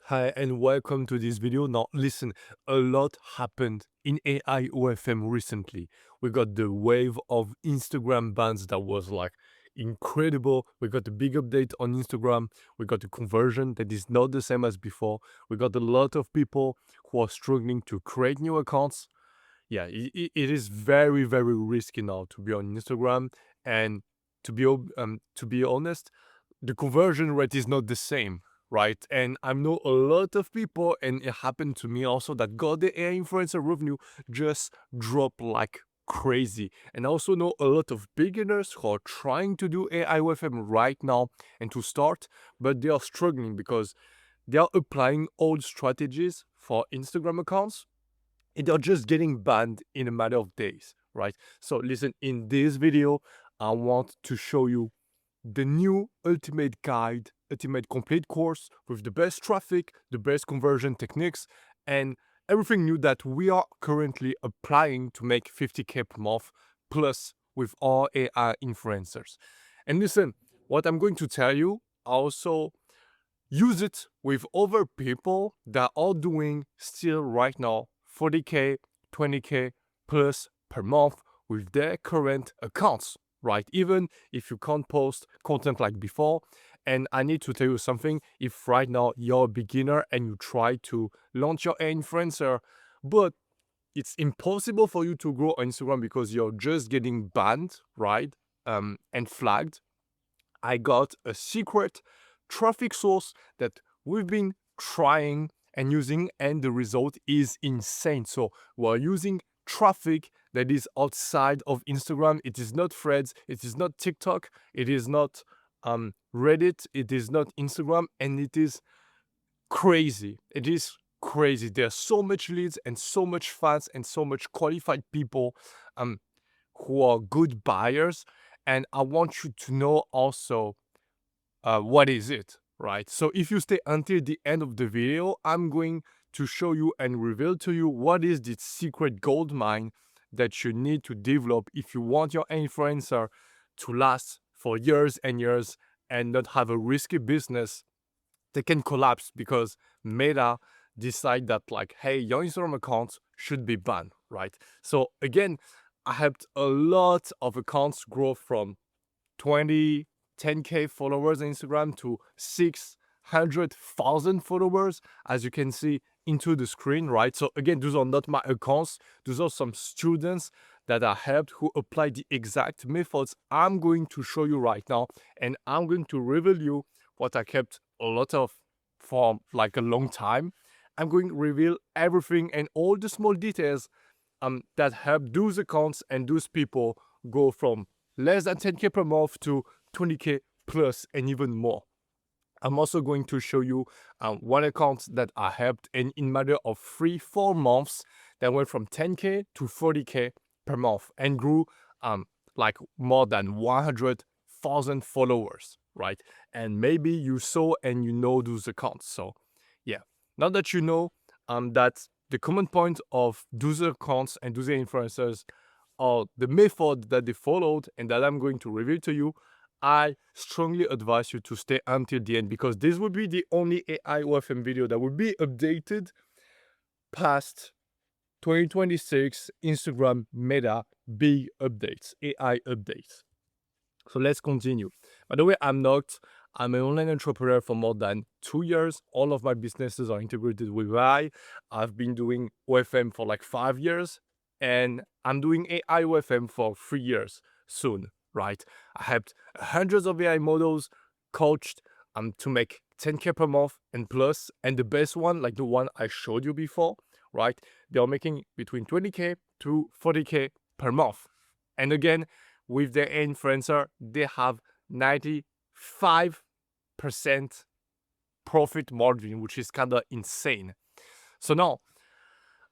Hi and welcome to this video. Now listen, a lot happened in AI OFM recently. We got the wave of Instagram bans that was like incredible. We got a big update on Instagram. We got a conversion that is not the same as before. We got a lot of people who are struggling to create new accounts. Yeah, it is very, very risky now to be on Instagram. And to be honest, the conversion rate is not the same, right? And I know a lot of people, and it happened to me also, that got the AI influencer revenue just drop like crazy. And I also know a lot of beginners who are trying to do AI with them right now and to start, but they are struggling because they are applying old strategies for Instagram accounts and they're just getting banned in a matter of days, right? So listen, in this video, I want to show you the new ultimate guide, ultimate complete course with the best traffic, the best conversion techniques, and everything new that we are currently applying to make 50K per month plus with our AI influencers. And listen, what I'm going to tell you, I also use it with other people that are doing still right now 40K, 20K plus per month with their current accounts, right? Even if you can't post content like before. And I need to tell you something, if right now you're a beginner and you try to launch your influencer, but it's impossible for you to grow on Instagram because you're just getting banned, right? And flagged. I got a secret traffic source that we've been trying and using, and the result is insane. So we're using traffic that is outside of Instagram. It is not Threads, it is not TikTok, it is not Reddit, it is not Instagram, and it is crazy. It is crazy. There's so much leads and so much fans and so much qualified people who are good buyers. And I want you to know also what is it, right? So if you stay until the end of the video, I'm going to show you and reveal to you what is the secret gold mine that you need to develop if you want your influencer to last for years and years and not have a risky business that can collapse because Meta decide that like, hey, your Instagram accounts should be banned, right? So again, I helped a lot of accounts grow from 20, 10K followers on Instagram to 600,000 followers, as you can see into the screen, right? So again, those are not my accounts. Those are some students that I helped who apply the exact methods I'm going to show you right now. And I'm going to reveal you what I kept a lot of for like a long time. I'm going to reveal everything and all the small details that help those accounts and those people go from less than 10K per month to 20K plus and even more. I'm also going to show you one account that I helped and in matter of 3-4 months that went from 10K to 40K per month and grew like more than 100,000 followers, right? And maybe you saw and you know those accounts. So yeah, now that you know that the common point of those accounts and those influencers or the method that they followed and that I'm going to reveal to you, I strongly advise you to stay until the end because this will be the only AI OFM video that will be updated past 2026 Instagram Meta big updates, AI updates. So let's continue. By the way, I'm an online entrepreneur for more than 2 years. All of my businesses are integrated with AI. I've been doing OFM for like 5 years, and I'm doing AI OFM for 3 years soon, right? I helped hundreds of AI models coached to make 10K per month and plus. And the best one, like the one I showed you before, right? They are making between 20K to 40K per month. And again, with their influencer, they have 95% profit margin, which is kind of insane. So now,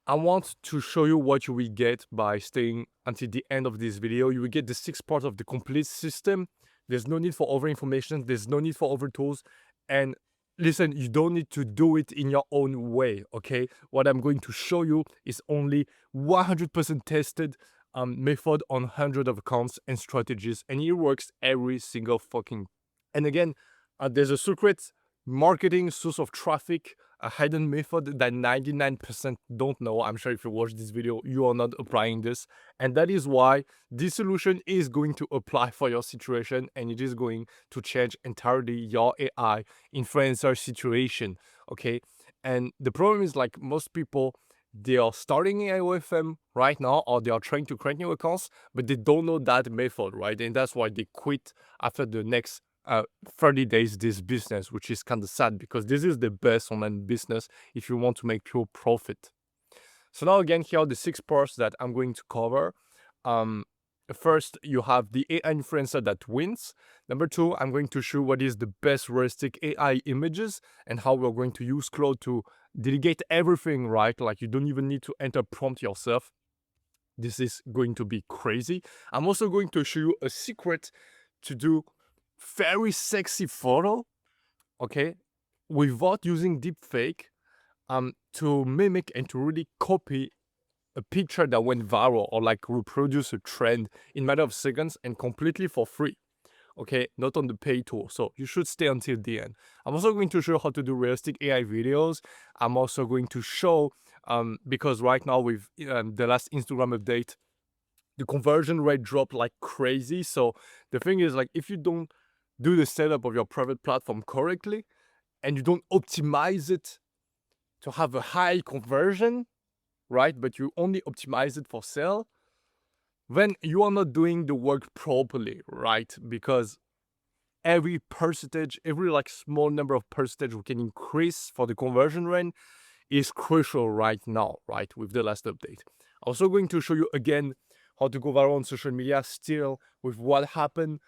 I want to show you what you will get by staying until the end of this video. You will get the 6 parts of the complete system. There's no need for over information. There's no need for over tools. And listen, you don't need to do it in your own way, okay? What I'm going to show you is only 100% tested method on hundreds of accounts and strategies, and it works every single fucking. And again, there's a secret marketing source of traffic a hidden method that 99% don't know. I'm sure if you watch this video, you are not applying this. And that is why this solution is going to apply for your situation, and it is going to change entirely your AI influencer situation. Okay. And the problem is, like, most people, they are starting AI OFM right now, or they are trying to create new accounts, but they don't know that method, right? And that's why they quit after the next 30 days this business, which is kind of sad because this is the best online business if you want to make pure profit. So now again, here are the 6 parts that I'm going to cover. Um, First, you have the AI influencer that wins. Number 2, I'm going to show what is the best realistic AI images and how we're going to use Claude to delegate everything, right? Like, you don't even need to enter prompt yourself. This is going to be crazy. I'm also going to show you a secret to do very sexy photo, okay, without using deepfake, to mimic and to really copy a picture that went viral, or like reproduce a trend in matter of seconds and completely for free. Okay, not on the pay tool. So you should stay until the end. I'm also going to show how to do realistic AI videos. I'm also going to show, because right now with the last Instagram update, the conversion rate dropped like crazy. So the thing is, like, if you don't do the setup of your private platform correctly and you don't optimize it to have a high conversion, right, but you only optimize it for sale, then you are not doing the work properly, right? Because every percentage, every like small number of percentage we can increase for the conversion rate is crucial right now, right, with the last update. Also going to show you again how to go viral on social media still with what happened,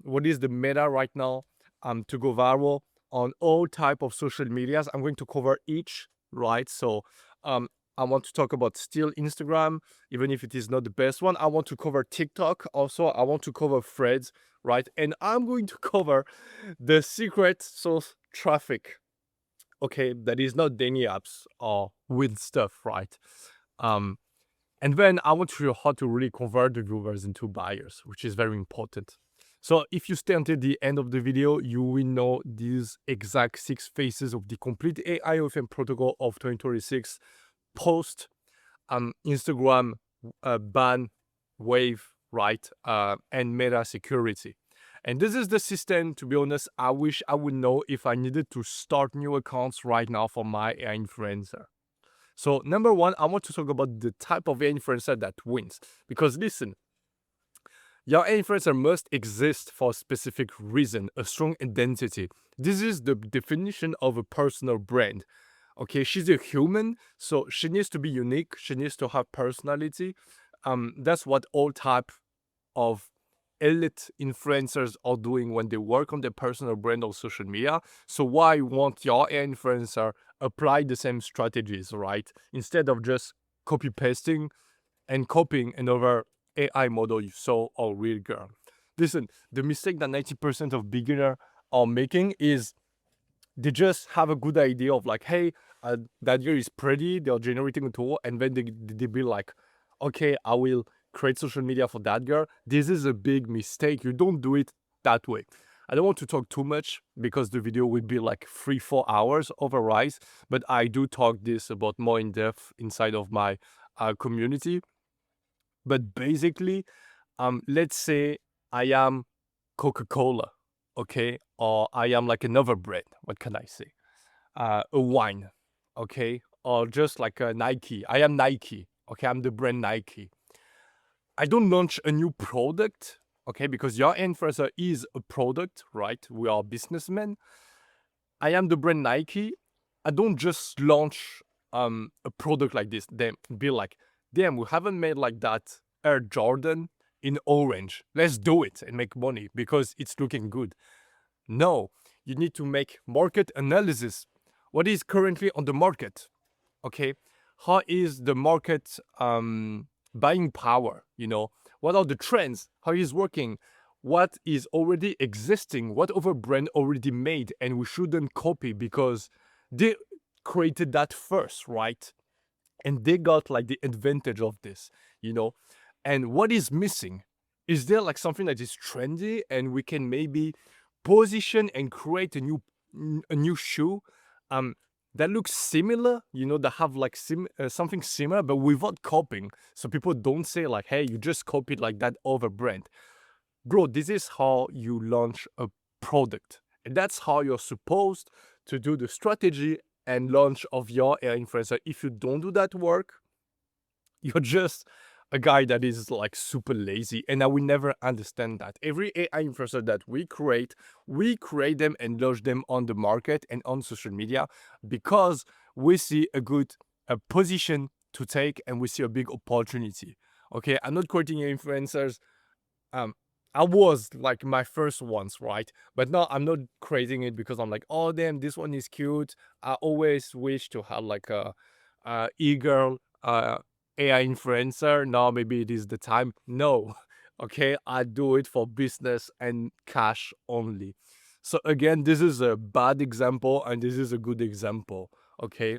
what is the meta right now, to go viral on all type of social medias. I'm going to cover each, right? So I want to talk about still Instagram, even if it is not the best one. I want to cover TikTok also. I want to cover Threads, right? And I'm going to cover the secret source traffic, okay, that is not Danny apps or with stuff, right? Um, and then I want to show you how to really convert the viewers into buyers, which is very important. So if you stay until the end of the video, you will know these exact 6 phases of the complete AI OFM protocol of 2026 post Instagram ban wave, right? And meta security. And this is the system, to be honest, I wish I would know if I needed to start new accounts right now for my AI influencer. So number 1, I want to talk about the type of AI influencer that wins. Because listen, your AI influencer must exist for a specific reason, a strong identity. This is the definition of a personal brand. Okay, she's a human, so she needs to be unique. She needs to have personality. That's what all type of elite influencers are doing when they work on their personal brand on social media. So why won't your influencer apply the same strategies, right? Instead of just copy pasting and copying another AI model you saw or real girl. Listen, the mistake that 90% of beginners are making is they just have a good idea of like, hey, that girl is pretty, they're generating a tool, and then they be like, okay, I will create social media for that girl. This is a big mistake. You don't do it that way. I don't want to talk too much because the video would be like 3-4 hours otherwise, but I do talk this about more in depth inside of my community. But basically, let's say I am Coca-Cola, okay, or I am like another brand. What can I say? A wine, okay, or just like a Nike. I am Nike, okay. I'm the brand Nike. I don't launch a new product, okay, because your influencer is a product, right? We are businessmen. I am the brand Nike. I don't just launch a product like this. Then be like, damn, we haven't made like that Air Jordan in orange. Let's do it and make money because it's looking good. No, you need to make market analysis. What is currently on the market? Okay, how is the market buying power? You know, what are the trends? How is working? What is already existing? What other brand already made? And we shouldn't copy because they created that first, right? And they got like the advantage of this, you know. And what is missing? Is there like something that is trendy and we can maybe position and create a new shoe that look similar, that have like something similar, but without copying. So people don't say like, hey, you just copied like that other brand. Bro, this is how you launch a product. And that's how you're supposed to do the strategy and launch of your AI influencer. If you don't do that work, you're just a guy that is like super lazy, and I will never understand that. Every AI influencer that we create them and launch them on the market and on social media because we see a good position to take and we see a big opportunity. Okay, I'm not creating influencers. um I was like my first ones, right? But now I'm not creating it because I'm like, oh damn, this one is cute. I always wish to have like a e-girl AI influencer. Now maybe it is the time. No, okay, I do it for business and cash only. So again, this is a bad example and this is a good example. Okay,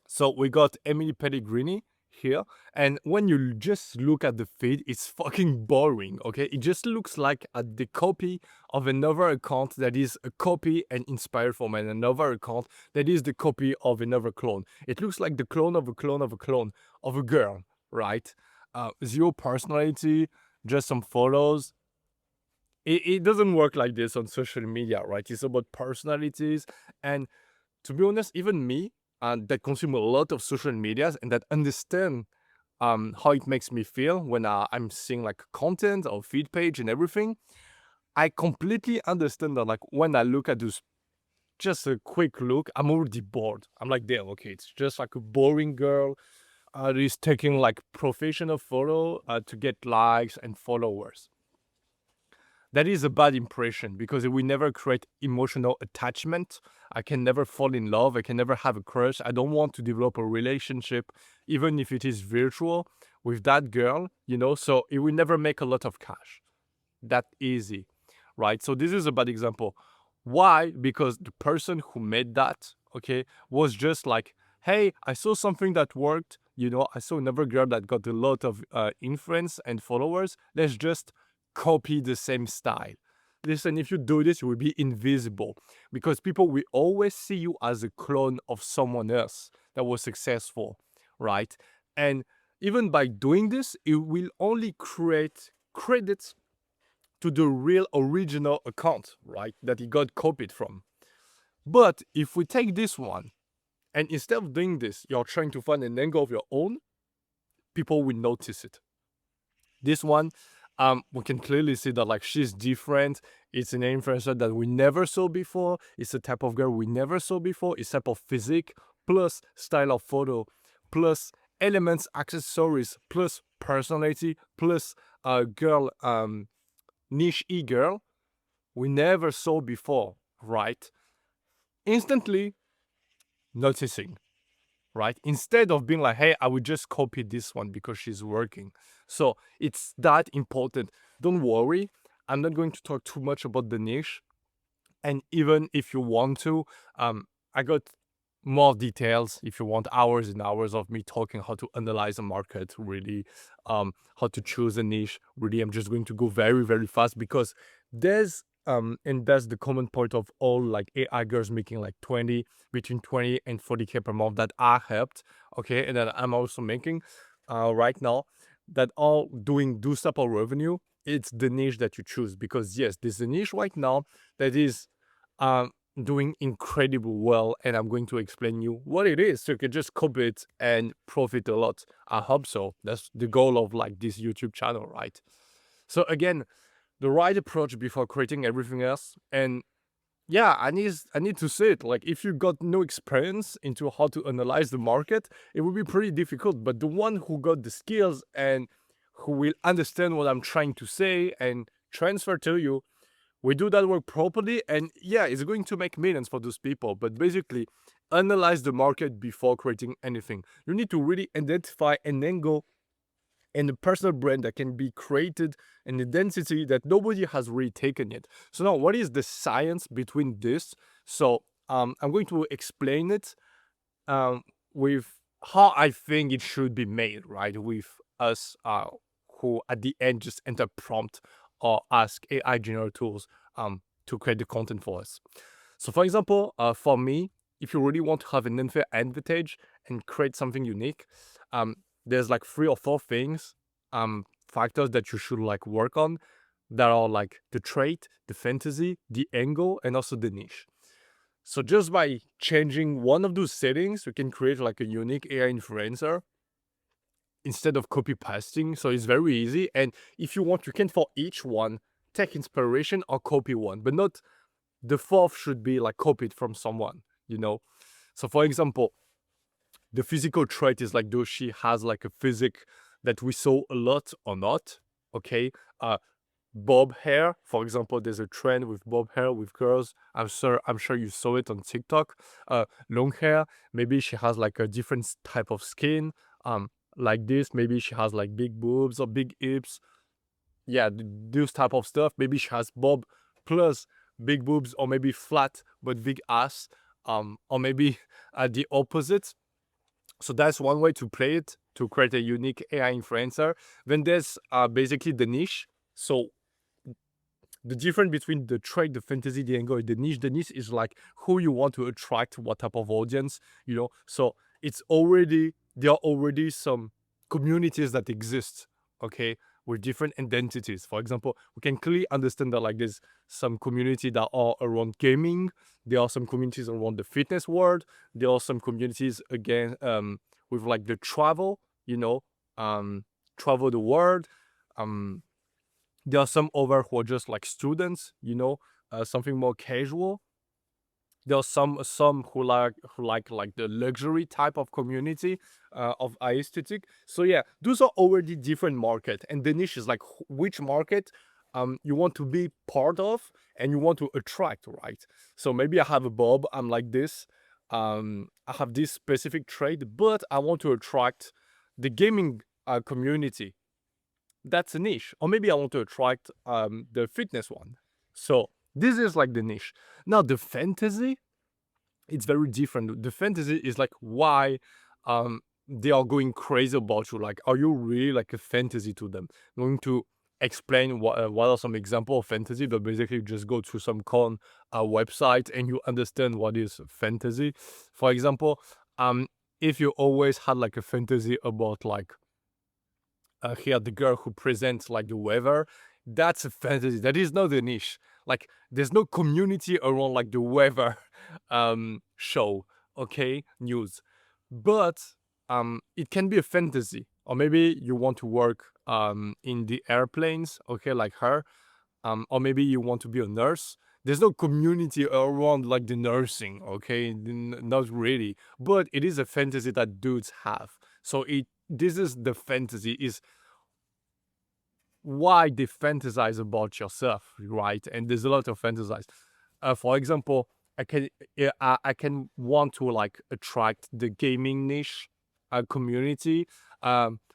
so we got Emily Pellegrini here, and when you just look at the feed, it's fucking boring. Okay, it just looks like the copy of another account that is a copy and inspired from another account that is the copy of another clone. It looks like the clone of a clone of a clone of a girl, right? Zero personality, just some photos. It doesn't work like this on social media, right? It's about personalities. And to be honest, even me, that consume a lot of social medias and that understand how it makes me feel when I'm seeing like content or feed page and everything, I completely understand that like when I look at this, just a quick look, I'm already bored. I'm like, damn, okay, it's just like a boring girl that is taking like professional photo to get likes and followers. That is a bad impression because it will never create emotional attachment. I can never fall in love. I can never have a crush. I don't want to develop a relationship, even if it is virtual, with that girl, so it will never make a lot of cash. That easy, right? So this is a bad example. Why? Because the person who made that, okay, was just like, hey, I saw something that worked. I saw another girl that got a lot of influence and followers. Let's just copy the same style. Listen, if you do this, you will be invisible because people will always see you as a clone of someone else that was successful, right? And even by doing this, it will only create credits to the real original account, right? That it got copied from. But if we take this one and instead of doing this, you're trying to find an angle of your own, people will notice it. This one, we can clearly see that like she's different. It's an influencer that we never saw before. It's a type of girl we never saw before. It's type of physique plus style of photo plus elements, accessories plus personality plus girl niche e-girl we never saw before, right? Instantly noticing, right? Instead of being like, hey, I would just copy this one because she's working. So it's that important. Don't worry. I'm not going to talk too much about the niche. And even if you want to, I got more details if you want hours and hours of me talking how to analyze a market, really, how to choose a niche. Really, I'm just going to go very, very fast because there's and that's the common point of all like AI girls making like between 20 and 40K per month that I helped, okay, and that I'm also making right now, that all doing do type of revenue. It's the niche that you choose because yes, there's a niche right now that is um doing incredibly well, and I'm going to explain you what it is so you can just copy it and profit a lot. I hope so. That's the goal of like this YouTube channel, right? So again, the right approach before creating everything else. And yeah, I need to say it, like if you got no experience into how to analyze the market, it will be pretty difficult. But the one who got the skills and who will understand what I'm trying to say and transfer to you, we do that work properly, and yeah, it's going to make millions for those people. But basically, analyze the market before creating anything. You need to really identify an angle and a personal brand that can be created, an identity that nobody has really taken yet. So now, what is the science between this? So I'm going to explain it with how I think it should be made, right? With us who at the end just enter prompt or ask AI general tools to create the content for us. So for example, for me, if you really want to have an unfair advantage and create something unique, there's like 3 or 4 things, factors that you should like work on, that are like the trait, the fantasy, the angle, and also the niche. So just by changing one of those settings, you can create like a unique AI influencer instead of copy pasting. So it's very easy. And if you want, you can for each one take inspiration or copy one, but not the fourth should be like copied from someone, you know? So for example, the physical trait is like, does she has like a physique that we saw a lot or not? Okay. Bob hair, for example, there's a trend with bob hair with girls. I'm sure you saw it on TikTok. Long hair, maybe she has like a different type of skin. Like this, maybe she has like big boobs or big hips. Yeah, those type of stuff. Maybe she has bob plus big boobs, or maybe flat but big ass. Or maybe the opposite. So that's one way to play it, to create a unique AI influencer. Then there's basically the niche. So the difference between the trait, the fantasy, the angle, and the niche is like who you want to attract, what type of audience, you know. So there are already some communities that exist, okay, with different identities. For example, we can clearly understand that like there's some community that are around gaming, there are some communities around the fitness world, there are some communities again with like the travel, you know, travel the world. Um, there are some other who are just like students, you know, something more casual. There are some who like the luxury type of community of aesthetic. So yeah, those are already different market, and the niche is like which market you want to be part of and you want to attract, right? So maybe I have a bob, I'm like this, I have this specific trait, but I want to attract the gaming community. That's a niche. Or maybe I want to attract the fitness one. So this is like the niche. Now the fantasy, it's very different. The fantasy is like why they are going crazy about you. Like, are you really like a fantasy to them? I'm going to explain what are some example of fantasy, but basically you just go to some website and you understand what is fantasy. For example, if you always had like a fantasy about like here the girl who presents like the weather, that's a fantasy, that is not a niche. Like there's no community around like the weather show, okay, news. But it can be a fantasy. Or maybe you want to work in the airplanes, okay, like her. Or maybe you want to be a nurse. There's no community around like the nursing, okay, not really, but it is a fantasy that dudes have. So this is the fantasy, is why they fantasize about yourself, right? And there's a lot of fantasize. For example, I can want to like attract the gaming niche community.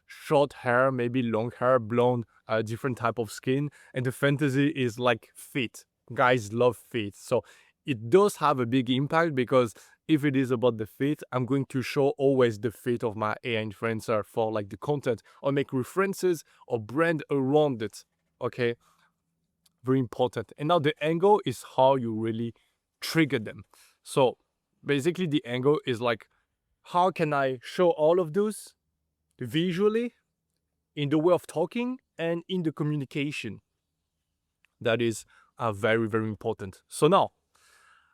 Short hair, maybe long hair, blonde, different type of skin, and the fantasy is like fit. Guys love fit, so it does have a big impact, because if it is about the fit, I'm going to show always the fit of my AI influencer for like the content, or make references or brand around it. Okay, very important. And now the angle is how you really trigger them. So basically, the angle is like, how can I show all of those visually, in the way of talking, and in the communication? That is very, very important. So now,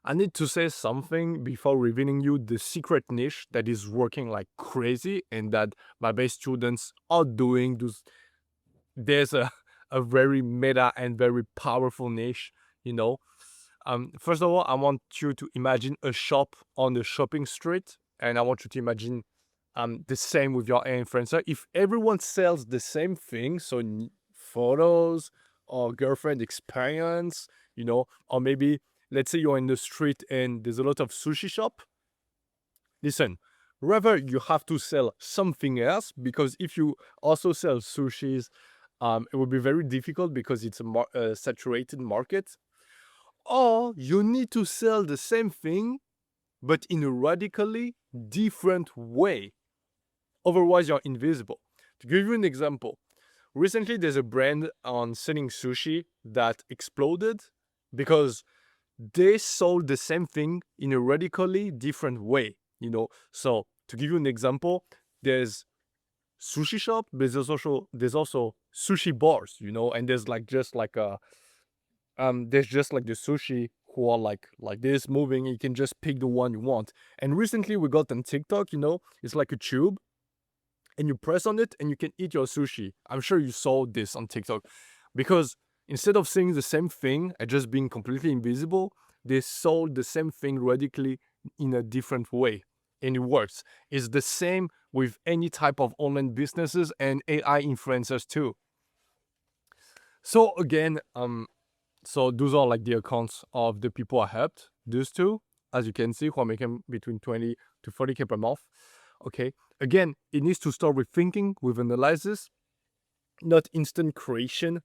I need to say something before revealing you the secret niche that is working like crazy and that my best students are doing. There's a very meta and very powerful niche, you know. First of all, I want you to imagine a shop on the shopping street, and I want you to imagine the same with your influencer. If everyone sells the same thing, so photos or girlfriend experience, you know, or maybe let's say you're in the street and there's a lot of sushi shop. Listen, rather you have to sell something else, because if you also sell sushis, it would be very difficult because it's a saturated market. Or you need to sell the same thing, but in a radically different way. Otherwise, you're invisible. To give you an example, recently there's a brand on selling sushi that exploded because they sold the same thing in a radically different way, So to give you an example, there's sushi shop, but there's also sushi bars, and there's just like the sushi who are like this moving. You can just pick the one you want. And recently we got on TikTok, it's like a tube, and you press on it and you can eat your sushi. I'm sure you saw this on TikTok, because instead of saying the same thing and just being completely invisible, they sold the same thing radically in a different way. And it works. It's the same with any type of online businesses and AI influencers too. So again, so those are like the accounts of the people I helped. Those two, as you can see, who are making between 20 to 40K per month. Okay. Again, it needs to start with thinking, with analysis, not instant creation.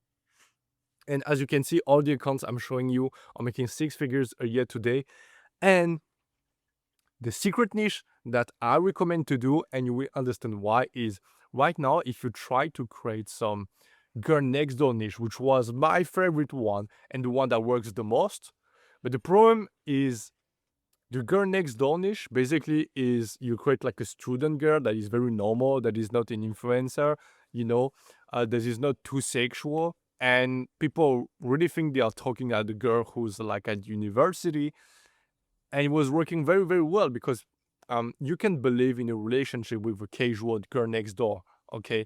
And as you can see, all the accounts I'm showing you are making 6 figures a year today. And the secret niche that I recommend to do, and you will understand why, is right now, if you try to create some girl next door niche, which was my favorite one and the one that works the most. But the problem is the girl next door niche basically is you create like a student girl that is very normal, that is not an influencer, that is not too sexual. And people really think they are talking at the girl who's like at university. And it was working very, very well because you can believe in a relationship with a casual girl next door. Okay.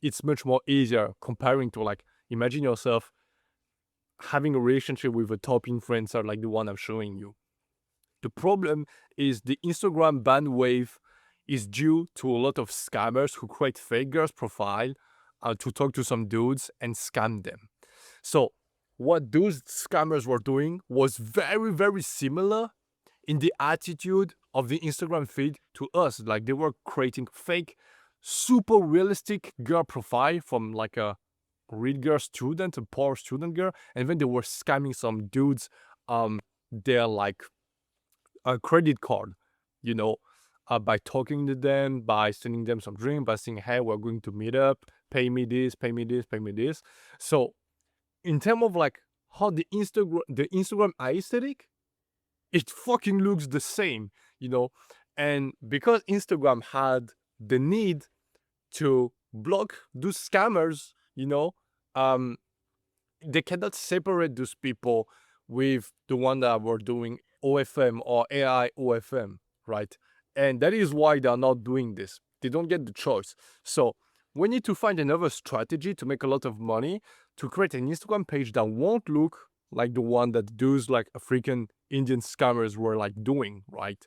It's much more easier comparing to, like, imagine yourself having a relationship with a top influencer like the one I'm showing you. The problem is the Instagram ban wave is due to a lot of scammers who create fake girls' profile to talk to some dudes and scam them. So what those scammers were doing was very, very similar in the attitude of the Instagram feed to us. Like, they were creating fake, super realistic girl profile from like a real girl student, a poor student girl, and then they were scamming some dudes their like a credit card, you know, by talking to them, by sending them some drink, by saying, "Hey, we're going to meet up. Pay me this, pay me this, pay me this." So, in terms of like how the Instagram aesthetic, it fucking looks the same, and because Instagram had the need to block those scammers, um, they cannot separate those people with the one that were doing OFM or AI OFM, right? And that is why they are not doing this. They don't get the choice. So we need to find another strategy to make a lot of money, to create an Instagram page that won't look like the one that those like African Indian scammers were like doing, right?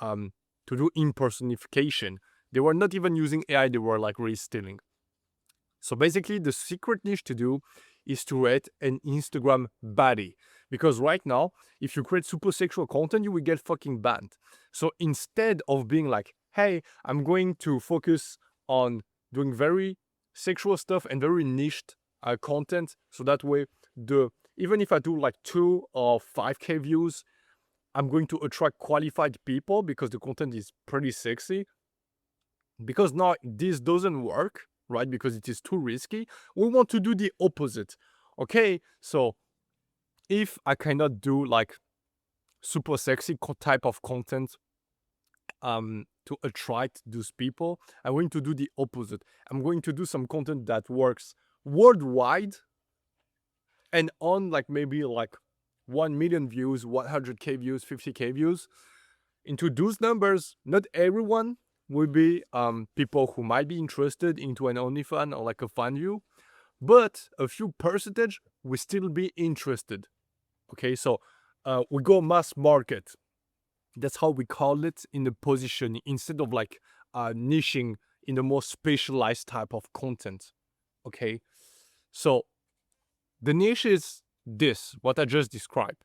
To do impersonification. They were not even using AI, they were like really stealing. So basically, the secret niche to do is to create an Instagram baddie. Because right now, if you create super sexual content, you will get fucking banned. So instead of being like, hey, I'm going to focus on doing very sexual stuff and very niched content, so that way, even if I do like 2 or 5K views, I'm going to attract qualified people because the content is pretty sexy. Because now this doesn't work, right? Because it is too risky. We want to do the opposite. Okay, so if I cannot do like super sexy type of content to attract those people, I'm going to do the opposite. I'm going to do some content that works worldwide and on like maybe like 1 million views, 100K views, 50K views. Into those numbers, not everyone will be people who might be interested into an OnlyFans or like a Fanvue, but a few percentage will still be interested. Okay, so we go mass market. That's how we call it in the position, instead of like niching in the more specialized type of content. Okay, so the niche is this, what I just described.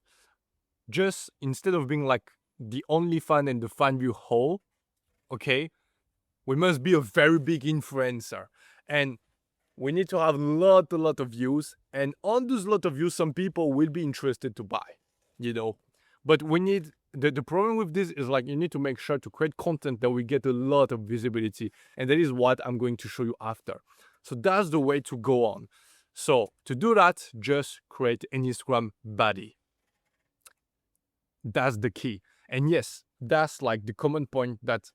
Just instead of being like the OnlyFans and the Fanvue whole, okay, we must be a very big influencer, and we need to have a lot of views, and on those lot of views some people will be interested to buy, but we need the problem with this is like you need to make sure to create content that will get a lot of visibility, and that is what I'm going to show you after. So that's the way to go on. So to do that, just create an Instagram body. That's the key. And yes, that's like the common point that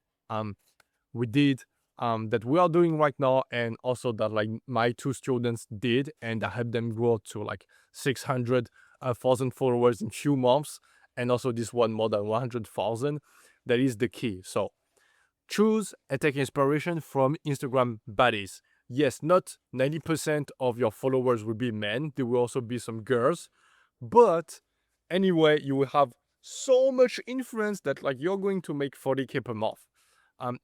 we did, that we are doing right now, and also that like my two students did, and I helped them grow to like 600,000 followers in few months, and also this one more than 100,000. That is the key. So choose and take inspiration from Instagram baddies. Yes, not 90% of your followers will be men. There will also be some girls, but anyway, you will have so much influence that like you're going to make 40K per month.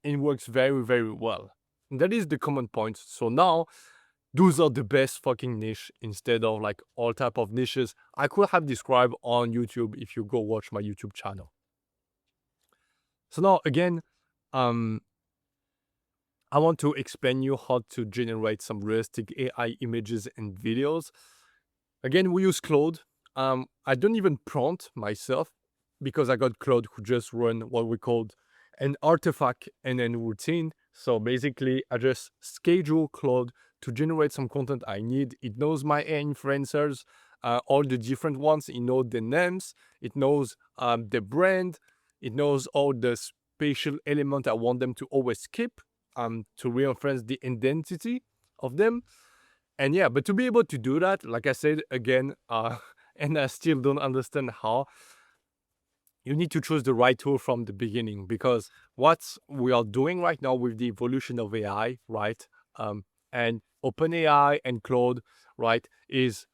It works very, very well. And that is the common point. So now those are the best fucking niche instead of like all type of niches I could have described on YouTube if you go watch my YouTube channel. So now again, um, I want to explain you how to generate some realistic AI images and videos. Again, we use Claude. I don't even prompt myself because I got Claude who just run what we called an artifact and then routine. So basically, I just schedule Claude to generate some content I need. It knows my influencers, all the different ones. It knows the names. It knows the brand. It knows all the spatial element I want them to always keep to reinforce the identity of them. And yeah, but to be able to do that, like I said again, and I still don't understand how, you need to choose the right tool from the beginning, because what we are doing right now with the evolution of AI, right, and OpenAI and Claude, right, is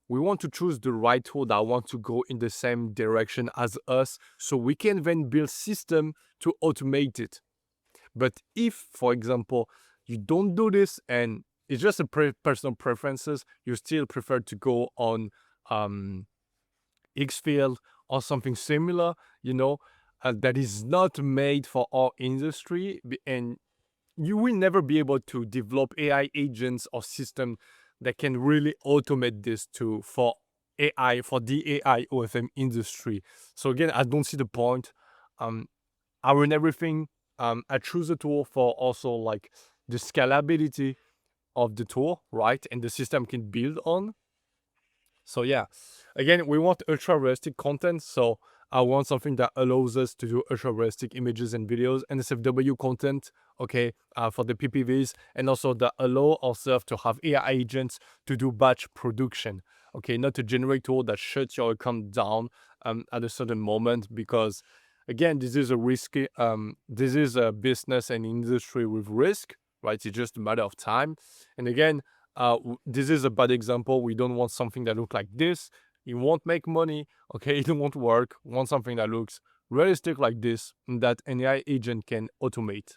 we want to choose the right tool that want to go in the same direction as us, so we can then build system to automate it. But if, for example, you don't do this and it's just a personal preferences, you still prefer to go on Xfield or something similar, that is not made for our industry, and you will never be able to develop AI agents or system that can really automate this for AI, for the AI OFM industry. So again, I don't see the point. I run everything. I choose a tool for also like the scalability of the tool, right? And the system can build on. So yeah, again, we want ultra realistic content. So I want something that allows us to do ultra realistic images and videos, and SFW content, okay, for the PPVs, and also that allow ourselves to have AI agents to do batch production, okay, not a generic tool that shuts your account down at a certain moment, because again, this is a risky, this is a business and industry with risk, right? It's just a matter of time. And again, this is a bad example. We don't want something that looks like this. It won't make money, okay? It won't work. We want something that looks realistic like this, and that an AI agent can automate.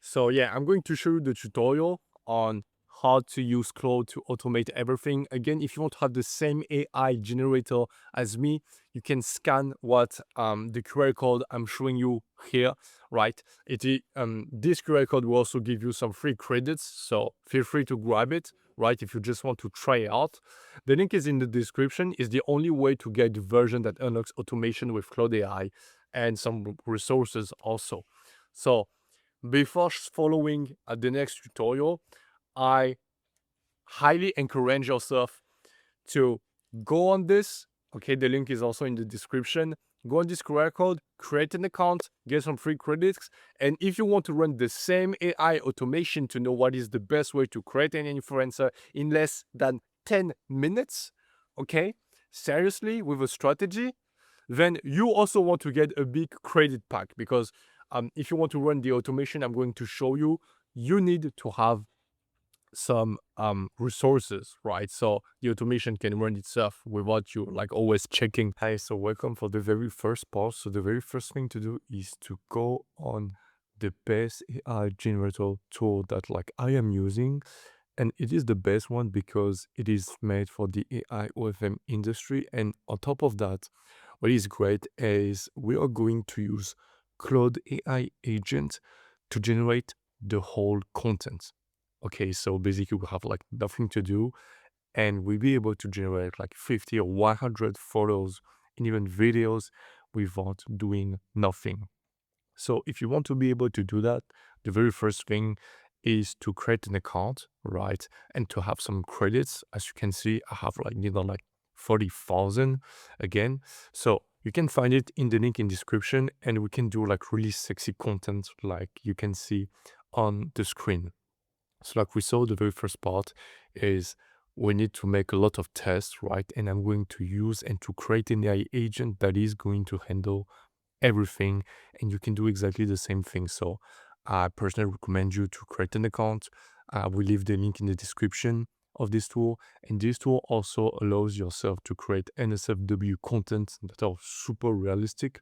So yeah, I'm going to show you the tutorial on how to use Claude to automate everything. Again, if you want to have the same AI generator as me, you can scan what the QR code I'm showing you here, right? This QR code will also give you some free credits, so feel free to grab it, right? If you just want to try it out. The link is in the description. It's the only way to get the version that unlocks automation with Claude AI and some resources also. So before following the next tutorial, I highly encourage yourself to go on this. Okay, the link is also in the description. Go on this QR code, create an account, get some free credits. And if you want to run the same AI automation to know what is the best way to create an influencer in less than 10 minutes, okay, seriously, with a strategy, then you also want to get a big credit pack, because if you want to run the automation I'm going to show you, you need to have some resources, right? So the automation can run itself without you like always checking. Hi, so welcome for the very first part. So the very first thing to do is to go on the best AI generator tool that like I am using. And it is the best one because it is made for the AI OFM industry. And on top of that, what is great is we are going to use Claude AI agent to generate the whole content. Okay, so basically we have like nothing to do, and we'll be able to generate like 50 or 100 photos and even videos without doing nothing. So if you want to be able to do that, the very first thing is to create an account, right? And to have some credits. As you can see, I have like 40,000 again. So You can find it in the link in description, and we can do like really sexy content like you can see on the screen. So like we saw, the very first part is we need to make a lot of tests, right? And I'm going to use and to create an AI agent that is going to handle everything, and you can do exactly the same thing. So I personally recommend you to create an account. I will leave the link in the description of this tool, and this tool also allows yourself to create NSFW content that are super realistic.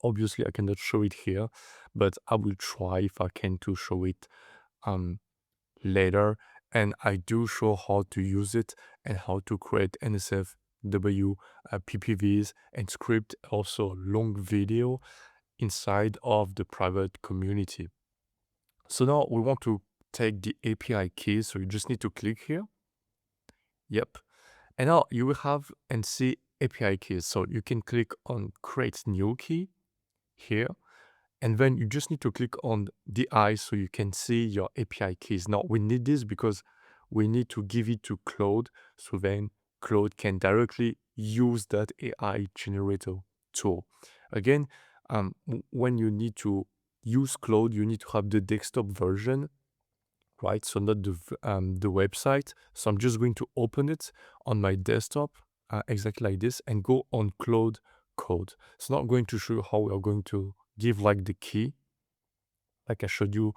Obviously I cannot show it here, but I will try if I can to show it um later, and I do show how to use it and how to create NSFW PPVs and script also long video inside of the private community. So now we want to take the API keys. So you just need to click here. Yep. And now you will have and see API keys. So you can click on create new key here. And then you just need to click on the eye so you can see your API keys. Now we need this because we need to give it to Claude. So then Claude can directly use that AI generator tool. Again, when you need to use Claude, you need to have the desktop version, right? So not the website. So I'm just going to open it on my desktop exactly like this and go on Claude Code. So now I'm going to show you how we are going to give like the key like I showed you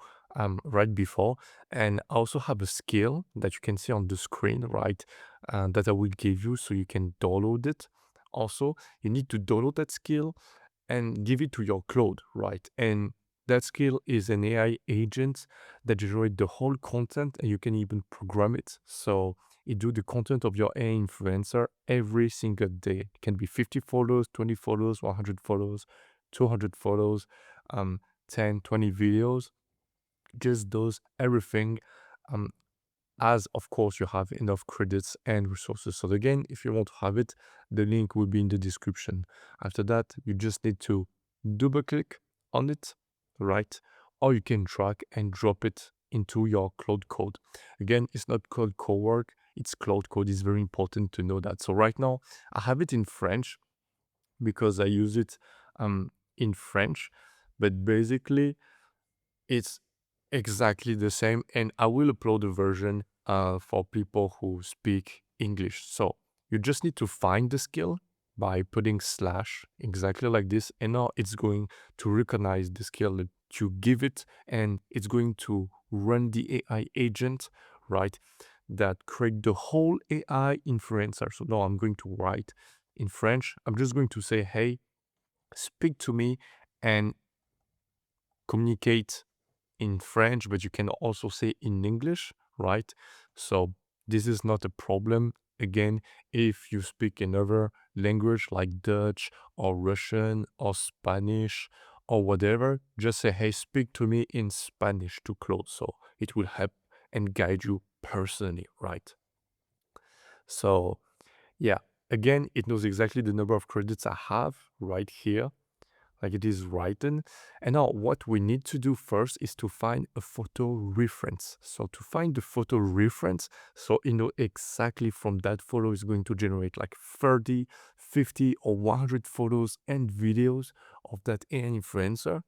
right before. And I also have a skill that you can see on the screen, right? That I will give you so you can download it. Also, you need to download that skill and give it to your Claude, right? And that skill is an AI agent that generates the whole content, and you can even program it. So it do the content of your AI influencer every single day. It can be 50 photos, 20 photos, 100 photos, 200 photos, um, 10, 20 videos. Just does everything. Um, as of course you have enough credits and resources. So again, if you want to have it, the link will be in the description. After that, you just need to double click on it, right? Or you can drag and drop it into your Claude Code. Again, it's not Claude Cowork, it's Claude Code. It's very important to know that. So right now I have it in French because I use it in French, but basically it's exactly the same, and I will upload a version for people who speak English. So you just need to find the skill by putting slash exactly like this, and now it's going to recognize the skill that you give it, and it's going to run the AI agent, right, that create the whole AI influencer. So now I'm going to write in French. I'm just going to say, hey, speak to me and communicate in French, but you can also say in English, right? So this is not a problem. Again, if you speak another language like Dutch or Russian or Spanish or whatever, just say, hey, speak to me in Spanish to Claude. So it will help and guide you personally, right? So yeah, again, it knows exactly the number of credits I have right here, like it is written. And now what we need to do first is to find a photo reference. So to find the photo reference, so you know exactly from that photo is going to generate like 30, 50 or 100 photos and videos of that AI influencer.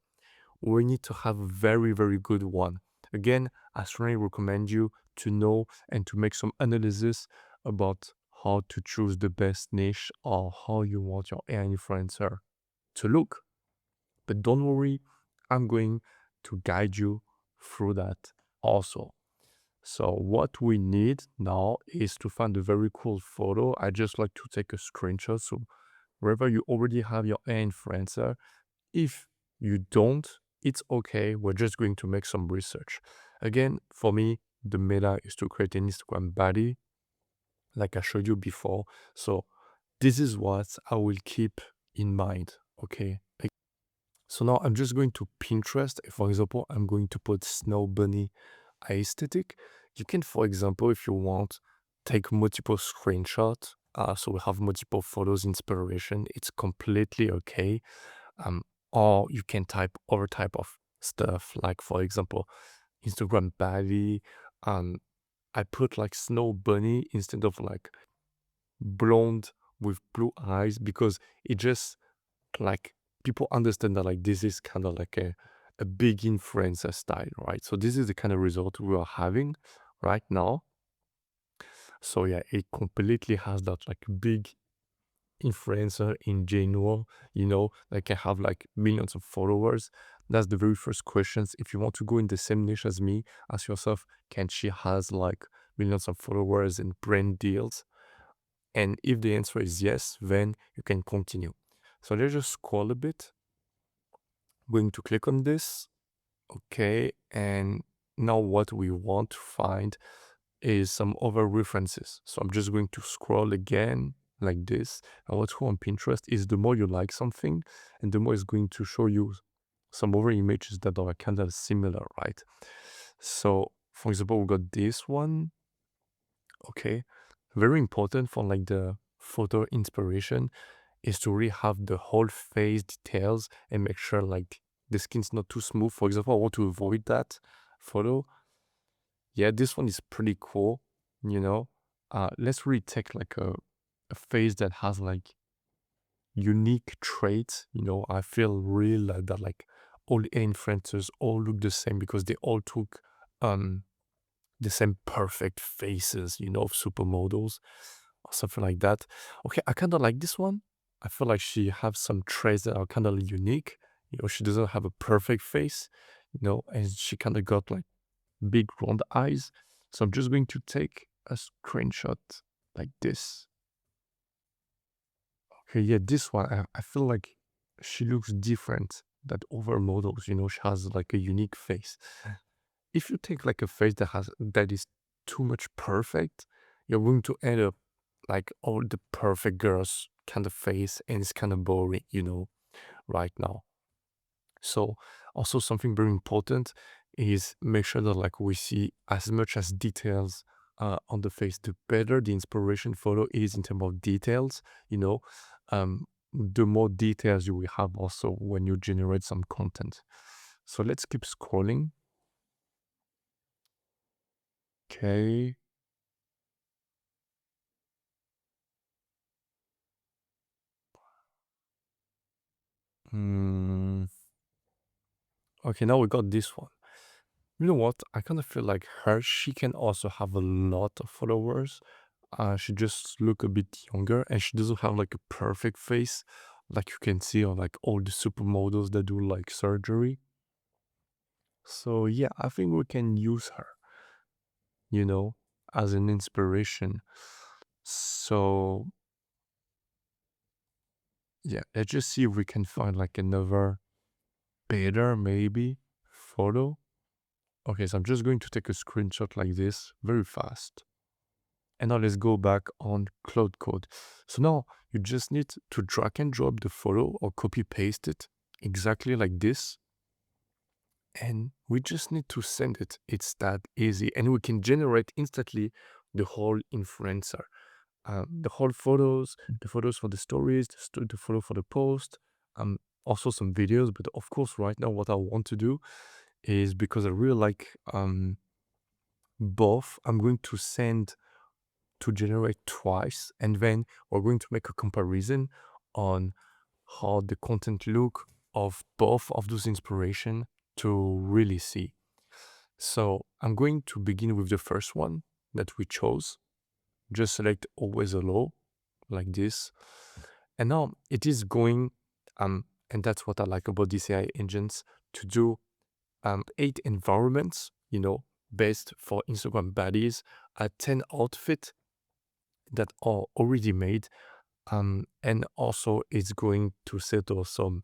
We need to have a very, very good one. Again, I strongly recommend you to know and to make some analysis about how to choose the best niche or how you want your AI influencer to look. But don't worry, I'm going to guide you through that also. So what we need now is to find a very cool photo. I just like to take a screenshot. So wherever you already have your influencer, if you don't, it's okay. We're just going to make some research. Again, for me, the meta is to create an Instagram body, like I showed you before. So this is what I will keep in mind, okay? So now I'm just going to Pinterest. For example, I'm going to put snow bunny aesthetic. You can, for example, if you want, take multiple screenshots. So we have multiple photos inspiration. It's completely okay. Um, or you can type other type of stuff, like for example, Instagram Bali. I put like snow bunny instead of like blonde with blue eyes because it just like people understand that like this is kind of like a big influencer style, right? So this is the kind of result we are having right now. So yeah, it completely has that like big influencer in general, like I have like millions of followers. That's the very first questions. If you want to go in the same niche as me, ask yourself, can she has like millions of followers and brand deals? And if the answer is yes, then you can continue. So let's just scroll a bit. Going to click on this. Okay. And now what we want to find is some other references. So I'm just going to scroll again like this. And what's cool on Pinterest is the more you like something, and the more it's going to show you some other images that are kind of similar, right? So for example, we got this one. Okay. Very important for like the photo inspiration is to really have the whole face details and make sure like the skin's not too smooth. For example, I want to avoid that photo. Yeah, this one is pretty cool, you know. Let's really take like a face that has like unique traits. I feel really like that like all the influencers all look the same because they all took um the same perfect faces, of supermodels or something like that. Okay, I kind of like this one. I feel like she has some traits that are kind of unique. She doesn't have a perfect face, and she kind of got like big round eyes. So I'm just going to take a screenshot like this. Okay, yeah, this one, I feel like she looks different than other models. She has like a unique face. If you take like a face that is too much perfect, you're going to end up like all the perfect girls kind of face, and it's kind of boring, right now. So also something very important is make sure that like we see as much as details on the face. The better the inspiration photo is in terms of details, the more details you will have also when you generate some content. So let's keep scrolling. Okay. Hmm. Okay, now we got this one. You know what? I kind of feel like she can also have a lot of followers. She just look a bit younger, and she doesn't have like a perfect face like you can see on like all the supermodels that do like surgery. So yeah, I think we can use her, you know, as an inspiration. So yeah, let's just see if we can find like another better maybe photo. Okay, so I'm just going to take a screenshot like this very fast. And now let's go back on Claude Code. So now you just need to drag and drop the photo or copy paste it exactly like this. And we just need to send it. It's that easy. And we can generate instantly the whole influencer. The whole photos, the photos for the stories, the photo for the post, also some videos. But of course, right now, what I want to do is because I really like both, I'm going to send to generate twice, and then we're going to make a comparison on how the content look of both of those inspiration to really see. So I'm going to begin with the first one that we chose. Just select always allow like this. And now it is going, and that's what I like about these AI engines, to do 8 environments, based for Instagram baddies, 10 outfit that are already made. And also it's going to settle some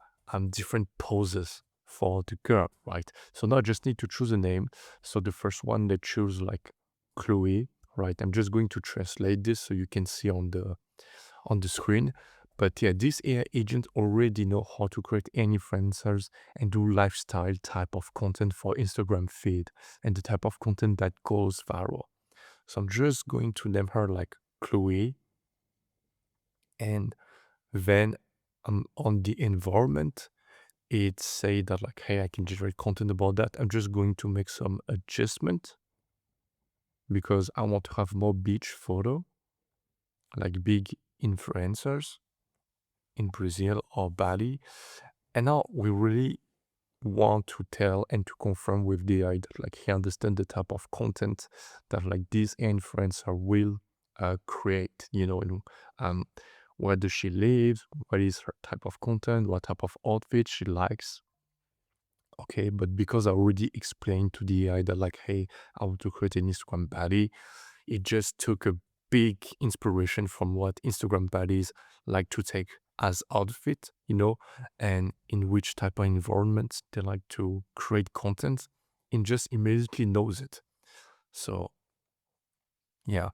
different poses for the girl, right? So now I just need to choose a name. So the first one, they choose like Chloe, right? I'm just going to translate this so you can see on the screen. But yeah, this AI agent already know how to create any influencers and do lifestyle type of content for Instagram feed and the type of content that goes viral. So I'm just going to name her like Chloe, and then on the environment, it say that like, hey, I can generate content about that. I'm just going to make some adjustment because I want to have more beach photo, like big influencers in Brazil or Bali. And now we really want to tell and to confirm with the AI that like he understands the type of content that like this influencer will create, and um, where does she live, what is her type of content, what type of outfit she likes. Okay, but because I already explained to the AI that like, hey, I want to create an Instagram body, it just took a big inspiration from what Instagram baddies like to take as outfit, and in which type of environments they like to create content, and just immediately knows it. So yeah,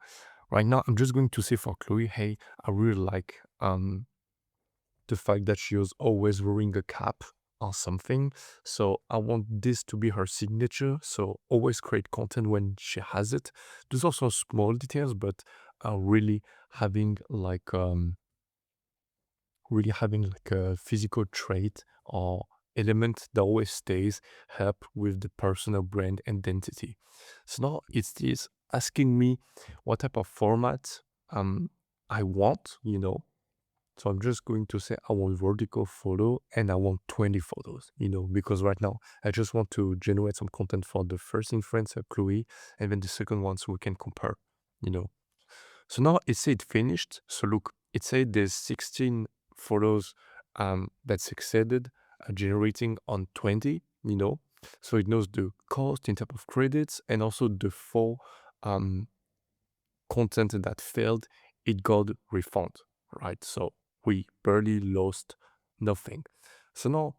right now I'm just going to say for Chloe, hey, I really like the fact that she was always wearing a cap or something. So I want this to be her signature. So always create content when she has it. There's also small details, but really having like a physical trait or element that always stays help with the personal brand identity. So now it's this asking me what type of format I want, so I'm just going to say I want vertical photo and I want 20 photos, because right now I just want to generate some content for the first influencer, Chloe, and then the second one so we can compare, you know. So now it said finished. So look, it said there's 16 photos that succeeded generating on 20, So it knows the cost in terms of credits and also the four um, content that failed, it got refund, right? So we barely lost nothing. So now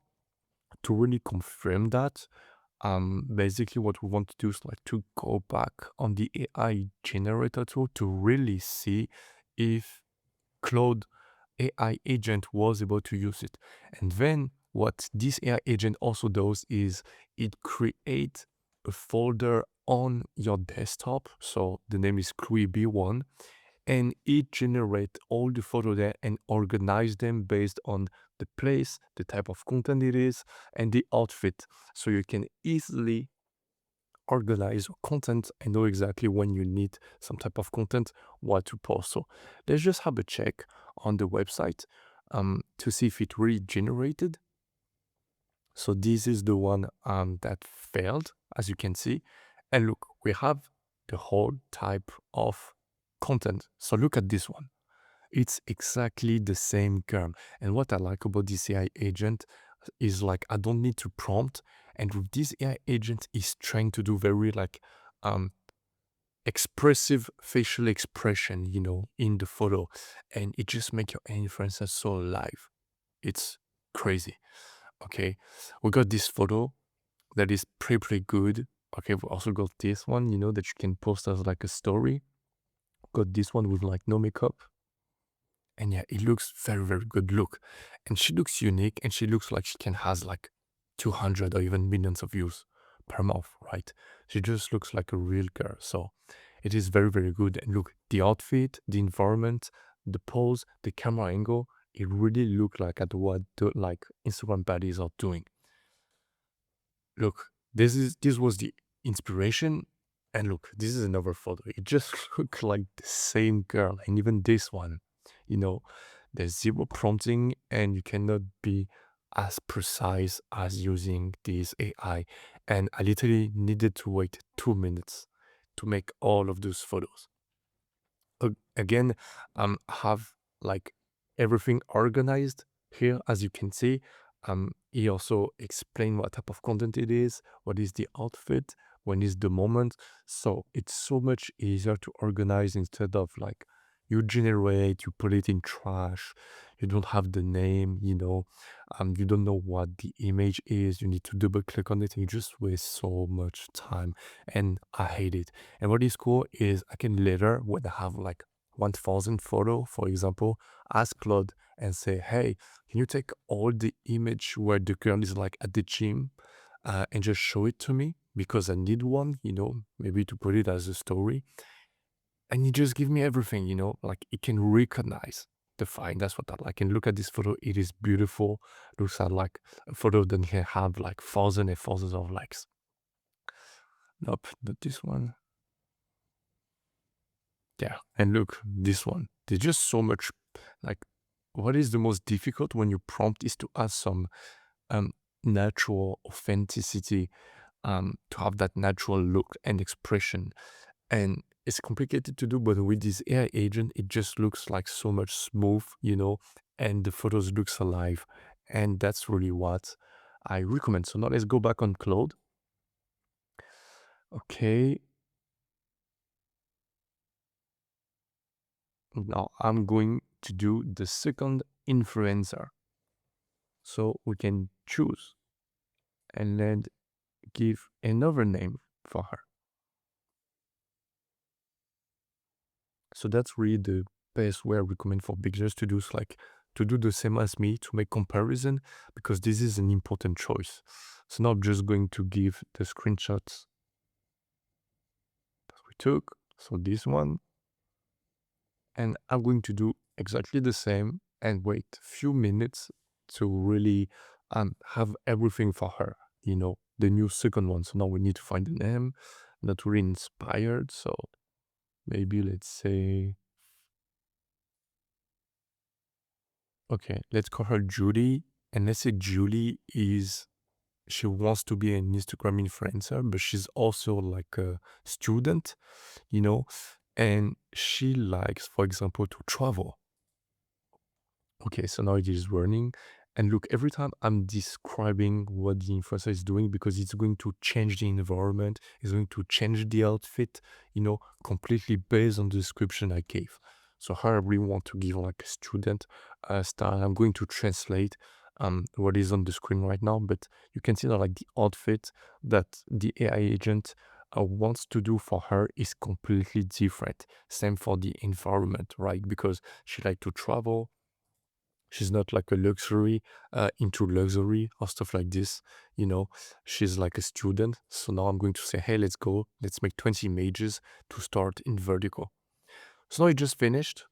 to really confirm that, basically what we want to do is like to go back on the AI generator tool to really see if Claude AI agent was able to use it. And then what this AI agent also does is it creates a folder on your desktop. So the name is Cluey B1, and it generates all the photo there and organize them based on the place, the type of content it is, and the outfit. So you can easily organize your content and know exactly when you need some type of content, what to post. So let's just have a check on the website to see if it really generated. So this is the one that failed, as you can see. And look, we have the whole type of content. So look at this one. It's exactly the same girl. And what I like about this AI agent is like I don't need to prompt. And with this AI agent is trying to do very like expressive facial expression, in the photo. And it just make your influencer so alive. It's crazy. Okay. We got this photo that is pretty good. Okay, we also got this one, that you can post as like a story. Got this one with like no makeup. And yeah, it looks very, very good look. And she looks unique and she looks like she can has like 200 or even millions of views per month, right? She just looks like a real girl. So it is very, very good. And look, the outfit, the environment, the pose, the camera angle, it really looked like at what the like Instagram baddies are doing. Look, this was the inspiration. And look, this is another photo. It just looked like the same girl. And even this one, you know, there's zero prompting and you cannot be as precise as using this AI. And I literally needed to wait 2 minutes to make all of those photos. Again, have like everything organized here, as you can see. He also explained what type of content it is, what is the outfit, when is the moment. So it's so much easier to organize instead of like you generate, you put it in trash, you don't have the name, you don't know what the image is, you need to double click on it, and you just waste so much time. And I hate it. And what is cool is I can later, when I have like 1,000 photo, for example, ask Claude and say, hey, can you take all the image where the girl is like at the gym and just show it to me? Because I need one, maybe to put it as a story. And you just give me everything, like it can recognize the fine. That's what I like. And look at this photo. It is beautiful. Looks like a photo that can have like thousands and thousands of likes. Nope, not this one. Yeah, and look, this one. There's just so much Like, what is the most difficult when you prompt is to add some um, natural authenticity, to have that natural look and expression. And it's complicated to do, but with this AI agent, it just looks like so much smooth, and the photos looks alive. And that's really what I recommend. So now let's go back on Claude. Okay. Now I'm going to do the second influencer. So we can choose and then give another name for her. So that's really the best way I recommend for beginners to do is like to do the same as me to make comparison because this is an important choice. So now I'm just going to give the screenshots that we took. So this one, and I'm going to do exactly the same and wait a few minutes to really have everything for her, the new second one. So now we need to find the name, not really inspired. So maybe let's say, okay, let's call her Julie. And let's say Julie she wants to be an Instagram influencer, but she's also like a student, you know, and she likes, for example, to travel. Okay, so now it is running. And look, every time I'm describing what the influencer is doing, because it's going to change the environment, it's going to change the outfit, completely based on the description I gave. So how I really want to give like a student style, I'm going to translate what is on the screen right now, but you can see that like the outfit that the AI agent wants to do for her is completely different. Same for the environment, right? Because she like to travel. She's not like a luxury, into luxury or stuff like this, you know. She's like a student. So now I'm going to say, hey, let's go. Let's make 20 images to start in vertical. So now it just finished.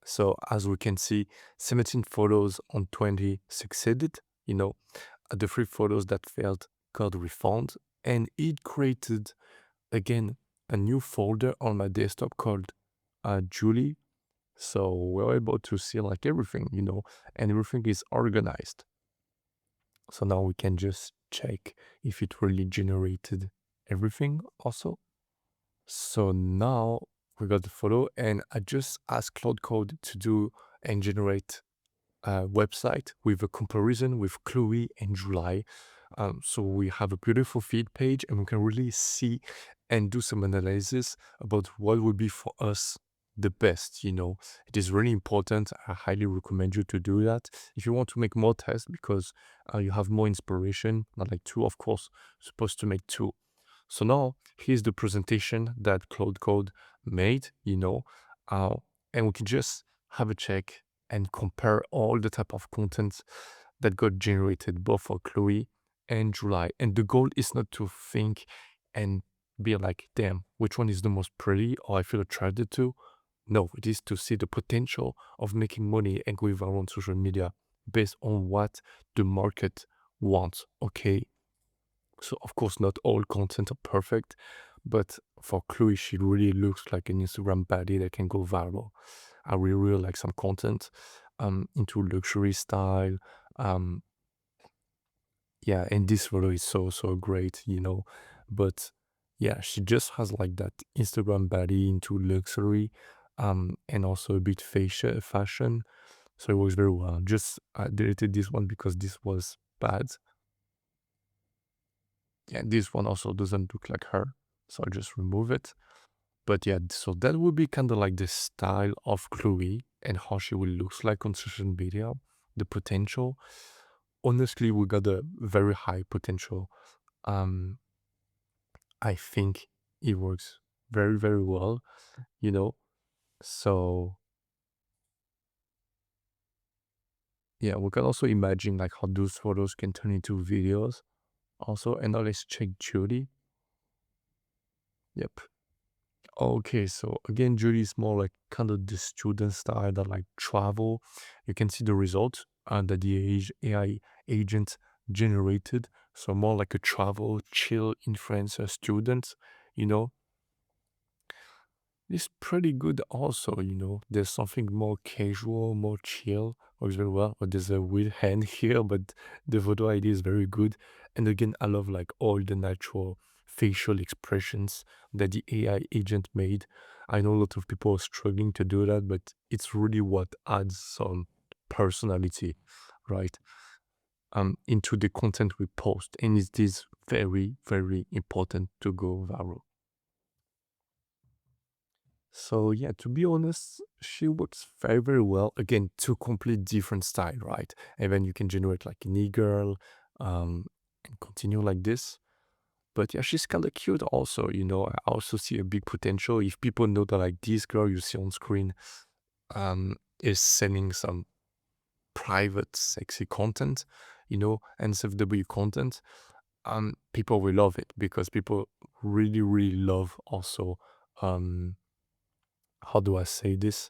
So as we can see, 17 photos on 20 succeeded, the 3 photos that failed got refund. And it created, again, a new folder on my desktop called Julie. So we're able to see like everything, and everything is organized. So now we can just check if it really generated everything also. So now we got the photo and I just asked Claude Code to do and generate a website with a comparison with Chloe and July. So we have a beautiful feed page and we can really see and do some analysis about what would be for us the best. It is really important. I highly recommend you to do that if you want to make more tests because you have more inspiration, not like two, of course, supposed to make two. So now here's the presentation that Claude Code made, uh, and we can just have a check and compare all the type of content that got generated both for Chloe and July. And the goal is not to think and be like, damn, which one is the most pretty or I feel attracted to. No, it is to see the potential of making money and go viral on social media based on what the market wants. Okay. So of course, not all content are perfect, but for Chloe, she really looks like an Instagram baddie that can go viral. I really like some content into luxury style. Um, yeah, and this photo is so great, But yeah, she just has like that Instagram baddie into luxury, and also a bit fashion. So it works very well. Just I deleted this one because this was bad. Yeah, this one also doesn't look like her, so I'll just remove it. But yeah, so that would be kind of like the style of Chloe and how she will look like on social media, the potential. Honestly, we got a very high potential. Um, I think it works very well, you know. So yeah, we can also imagine like how those photos can turn into videos also. And now let's check Judy. Yep. Okay, so again, Judy is more like kind of the student style that like travel. You can see the results that the AI agent generated. So more like a travel, chill influencer student, you know. It's pretty good also, There's something more casual, more chill, works very well. Or there's a weird hand here, but the photo ID is very good. And again, I love like all the natural facial expressions that the AI agent made. I know a lot of people are struggling to do that, but it's really what adds some personality, right? Into the content we post. And it is very, very important to go viral. So yeah, to be honest, she works very, very well. Again, two complete different style, right? And then you can generate like an e-girl, and continue like this. But yeah, she's kind of cute also, I also see a big potential if people know that like this girl you see on screen is sending some private sexy content, NSFW content, people will love it because people really, really love also how do I say this?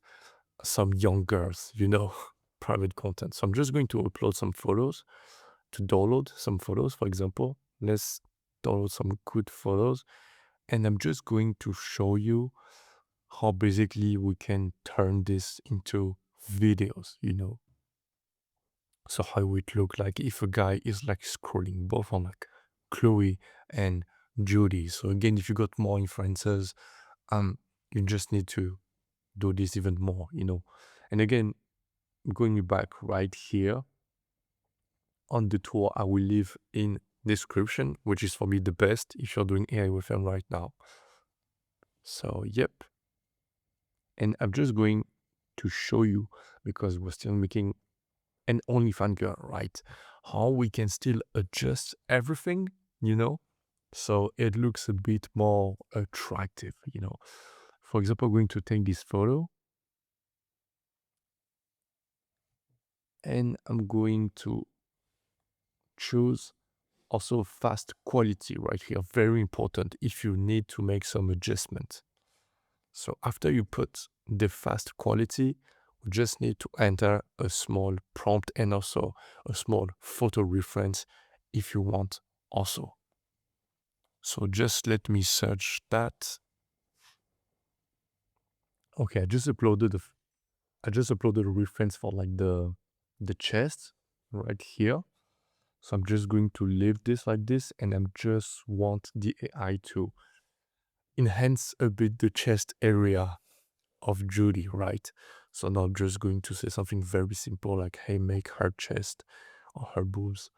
Some young girls, private content. So I'm just going to upload some photos to download some photos, for example. Let's download some good photos. And I'm just going to show you how basically we can turn this into videos. So how it would look like if a guy is like scrolling both on like Chloe and Judy. So again, if you got more influencers, you just need to do this even more. And again, going back right here on the tool I will leave in description, which is for me the best if you're doing AI with them right now. So yep. And I'm just going to show you, because we're still making an OnlyFans girl, right? How we can still adjust everything. So it looks a bit more attractive. For example, I'm going to take this photo and I'm going to choose also fast quality right here. Very important if you need to make some adjustment. So after you put the fast quality, we just need to enter a small prompt and also a small photo reference if you want also. So just let me search that. Okay, I just uploaded a reference for like the chest right here. So I'm just going to leave this like this, and I'm just want the AI to enhance a bit the chest area of Judy, right? So now I'm just going to say something very simple like, hey, make her chest or her boobs,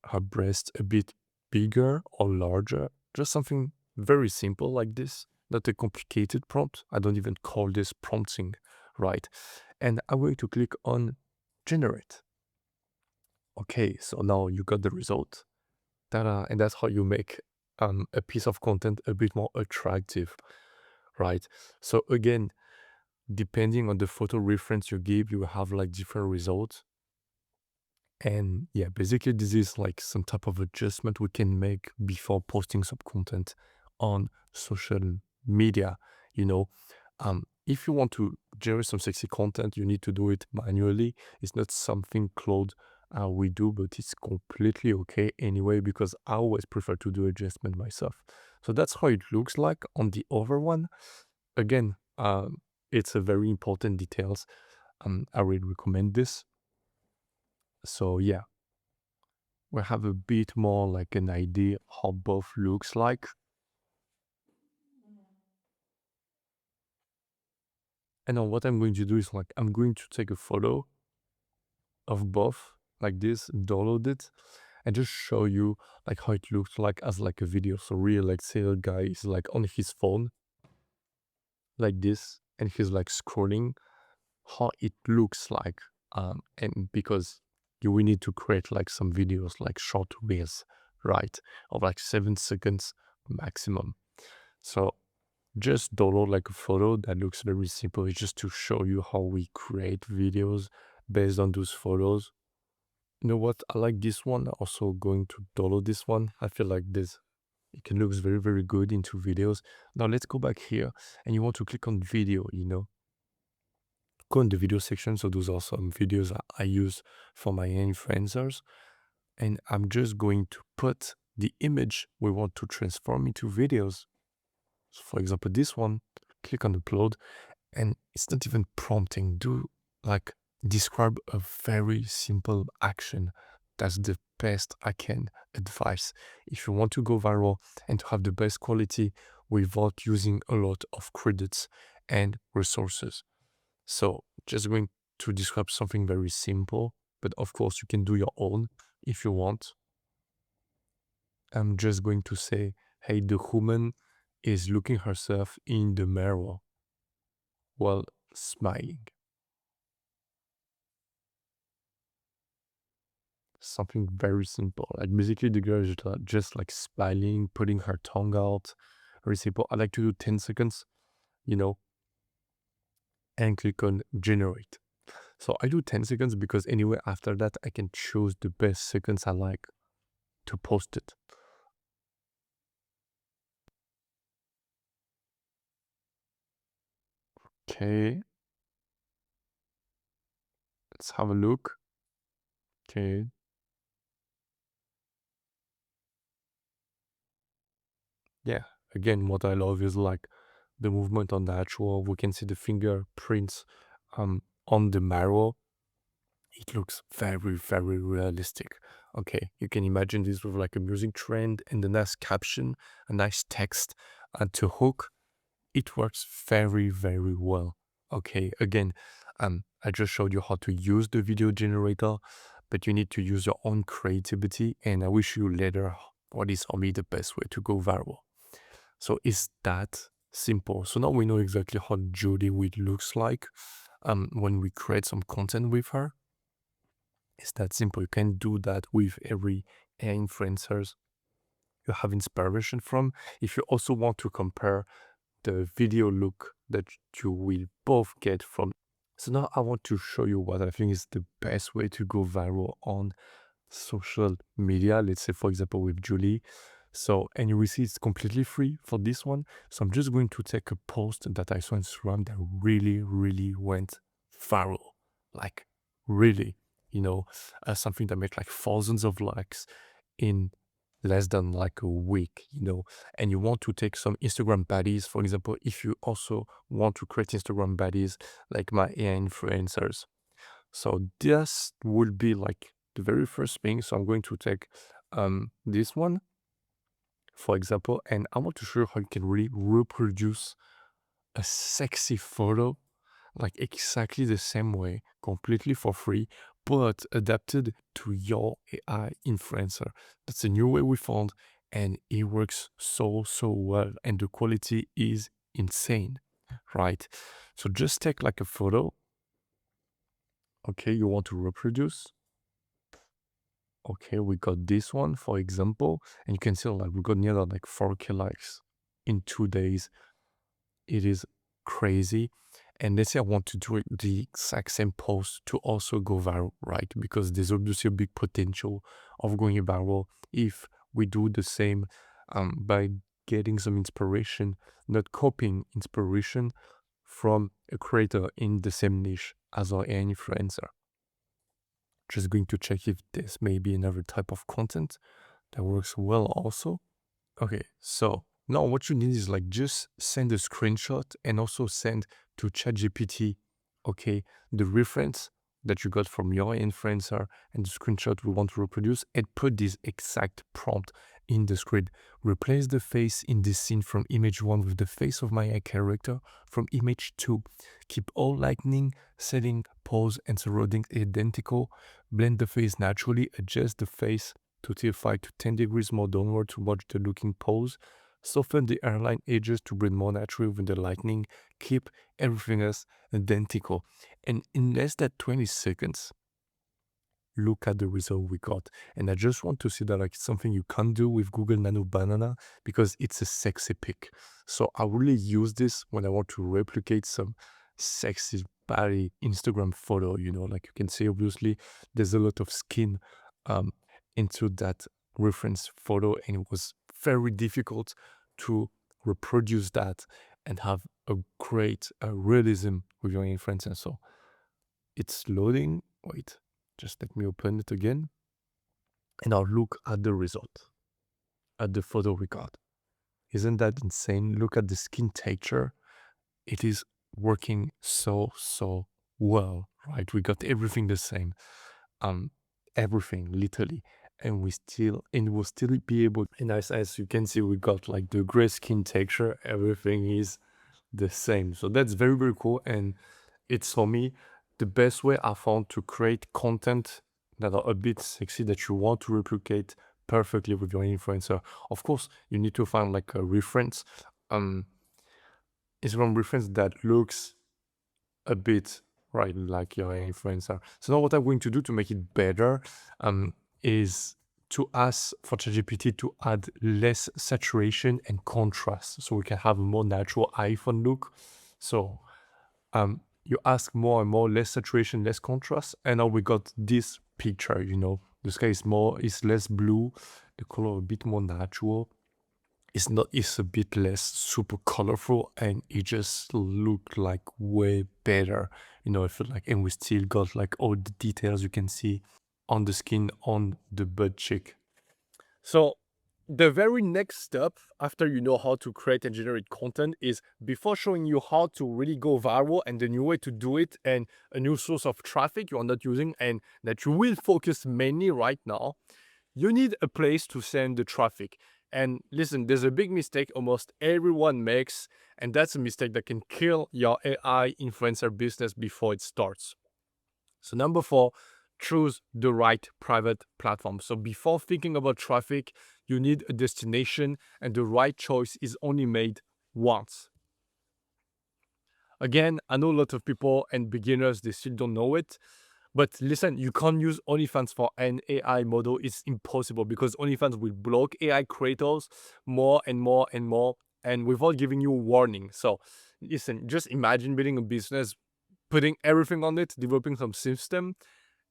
her breast a bit bigger or larger. Just something very simple like this, not a complicated prompt. I don't even call this prompting, right? And I'm going to click on generate. Okay, so now you got the result. Ta-da! And that's how you make a piece of content a bit more attractive, right? So again, depending on the photo reference you give, you will have like different results. And yeah, basically this is like some type of adjustment we can make before posting some content on social media. You know, if you want to generate some sexy content, you need to do it manually. It's not something Claude we do, but it's completely okay anyway, because I always prefer to do adjustment myself. So that's how it looks like on the other one. Again, it's a very important details. I really recommend this. So yeah, we have a bit more like an idea how both looks like. And now what I'm going to do is like, I'm going to take a photo of both like this, download it, and just show you like how it looks like as like a video. So really like say a guy is like on his phone like this, and he's like scrolling, how it looks like. And because you will need to create like some videos, like short reels, right? Of like 7 seconds maximum. So just download like a photo that looks very simple. It's just to show you how we create videos based on those photos. You know what? I like this one. Also going to download this one. I feel like this, it can look very, very good into videos. Now let's go back here, and you want to click on video. Go in the video section. So those are some videos I use for my influencers. And I'm just going to put the image we want to transform into videos. So for example, this one, click on upload, and it's not even prompting. Do like describe a very simple action. That's the best I can advise if you want to go viral and to have the best quality without using a lot of credits and resources. So just going to describe something very simple, but of course you can do your own if you want. I'm just going to say, hey, the woman is looking herself in the mirror while smiling. Something very simple. Like basically the girl is just like smiling, putting her tongue out. Very simple. I like to do 10 seconds, you know, and click on generate. So I do 10 seconds because anyway, after that, I can choose the best seconds I like to post it. Okay, let's have a look. Okay, yeah. Again, what I love is like the movement on the actual. We can see the fingerprints on the marrow. It looks very, very realistic. Okay, you can imagine this with like a music trend and a nice caption, a nice text, and to hook. It works very, very well. Okay, again, I just showed you how to use the video generator, but you need to use your own creativity, and I will show you later what is for me the best way to go viral. So it's that simple. So now we know exactly how Jodie Wood looks like when we create some content with her. It's that simple. You can do that with every AI influencers you have inspiration from. If you also want to compare the video look that you will both get from. So now I want to show you what I think is the best way to go viral on social media. Let's say, for example, with Julie. So, and you will see it's completely free for this one. So I'm just going to take a post that I saw on Instagram that really, really went viral. Like, really, something that made like thousands of likes in less than like a week, and you want to take some Instagram baddies, for example, if you also want to create Instagram baddies like my AI influencers. So this will be like the very first thing. So I'm going to take this one, for example, and I want to show you how you can really reproduce a sexy photo like exactly the same way, completely for free, but adapted to your AI influencer. That's a new way we found, and it works so, so well, and the quality is insane, right? So just take like a photo. Okay, you want to reproduce. Okay, we got this one, for example, and you can see like we got nearly like 4K likes in 2 days. It is crazy. And let's say I want to do the exact same post to also go viral, right? Because there's obviously a big potential of going viral if we do the same by getting some inspiration, not copying inspiration from a creator in the same niche as our influencer. Just going to check if there's maybe another type of content that works well also. Okay, so now what you need is like just send a screenshot and also send to ChatGPT, okay, the reference that you got from your influencer and the screenshot we want to reproduce, and put this exact prompt in the script. Replace the face in this scene from image 1 with the face of my AI character from image 2. Keep all lighting, setting, pose, and surroundings identical. Blend the face naturally. Adjust the face to tilt 5 to 10 degrees more downward to watch the looking pose. Soften the airline edges to bring more natural with the lightning. Keep everything else identical. And in less than 20 seconds, look at the result we got. And I just want to see that like something you can't do with Google Nano Banana because it's a sexy pic. So I really use this when I want to replicate some sexy body Instagram photo, like you can see, obviously there's a lot of skin into that reference photo, and it was very difficult to reproduce that and have a great realism with your influencer. So it's loading. Wait, just let me open it again. And I'll look at the result, at the photo we got. Isn't that insane? Look at the skin texture. it is working so well, right? We got everything the same, um, everything literally, and will still be able. And as you can see, we got like the gray skin texture. Everything is the same, so that's very cool. And it's, for me, the best way I found to create content that are a bit sexy that you want to replicate perfectly with your influencer. Of course, you need to find like a reference, um, Instagram reference that looks a bit right like your influencer. So now what I'm going to do to make it better, is to ask for ChatGPT to add less saturation and contrast so we can have a more natural iPhone look. So you ask more and more, less saturation, less contrast, and now we got this picture. The sky is less blue, the color a bit more natural. It's a bit less super colorful, and it just looked like way better. I feel like, and we still got like all the details you can see on the skin, on the butt cheek. So the very next step after you know how to create and generate content is, before showing you how to really go viral and the new way to do it and a new source of traffic you are not using and that you will focus mainly right now, you need a place to send the traffic. And listen, there's a big mistake almost everyone makes, and that's a mistake that can kill your AI influencer business before it starts. So number 4, choose the right private platform. So before thinking about traffic, you need a destination, and the right choice is only made once. Again, I know a lot of people and beginners, they still don't know it. But listen, you can't use OnlyFans for an AI model. It's impossible, because OnlyFans will block AI creators more and more and more, and without giving you a warning. So listen, just imagine building a business, putting everything on it, developing some system,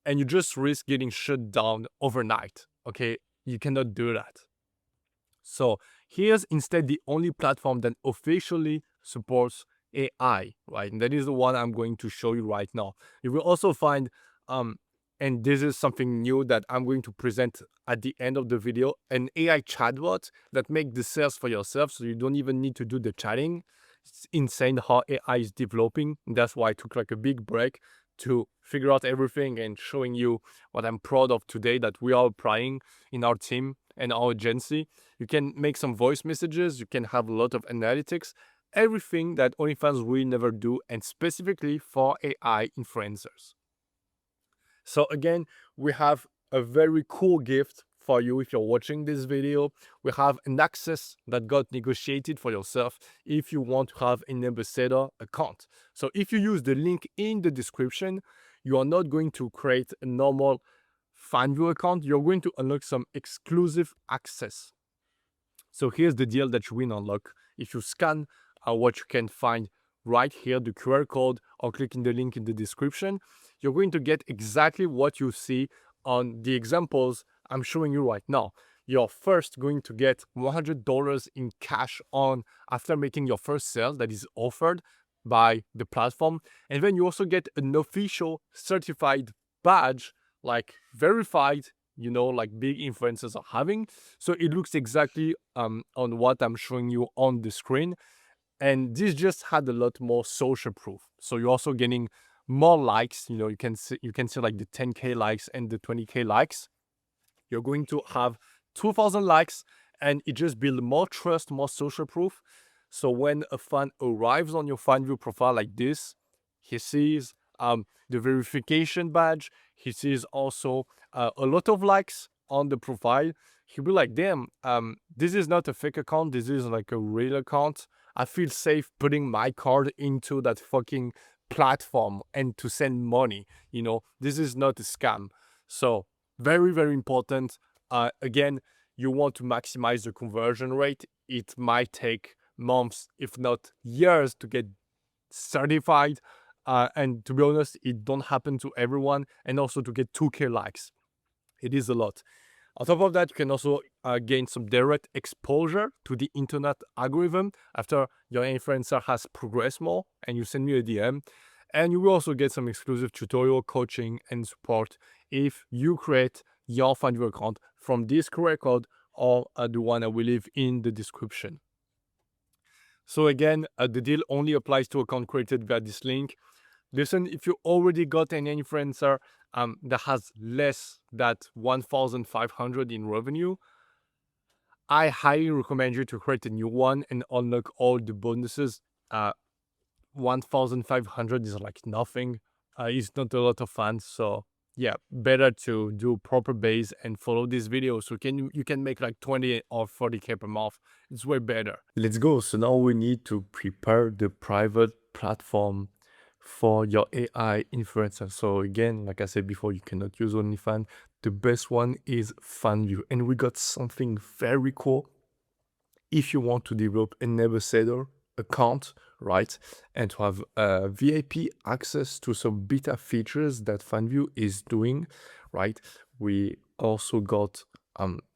and you just risk getting shut down overnight. Okay, you cannot do that. So here's instead the only platform that officially supports AI, right? And that is the one I'm going to show you right now. You will also find, and this is something new that I'm going to present at the end of the video, an AI chatbot that make the sales for yourself, so you don't even need to do the chatting. It's insane how AI is developing. That's why I took like a big break to figure out everything and showing you what I'm proud of today that we are applying in our team and our agency. You can make some voice messages, you can have a lot of analytics, everything that OnlyFans will never do, and specifically for AI influencers. So again, we have a very cool gift for you if you're watching this video. We have an access that got negotiated for yourself if you want to have an ambassador account. So if you use the link in the description, you are not going to create a normal Fanvue account. You're going to unlock some exclusive access. So here's the deal that you will unlock. If you scan what you can find right here, the QR code, or clicking the link in the description, you're going to get exactly what you see on the examples I'm showing you right now. You're first going to get $100 in cash on after making your first sale that is offered by the platform. And then you also get an official certified badge, like verified, like big influencers are having. So it looks exactly on what I'm showing you on the screen. And this just had a lot more social proof. So you're also getting more likes. You can see like the 10K likes and the 20K likes. You're going to have 2,000 likes, and it just builds more trust, more social proof. So when a fan arrives on your Fanvue profile like this, he sees the verification badge. He sees also a lot of likes on the profile. He'll be like, damn, this is not a fake account. This is like a real account. I feel safe putting my card into that fucking platform and to send money. This is not a scam. So very important. Again, you want to maximize the conversion rate. It might take months, if not years, to get certified. And to be honest, it don't happen to everyone. And also to get 2K likes, it is a lot. On top of that, you can also gain some direct exposure to the internet algorithm after your influencer has progressed more and you send me a DM. And you will also get some exclusive tutorial, coaching, and support if you create your Fanvue account from this QR code or the one I will leave in the description. So again, the deal only applies to account created via this link. Listen, if you already got an influencer that has less than 1,500 in revenue, I highly recommend you to create a new one and unlock all the bonuses. 1,500 is like nothing. It's not a lot of fun. So yeah, better to do proper base and follow this video. So you can make like 20 or 40K per month. It's way better. Let's go. So now we need to prepare the private platform for your AI influencer. So again, like I said before, you cannot use OnlyFans. The best one is Fanvue. And we got something very cool if you want to develop a never-seller account, right, and to have VIP access to some beta features that Fanvue is doing, right, we also got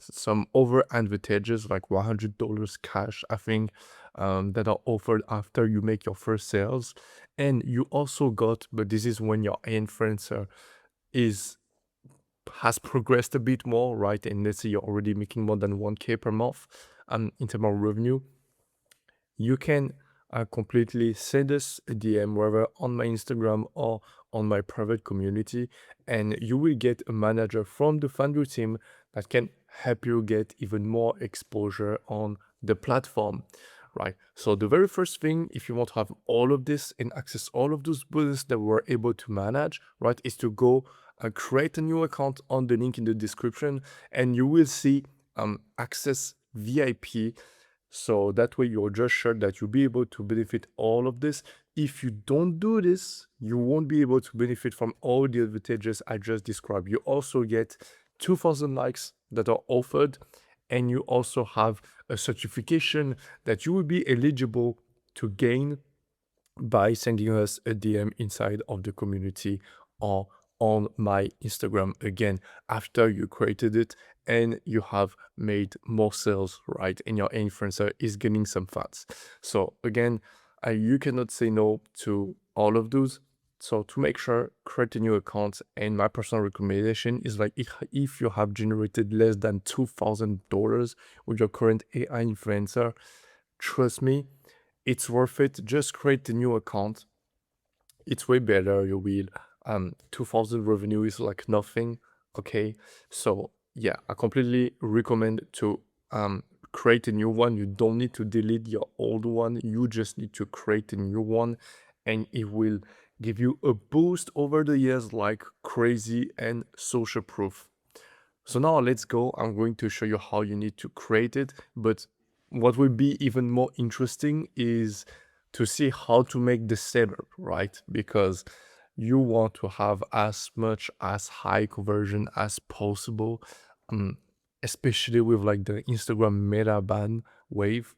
some other advantages like $100 cash, I think, that are offered after you make your first sales. And you also got, but this is when your influencer has progressed a bit more, right? And let's say you're already making more than 1K per month in terms of revenue, you can completely send us a DM, whether on my Instagram or on my private community, and you will get a manager from the Fanvue team that can help you get even more exposure on the platform, right? So the very first thing, if you want to have all of this and access all of those bonuses that we're able to manage, right, is to go create a new account on the link in the description, and you will see access VIP. So that way you're just sure that you'll be able to benefit all of this. If you don't do this, you won't be able to benefit from all the advantages I just described. You also get 2,000 likes that are offered, and you also have a certification that you will be eligible to gain by sending us a DM inside of the community or on my Instagram, again, after you created it and you have made more sales, right? And your influencer is getting some fans. So again, you cannot say no to all of those. So to make sure, create a new account. And my personal recommendation is like, if you have generated less than $2,000 with your current AI influencer, trust me, it's worth it. Just create a new account. It's way better. You will 2,000 revenue is like nothing. Okay, so yeah, I completely recommend to create a new one. You don't need to delete your old one. You just need to create a new one, and it will give you a boost over the years like crazy and social proof. So now let's go. I'm going to show you how you need to create it. But what will be even more interesting is to see how to make the setup, right? Because you want to have as much as high conversion as possible, um, especially with like the Instagram meta ban wave.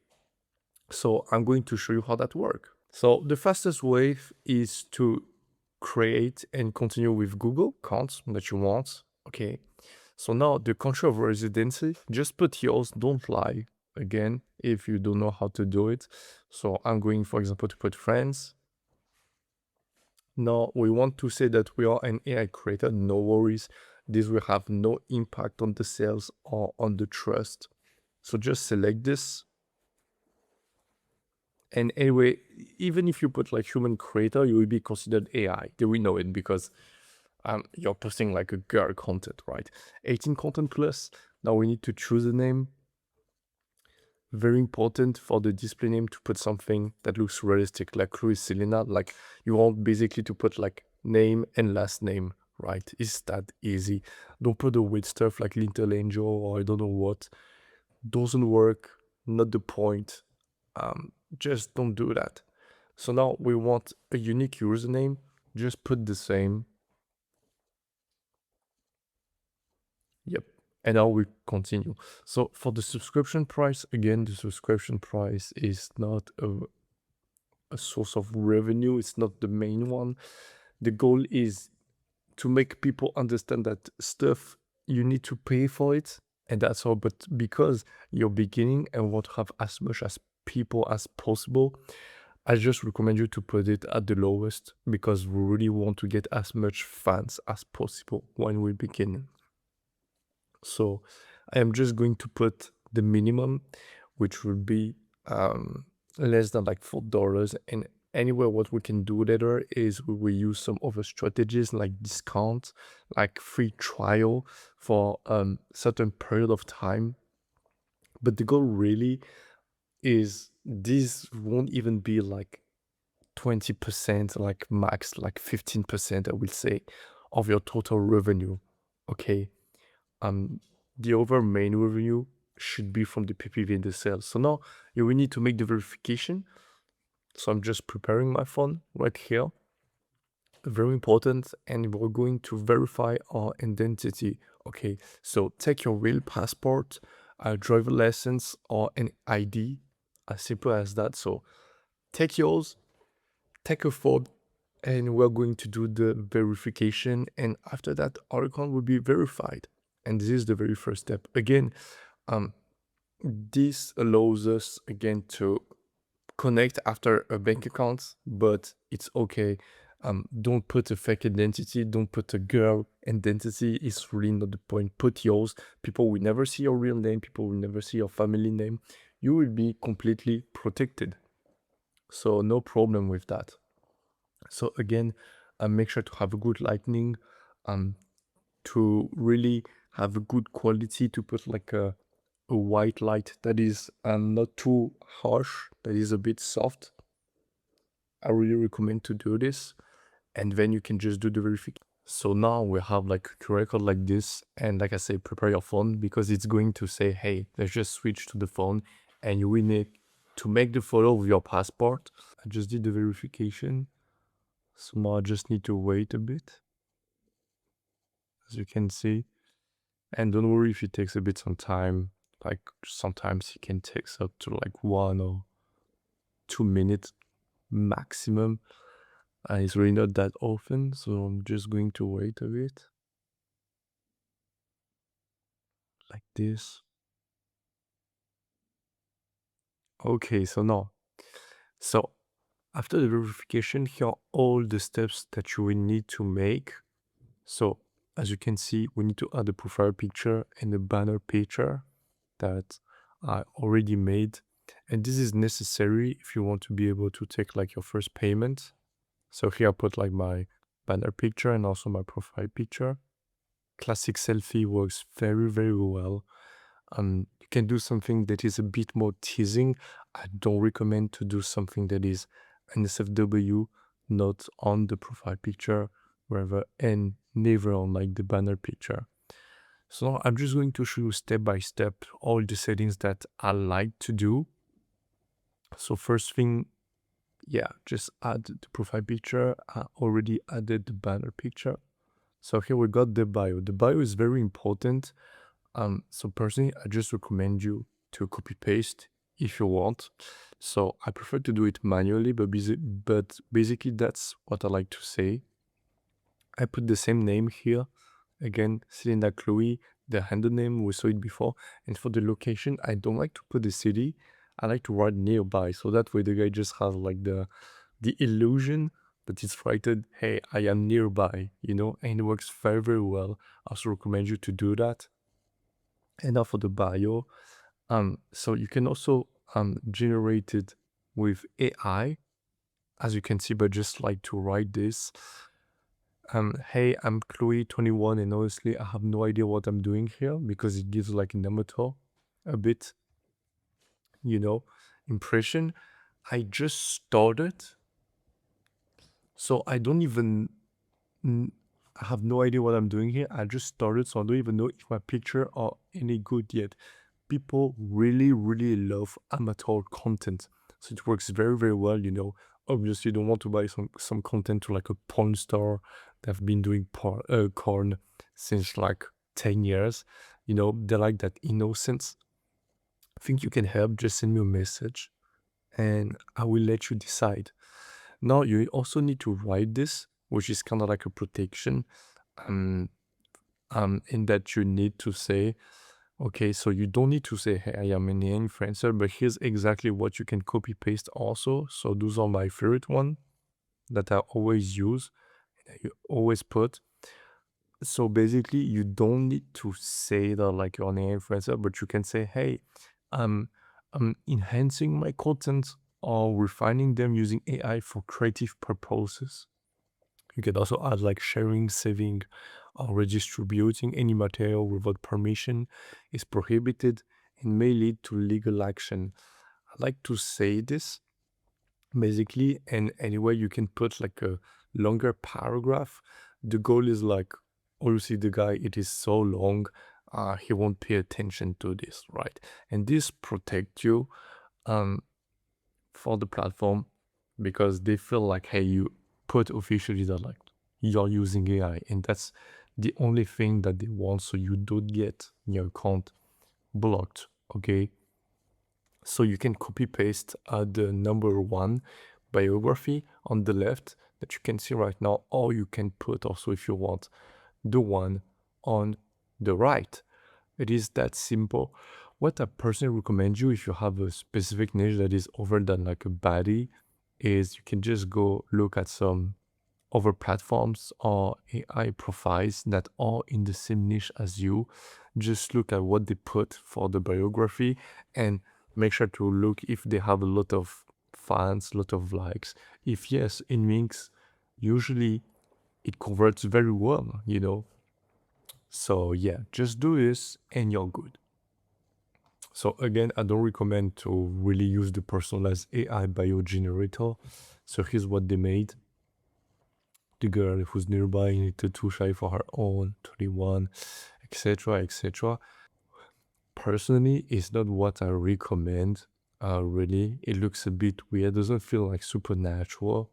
So I'm going to show you how that works. So the fastest way is to create and continue with Google accounts that you want. Okay. So now the country of residency, just put yours, don't lie. Again, if you don't know how to do it. So I'm going, for example, to put France. Now we want to say that we are an AI creator, no worries. This will have no impact on the sales or on the trust. So just select this. And anyway, even if you put like human creator, you will be considered AI. They will know it because you're posting like a girl content, right? 18 content plus. Now we need to choose a name. Very important for the display name to put something that looks realistic, like Louis Selena. Like you want basically to put like name and last name, right? It's that easy. Don't put the weird stuff like Little Angel or I don't know what. Doesn't work. Not the point. Just don't do that. So now we want a unique username. Just put the same. Yep. And now we continue. So for the subscription price, again, the subscription price is not a source of revenue. It's not the main one. The goal is to make people understand that stuff you need to pay for it. And that's all. But because you're beginning and want to have as much as people as possible, I just recommend you to put it at the lowest because we really want to get as much fans as possible when we begin. So I am just going to put the minimum, which will be less than like $4. And anyway, what we can do later is we will use some other strategies like discount, like free trial for certain period of time. But the goal really is this won't even be like 20%, like max, like 15%, I will say, of your total revenue. Okay. Um, the other main revenue should be from the PPV and the sales. So now you will need to make the verification. So I'm just preparing my phone right here. Very important, and we're going to verify our identity. Okay, so take your real passport, a driver license, or an ID, as simple as that. So take yours, take a phone, and we're going to do the verification. And after that, our account will be verified. And this is the very first step. Again, um, this allows us again to connect after a bank account, but it's okay. Don't put a fake identity. Don't put a girl identity. It's really not the point. Put yours. People will never see your real name. People will never see your family name. You will be completely protected. So no problem with that. So again, make sure to have a good lighting, to really have a good quality, to put like a white light that is not too harsh, that is a bit soft. I really recommend to do this, and then you can just do the verification. So now we have like a QR code like this, and like I say, prepare your phone because it's going to say, hey, let's just switch to the phone, and you will need to make the photo of your passport. I just did the verification, so now I just need to wait a bit, as you can see. And don't worry if it takes a bit some time. Like sometimes it can take up to like 1 or 2 minutes maximum. It's really not that often, so I'm just going to wait a bit. Like this. Okay, so now. So after the verification, here are all the steps that you will need to make. So as you can see, we need to add a profile picture and a banner picture that I already made. And this is necessary if you want to be able to take like your first payment. So here I put like my banner picture and also my profile picture. Classic selfie works very, very well. You can do something that is a bit more teasing. I don't recommend to do something that is an SFW, not on the profile picture, wherever, and never on like the banner picture. So I'm just going to show you step by step all the settings that I like to do. So first thing, yeah, just add the profile picture. I already added the banner picture. So here we got the bio. The bio is very important. So personally, I just recommend you to copy paste if you want. So I prefer to do it manually, but basically that's what I like to say. I put the same name here. Again, Celinda Chloe, the handle name, we saw it before. And for the location, I don't like to put the city. I like to write nearby. So that way the guy just has like the illusion that it's written, hey, I am nearby, and it works very, very well. I also recommend you to do that. And now for the bio, so you can also generate it with AI, as you can see, but just like to write this. Hey, I'm Chloe 21, and honestly, I have no idea what I'm doing here because it gives like an amateur a bit, impression. I just started, so I don't even I have no idea what I'm doing here. I just started, so I don't even know if my picture are any good yet. People really, really love amateur content. So it works very, very well, Obviously, you don't want to buy some content to like a porn star that have been doing corn since like 10 years. They like that innocence. I think you can help. Just send me a message and I will let you decide. Now, you also need to write this, which is kind of like a protection. Um, in that you need to say, okay, so you don't need to say, hey, I am an influencer, but here's exactly what you can copy paste also. So those are my favorite one that I always use, that you always put. So basically, you don't need to say that like you're an influencer, but you can say, hey, I'm enhancing my content or refining them using AI for creative purposes. You can also add like sharing, saving, or redistributing any material without permission is prohibited and may lead to legal action. I like to say this basically, and anyway, you can put like a longer paragraph. The goal is like, oh, you see the guy, it is so long, he won't pay attention to this, right? And this protect you um, for the platform because they feel like, hey, you put officially that like you're using AI, and that's the only thing that they want, so you don't get your account blocked. Okay, so you can copy paste the number one biography on the left that you can see right now, or you can put also, if you want, the one on the right. It is that simple. What I personally recommend you, if you have a specific niche that is over than like a body, is you can just go look at some other platforms or AI profiles that are in the same niche as you. Just look at what they put for the biography and make sure to look if they have a lot of fans, a lot of likes. If yes, it means usually it converts very well, you know. So yeah, just do this and you're good. So again, I don't recommend to really use the personalized AI bio generator. So here's what they made. The girl who's nearby needed too shy for her own, 21, etc., etc. Personally, it's not what I recommend. Really, it looks a bit weird. Doesn't feel like supernatural,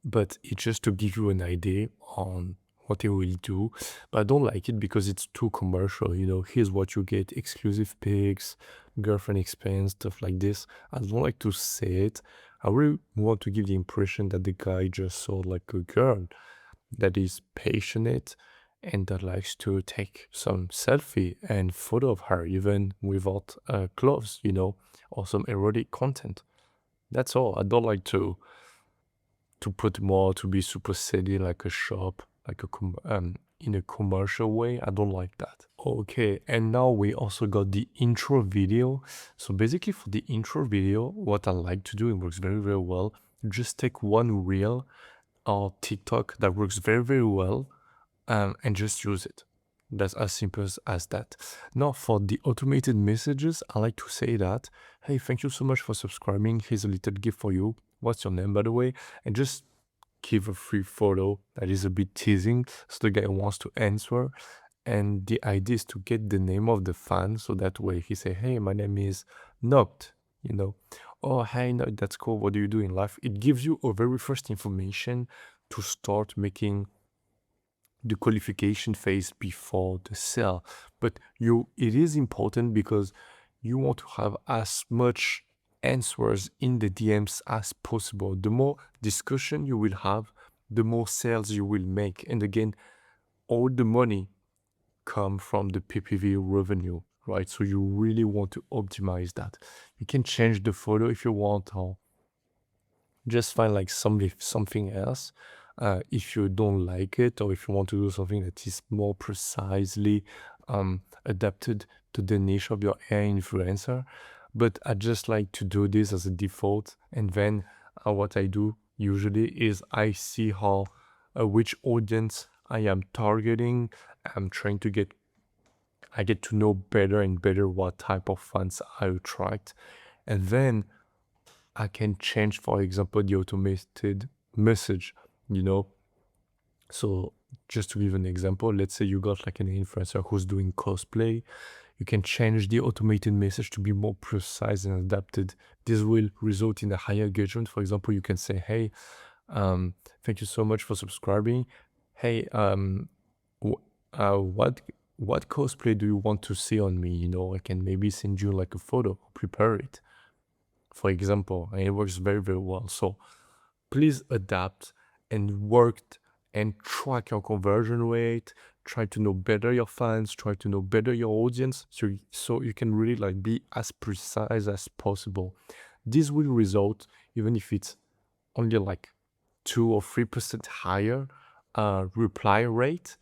but it's just to give you an idea on what it will do. But I don't like it because it's too commercial. You know, here's what you get: exclusive pics, girlfriend expense, stuff like this. I don't like to say it. I really want to give the impression that the guy just saw like a girl that is passionate and that likes to take some selfie and photo of her even without clothes, you know, or some erotic content. That's all. I don't like to put more to be super silly like a shop, like in a commercial way. I don't like that. Okay, and now we also got the intro video. So basically for the intro video, what I like to do, it works very, very well. Just take one reel or TikTok that works very, very well, and just use it. That's as simple as that. Now, for the automated messages, I like to say that, hey, thank you so much for subscribing. Here's a little gift for you. What's your name, by the way? And just give a free photo that is a bit teasing so the guy wants to answer. And the idea is to get the name of the fan so that way he say, hey, my name is Noct, you know. Oh, hey, Noct, that's cool. What do you do in life? It gives you a very first information to start making the qualification phase before the sale. But it is important because you want to have as much answers in the DMs as possible. The more discussion you will have, the more sales you will make. And again, all the money come from the PPV revenue, right? So you really want to optimize that. You can change the photo if you want, or just find like something else if you don't like it, or if you want to do something that is more precisely adapted to the niche of your AI influencer. But I just like to do this as a default, and then what I do usually is I see how which audience I am targeting. I'm trying to I get to know better and better what type of fans I attract, and then I can change, for example, the automated message, you know. So just to give an example, let's say you got like an influencer who's doing cosplay. You can change the automated message to be more precise and adapted. This will result in a higher engagement. For example, you can say, hey, thank you so much for subscribing. Hey, what cosplay do you want to see on me? You know, I can maybe send you like a photo, prepare it, for example, and it works very, very well. So please adapt and work and track your conversion rate. Try to know better your fans, try to know better your audience, so you can really like be as precise as possible. This will result, even if it's only like 2 or 3% higher reply rate,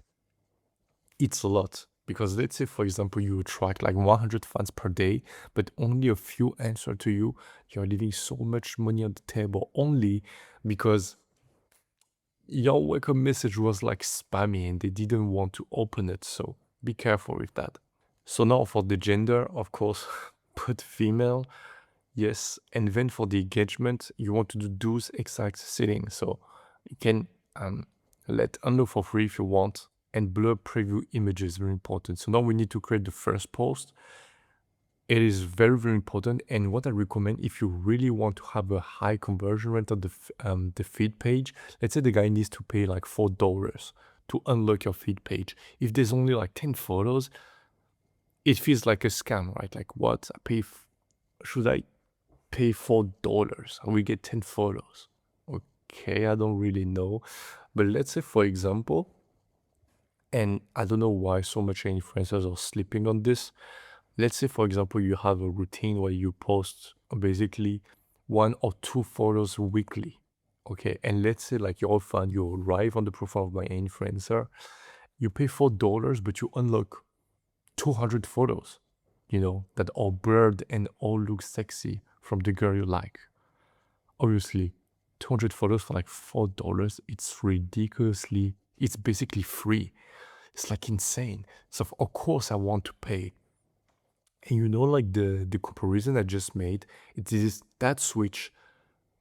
it's a lot. Because let's say, for example, you attract like 100 fans per day, but only a few answer to you. You're leaving so much money on the table only because your welcome message was like spammy and they didn't want to open it. So be careful with that. So now for the gender, of course, put female. Yes, and then for the engagement, you want to do those exact settings. So you can let unlock for free if you want, and blur preview images, very important. So now we need to create the first post. It is very, very important. And what I recommend, if you really want to have a high conversion rate on the feed page, let's say the guy needs to pay like $4 to unlock your feed page. If there's only like 10 photos, it feels like a scam, right? Like what? Should I pay $4 and we get 10 photos? Okay, I don't really know. But let's say, for example, and I don't know why so much influencers are sleeping on this. Let's say, for example, you have a routine where you post basically 1 or 2 photos weekly. Okay, and let's say like you're a fan, you arrive on the profile of my influencer, you pay $4, but you unlock 200 photos, that are blurred and all look sexy from the girl you like. Obviously, 200 photos for like $4, it's basically free. It's like insane. So of course I want to pay. And like the comparison I just made, it is that switch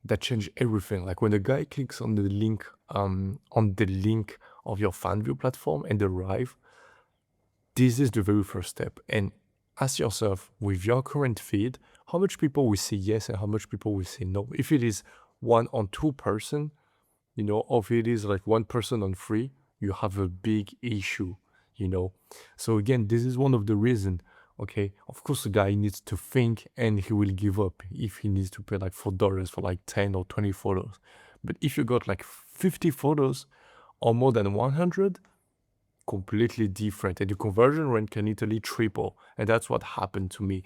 that changed everything. Like when the guy clicks on the link of your Fanvue platform and arrive, this is the very first step. And ask yourself, with your current feed, how much people will say yes and how much people will say no. If it is 1 or 2 person, or if it is like 1 person on free, you have a big issue. So again, this is one of the reasons. Okay, of course, the guy needs to think and he will give up if he needs to pay like $4 for like 10 or 20 photos. But if you got like 50 photos or more than 100, completely different, and the conversion rate can literally triple. And that's what happened to me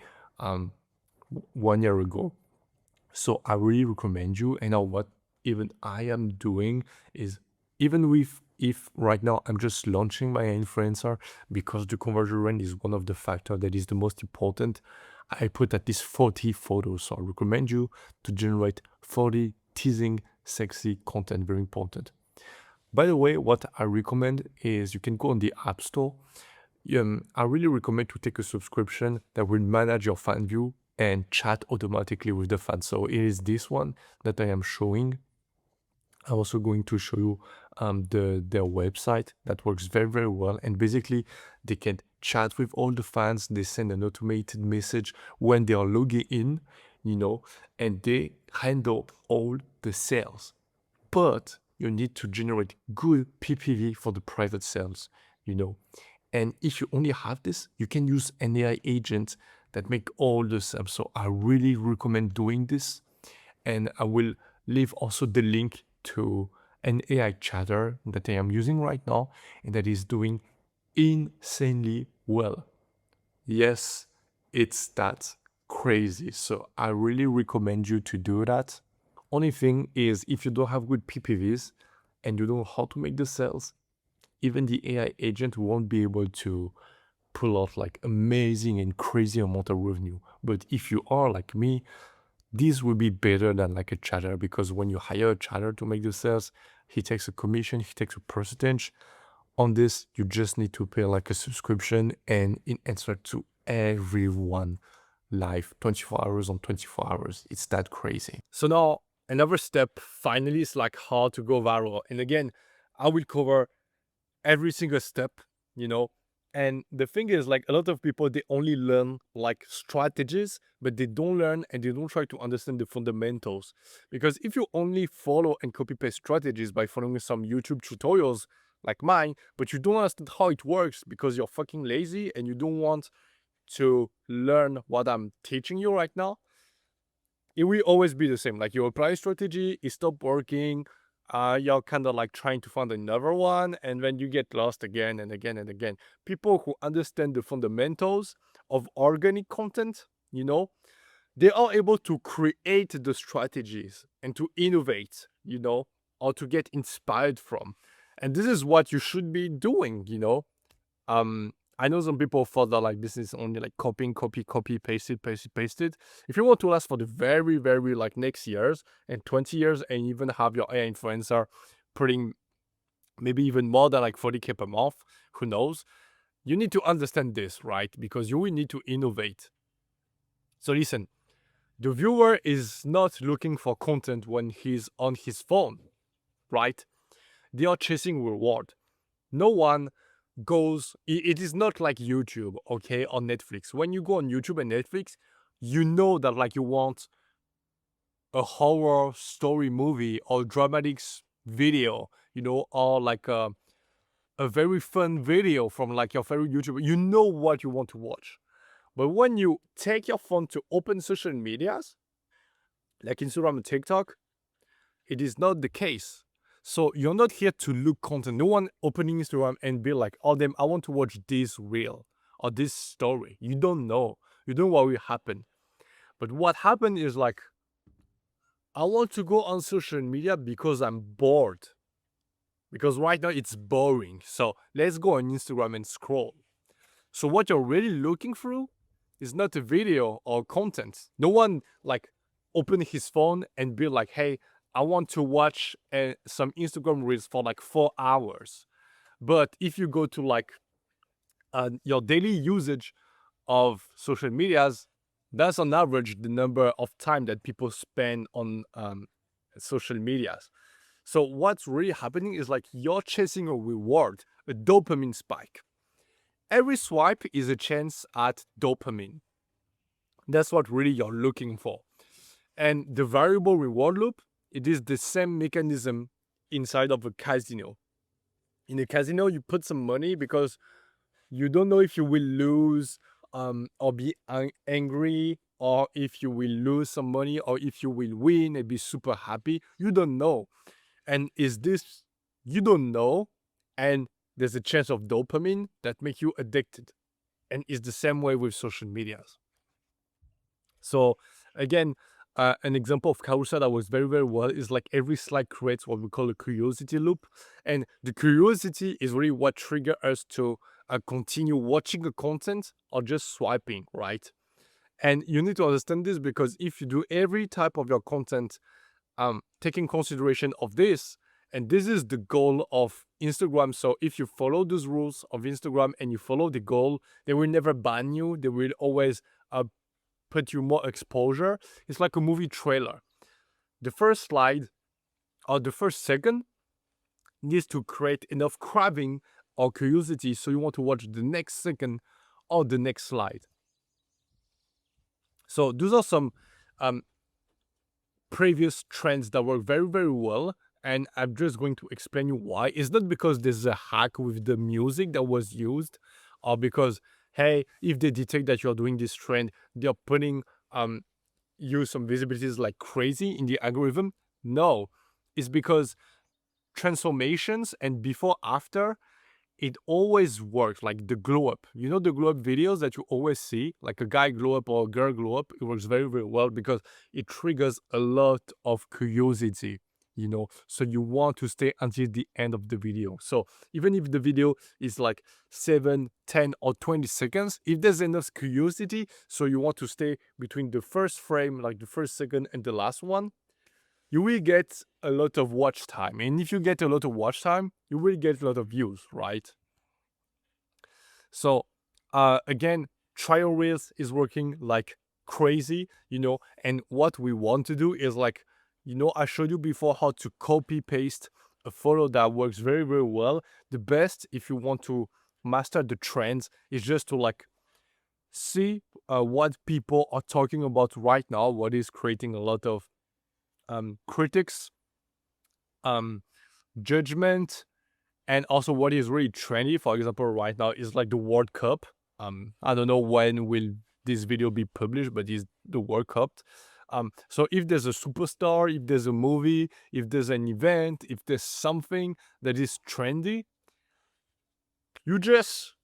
1 year ago. So I really recommend you. And now what even I am doing is, even if right now I'm just launching my influencer, because the conversion rate is one of the factors that is the most important, I put at least 40 photos. So I recommend you to generate 40 teasing, sexy content, very important. By the way, what I recommend is you can go on the App Store. I really recommend to take a subscription that will manage your Fanvue and chat automatically with the fans. So it is this one that I am showing. I'm also going to show you their website that works very, very well. And basically, they can chat with all the fans. They send an automated message when they are logging in, and they handle all the sales. But you need to generate good PPV for the private sales, And if you only have this, you can use an AI agent that make all the sales. So I really recommend doing this. And I will leave also the link to an AI chatter that I am using right now and that is doing insanely well. Yes, it's that crazy. So I really recommend you to do that. Only thing is, if you don't have good PPVs and you don't know how to make the sales, even the AI agent won't be able to pull off like amazing and crazy amount of revenue. But if you are like me, this will be better than like a chatter, because when you hire a chatter to make the sales, he takes a commission, he takes a percentage. On this, you just need to pay like a subscription and it answers to everyone live 24 hours on 24 hours. It's that crazy. So now another step finally is like how to go viral. And again, I will cover every single step, and the thing is, like, a lot of people, they only learn like strategies, but they don't learn and they don't try to understand the fundamentals. Because if you only follow and copy paste strategies by following some YouTube tutorials like mine, but you don't understand how it works because you're fucking lazy and you don't want to learn what I'm teaching you right now, it will always be the same. Like, you apply a strategy, it stopped working, you're kind of like trying to find another one, and then you get lost again and again and again. People who understand the fundamentals of organic content, they are able to create the strategies and to innovate, or to get inspired from. And this is what you should be doing, I know some people thought that like this is only like copying, copy, paste it, paste it, paste it. If you want to last for the very, very like next years and 20 years and even have your AI influencer putting maybe even more than like 40K per month, who knows? You need to understand this, right? Because you will need to innovate. So listen, the viewer is not looking for content when he's on his phone, right? They are chasing reward. No one goes, it is not like YouTube, okay, or Netflix. When you go on YouTube and Netflix, you know that like you want a horror story movie or dramatic video, or like a very fun video from like your favorite YouTuber. You know what you want to watch. But when you take your phone to open social medias, like Instagram and TikTok, it is not the case. So you're not here to look content. No one opening Instagram and be like, oh damn, I want to watch this reel or this story. You don't know. You don't know what will happen. But what happened is like, I want to go on social media because I'm bored. Because right now it's boring. So let's go on Instagram and scroll. So what you're really looking through is not a video or content. No one like open his phone and be like, hey, I want to watch some Instagram reels for like 4 hours. But if you go to like your daily usage of social medias, that's on average the number of time that people spend on social medias. So what's really happening is like you're chasing a reward, a dopamine spike. Every swipe is a chance at dopamine. That's what really you're looking for. And the variable reward loop, it is the same mechanism inside of a casino. In a casino, you put some money because you don't know if you will lose or be angry, or if you will lose some money, or if you will win and be super happy. You don't know. And you don't know, and there's a chance of dopamine that make you addicted. And it's the same way with social medias. So again, an example of carousel that works very, very well is like every slide creates what we call a curiosity loop. And the curiosity is really what triggers us to continue watching the content or just swiping, right? And you need to understand this because if you do every type of your content taking consideration of this, and this is the goal of Instagram. So if you follow those rules of Instagram and you follow the goal, they will never ban you. They will always put you more exposure. It's like a movie trailer. The first slide or the first second needs to create enough craving or curiosity so you want to watch the next second or the next slide. So those are some previous trends that work very, very well. And I'm just going to explain you why. It's not because there's a hack with the music that was used, or because, hey, if they detect that you're doing this trend, they're putting you some visibilities like crazy in the algorithm. No, it's because transformations and before after, it always works. Like the glow up, the glow up videos that you always see, like a guy glow up or a girl glow up, it works very, very well because it triggers a lot of curiosity, so you want to stay until the end of the video. So even if the video is like 7, 10, or 20 seconds, if there's enough curiosity, so you want to stay between the first frame, like the first second, and the last one, you will get a lot of watch time. And if you get a lot of watch time, you will get a lot of views, right? So again, trial reels is working like crazy, and what we want to do is like, I showed you before how to copy paste a photo that works very, very well. The best, if you want to master the trends, is just to like see what people are talking about right now, what is creating a lot of critics, judgment, and also what is really trendy. For example, right now is like the World Cup. I don't know when will this video be published, but it's the World Cup. So if there's a superstar, if there's a movie, if there's an event, if there's something that is trendy, you just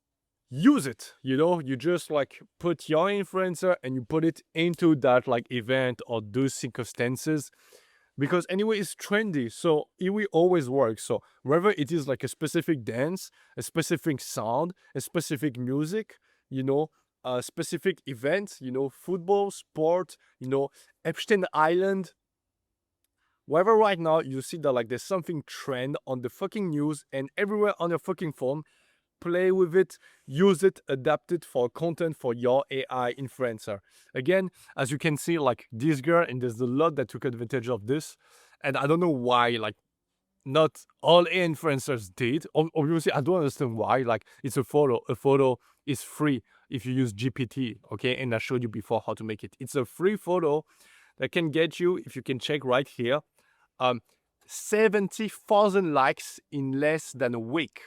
use it. You just like put your influencer and you put it into that like event or those circumstances. because anyway it's trendy, so it will always work. So whether it is like a specific dance, a specific sound, a specific music, you know, a specific event, you know, football, sport, you know, Epstein Island, whether right now you see that like there's something trend on the fucking news and everywhere on your fucking phone, play with it, use it, adapt it for content for your AI influencer. Again, as you can see, like this girl, and there's a lot that took advantage of this. And I don't know why, like, not all AI influencers did. Obviously, I don't understand why. Like, it's a photo. A photo is free if you use GPT, okay? And I showed you before how to make it. It's a free photo that can get you, if you can check right here, um, 70,000 likes in less than a week.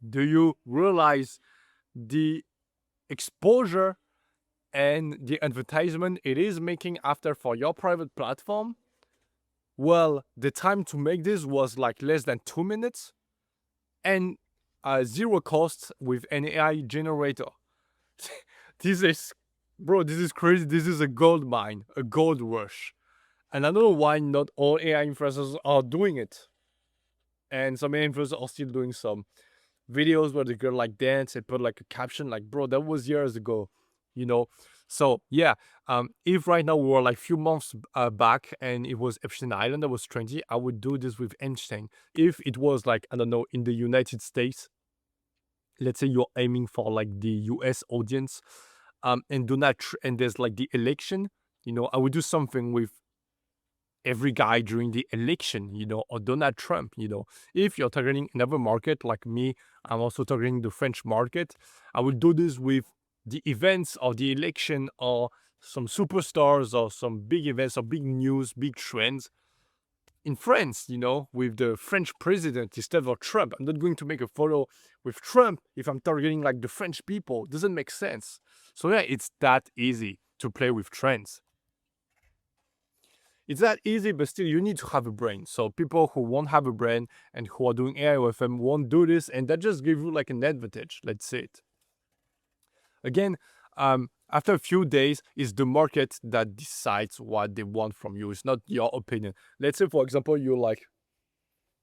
Do you realize the exposure and the advertisement it is making after for your private platform? Well, the time to make this was like less than 2 minutes and zero cost with an AI generator. This is, bro, this is crazy. This is a gold mine, a gold rush. And I don't know why not all AI influencers are doing it. And some AI influencers are still doing some videos where the girl like dance and put like a caption, like, bro, that was years ago, you know. So yeah, if right now we were like few months back and it was Epstein Island that was trendy, I would do this with Einstein. If it was like, I don't know, in the United States, let's say you're aiming for like the US audience, and do not and there's like the election, you know, I would do something with every guy during the election, you know, or Donald Trump, you know. If you're targeting another market like me, I'm also targeting the French market. I will do this with the events of the election or some superstars or some big events or big news, big trends in France, you know, with the French president instead of Trump. I'm not going to make a photo with Trump if I'm targeting like the French people. It doesn't make sense. So yeah, it's that easy to play with trends. It's that easy, but still you need to have a brain. So people who won't have a brain and who are doing AI OFM won't do this, and that just gives you like an advantage. Let's say it. Again, after a few days, it's the market that decides what they want from you. It's not your opinion. Let's say, for example, you're like,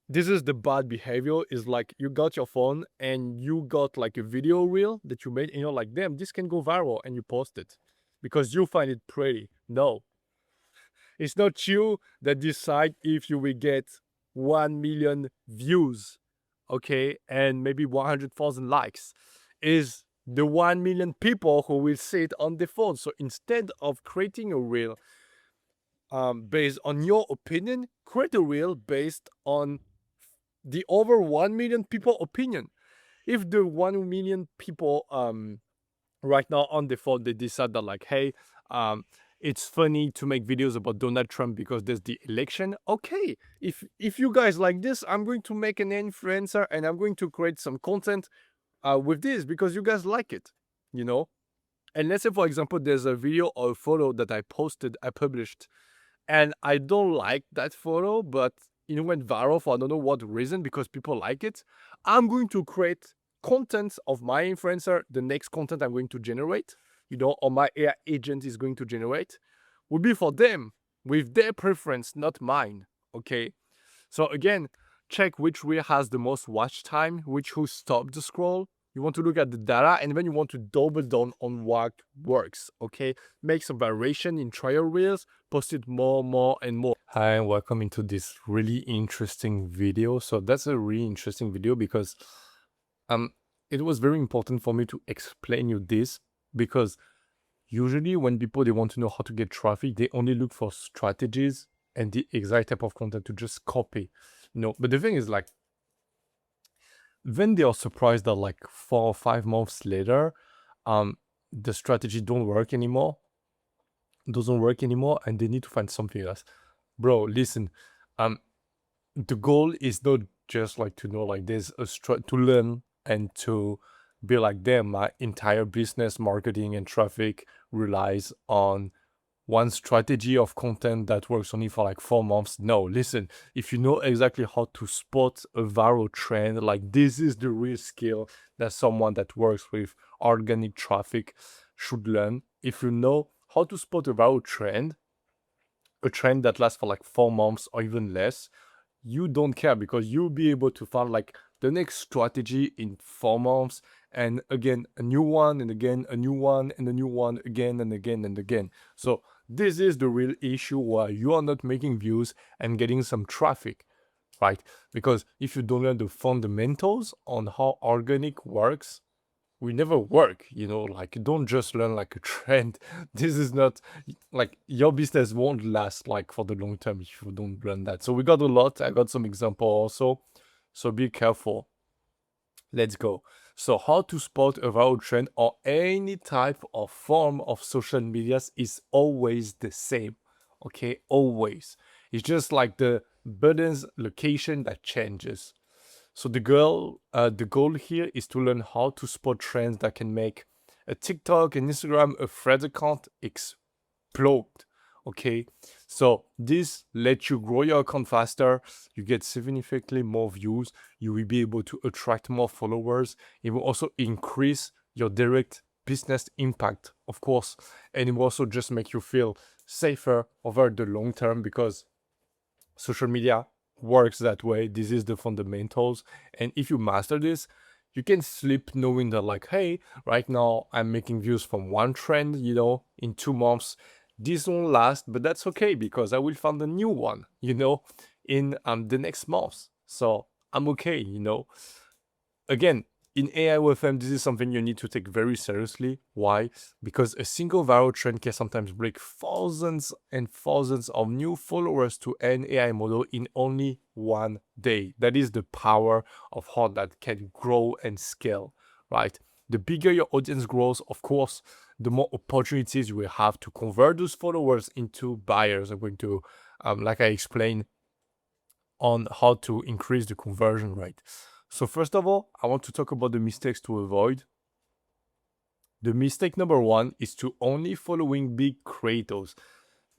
this is the bad behavior, is like you got your phone and you got like a video reel that you made and you're like, damn, this can go viral, and you post it because you find it pretty. No, it's not you that decide if you will get 1 million views, okay, and maybe 100,000 likes. Is the 1 million people who will see it on the phone. So instead of creating a reel based on your opinion, create a reel based on the over 1 million people opinion. If the 1 million people right now on default they decide that like, hey, it's funny to make videos about Donald Trump because there's the election, okay, if you guys like this, I'm going to make an influencer and I'm going to create some content with this because you guys like it, you know. And let's say, for example, there's a video or a photo that I published, and I don't like that photo, but it went viral for I don't know what reason because people like it. I'm going to create content of my influencer. The next content I'm going to generate, you know, or my AI agent is going to generate, will be for them with their preference, not mine. Okay. So again, check which reel has the most watch time, which who stopped the scroll. You want to look at the data and then you want to double down on what works. Okay, make some variation in trial reels, post it more, and more. Hi, and welcome into this really interesting video. So that's a really interesting video because it was very important for me to explain you this, because usually when people they want to know how to get traffic, they only look for strategies and the exact type of content to just copy. No, but the thing is, like, then they are surprised that like 4 or 5 months later, the strategy doesn't work anymore, and they need to find something else. Bro, listen, the goal is not just like to know like there's a to learn and to be like, damn, my entire business, marketing and traffic relies on one strategy of content that works only for like 4 months. No, listen, if you know exactly how to spot a viral trend, like this is the real skill that someone that works with organic traffic should learn. If you know how to spot a viral trend, a trend that lasts for like 4 months or even less, you don't care because you'll be able to find like the next strategy in 4 months, and again a new one, and again a new one, and a new one, again and again and again. So this is the real issue why you are not making views and getting some traffic, right? Because if you don't learn the fundamentals on how organic works, we never work, like don't just learn like a trend. This is not like your business won't last like for the long term if you don't learn that. So we got a lot. I got some example also, so be careful. Let's go. So how to spot a viral trend or any type of form of social medias is always the same. Okay, always. It's just like the button's location that changes. So the goal here is to learn how to spot trends that can make a TikTok, an Instagram, a Threads account explode. Okay, so this lets you grow your account faster. You get significantly more views. You will be able to attract more followers. It will also increase your direct business impact, of course, and it will also just make you feel safer over the long term because social media works that way. This is the fundamentals. And if you master this, you can sleep knowing that, like, hey, right now I'm making views from one trend, in 2 months. This won't last, but that's okay because I will find a new one, in the next month. So I'm okay. Again, in AI OFM, this is something you need to take very seriously. Why? Because a single viral trend can sometimes break thousands and thousands of new followers to an AI model in only one day. That is the power of how that can grow and scale, right? The bigger your audience grows, of course, the more opportunities you will have to convert those followers into buyers. I'm going to, like I explained, on how to increase the conversion rate. So first of all, I want to talk about the mistakes to avoid. The mistake number one is to only following big creators.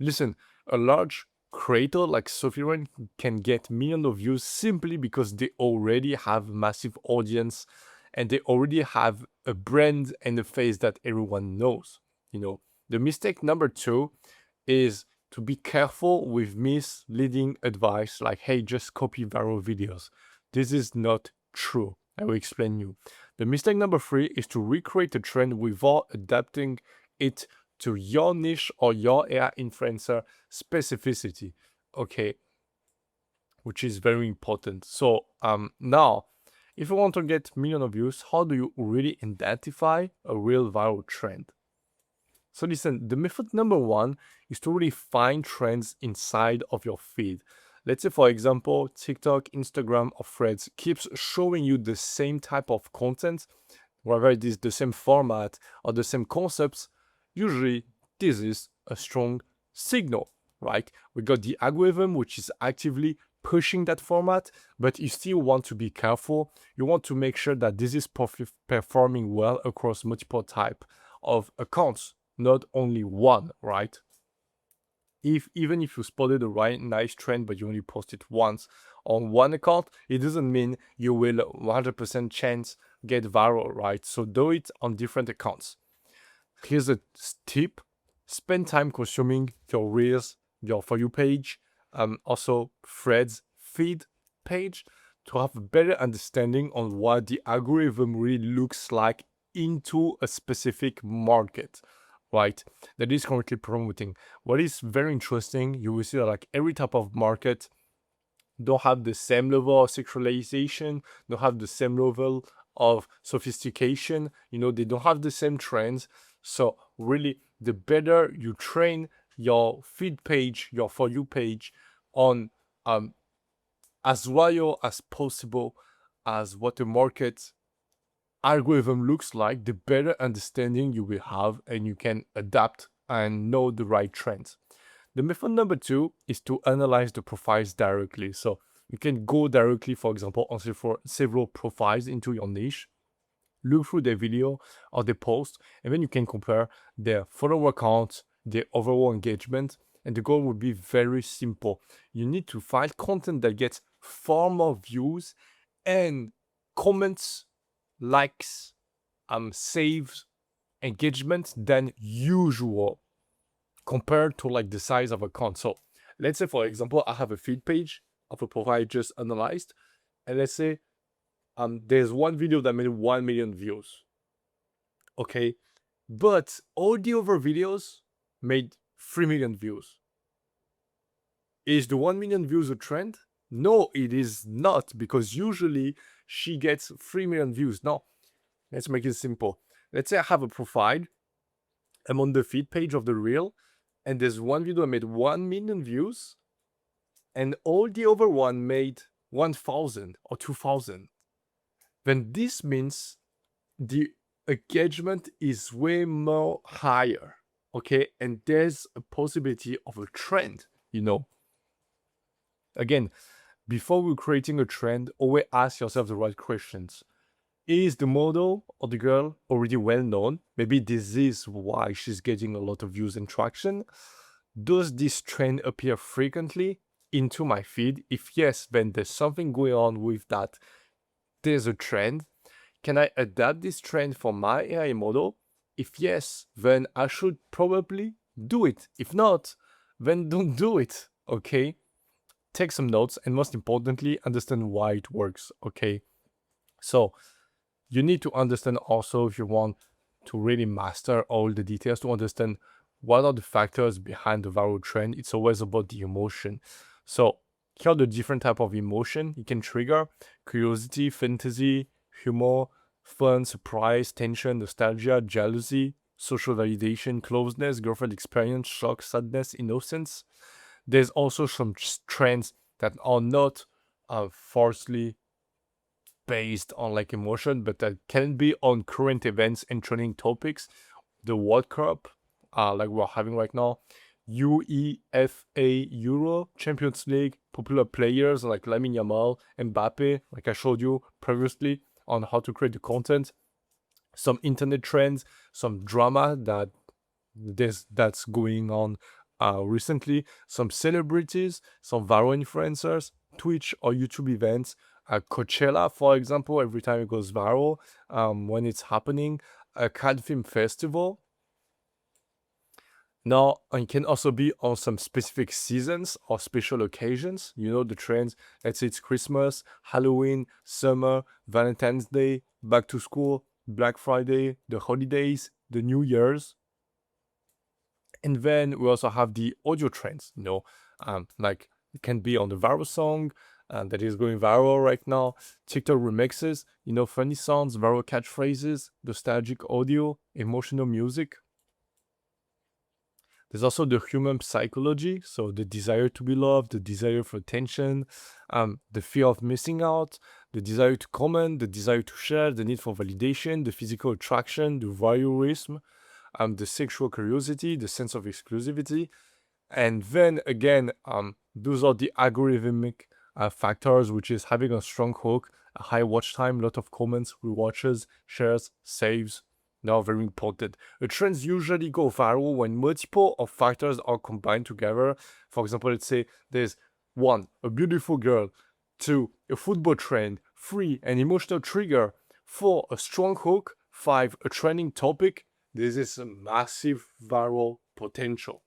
Listen, a large creator like Sophie Ren can get millions of views simply because they already have massive audience and they already have a brand and a face that everyone knows. The mistake number two is to be careful with misleading advice like, hey, just copy viral videos. This is not true. I will explain you. The mistake number three is to recreate a trend without adapting it to your niche or your AI influencer specificity. Okay, which is very important. So now, if you want to get millions of views, how do you really identify a real viral trend? So listen, the method number one is to really find trends inside of your feed. Let's say, for example, TikTok, Instagram, or Threads keeps showing you the same type of content, whether it is the same format or the same concepts. Usually, this is a strong signal, right? We got the algorithm, which is actively pushing that format, but you still want to be careful. You want to make sure that this is performing well across multiple type of accounts, not only one, right? Even if you spotted a right nice trend but you only post it once on one account, it doesn't mean you will 100% chance get viral, right? So do it on different accounts. Here's a tip: spend time consuming your reels, your For You page, also Threads feed page, to have a better understanding on what the algorithm really looks like into a specific market, right? That is currently promoting. What is very interesting, you will see that like every type of market don't have the same level of sexualization, don't have the same level of sophistication, they don't have the same trends. So really, the better you train your feed page, your For You page on as loyal as possible as what the market algorithm looks like, the better understanding you will have and you can adapt and know the right trends. The method number two is to analyze the profiles directly. So you can go directly, for example, on several profiles into your niche, look through their video or their post, and then you can compare their follower count, their overall engagement. And the goal would be very simple. You need to find content that gets far more views and comments, likes, saves, engagement than usual compared to like the size of account. So Let's say, for example, I have a feed page of a profile I just analyzed, and let's say there's one video that made 1 million views. Okay, but all the other videos made 3 million views. Is the 1 million views a trend? No, it is not, because usually she gets 3 million views. Now, let's make it simple. Let's say I have a profile. I'm on the feed page of the reel, and there's one video that made 1 million views, and all the other one made 1,000 or 2,000. Then this means the engagement is way more higher, okay? And there's a possibility of a trend, Again, before we're creating a trend, always ask yourself the right questions. Is the model or the girl already well known? Maybe this is why she's getting a lot of views and traction. Does this trend appear frequently into my feed? If yes, then there's something going on with that. There's a trend. Can I adapt this trend for my AI model? If yes, then I should probably do it. If not, then don't do it, okay? Take some notes, and most importantly, understand why it works, okay? So you need to understand also, if you want to really master all the details, to understand what are the factors behind the viral trend. It's always about the emotion. So here are the different type of emotion it can trigger: curiosity, fantasy, humor, fun, surprise, tension, nostalgia, jealousy, social validation, closeness, girlfriend experience, shock, sadness, innocence. There's also some trends that are not falsely based on like emotion, but that can be on current events and trending topics. The World Cup, like we're having right now, UEFA Euro, Champions League, popular players like Lamine Yamal, Mbappe, like I showed you previously on how to create the content. Some internet trends, some drama that's going on recently, some celebrities, some viral influencers, Twitch or YouTube events, Coachella, for example, every time it goes viral, when it's happening, a Cannes Film Festival. Now, it can also be on some specific seasons or special occasions. The trends. Let's say it's Christmas, Halloween, summer, Valentine's Day, back to school, Black Friday, the holidays, the New Year's. And then we also have the audio trends, like it can be on the viral song that is going viral right now, TikTok remixes, funny sounds, viral catchphrases, nostalgic audio, emotional music. There's also the human psychology, so the desire to be loved, the desire for attention, the fear of missing out, the desire to comment, the desire to share, the need for validation, the physical attraction, the voyeurism, the sexual curiosity, the sense of exclusivity. And then again, those are the algorithmic factors, which is having a strong hook, a high watch time, lot of comments, rewatches, shares, saves. Now, very important. Trends usually go viral when multiple of factors are combined together. For example, let's say there's 1, a beautiful girl; 2, a football trend; 3, an emotional trigger; 4, a strong hook; 5, a trending topic. This is a massive viral potential.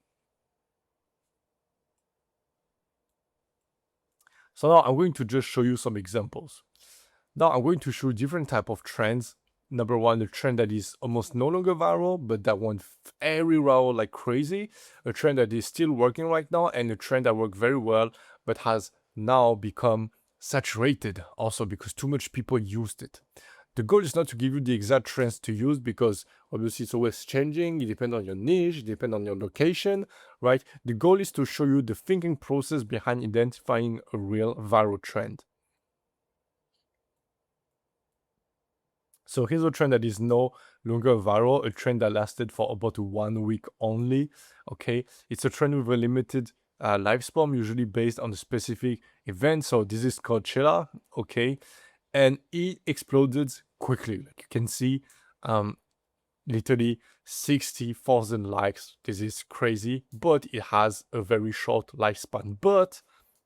So now I'm going to just show you some examples. Now I'm going to show different type of trends. Number 1, a trend that is almost no longer viral, but that went very viral like crazy. A trend that is still working right now, and a trend that worked very well, but has now become saturated also because too much people used it. The goal is not to give you the exact trends to use, because obviously it's always changing. It depends on your niche, it depends on your location, right? The goal is to show you the thinking process behind identifying a real viral trend. So here's a trend that is no longer viral, a trend that lasted for about 1 week only, okay? It's a trend with a limited lifespan, usually based on a specific event. So this is Coachella, okay? And it exploded quickly. Like you can see, literally 60,000 likes. This is crazy, but it has a very short lifespan. But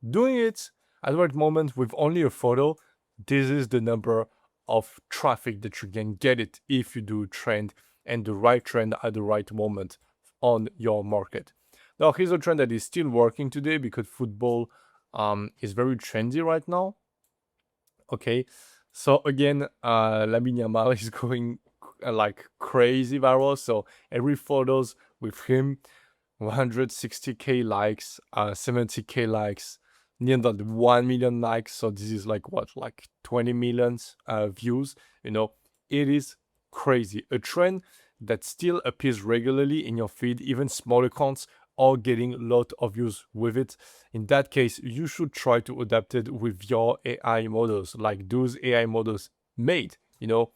doing it at the right moment with only a photo, this is the number of traffic that you can get it if you do a trend, and the right trend at the right moment on your market. Now, here's a trend that is still working today because football is very trendy right now. Okay, so again, Lamine Yamal is going like crazy viral. So every photos with him, 160k likes, 70k likes, near the 1 million likes. So this is like what, like 20 millions views. You know, it is crazy. A trend that still appears regularly in your feed. Even small accounts are getting a lot of views with it. In that case, you should try to adapt it with your AI models, like those AI models made. You know,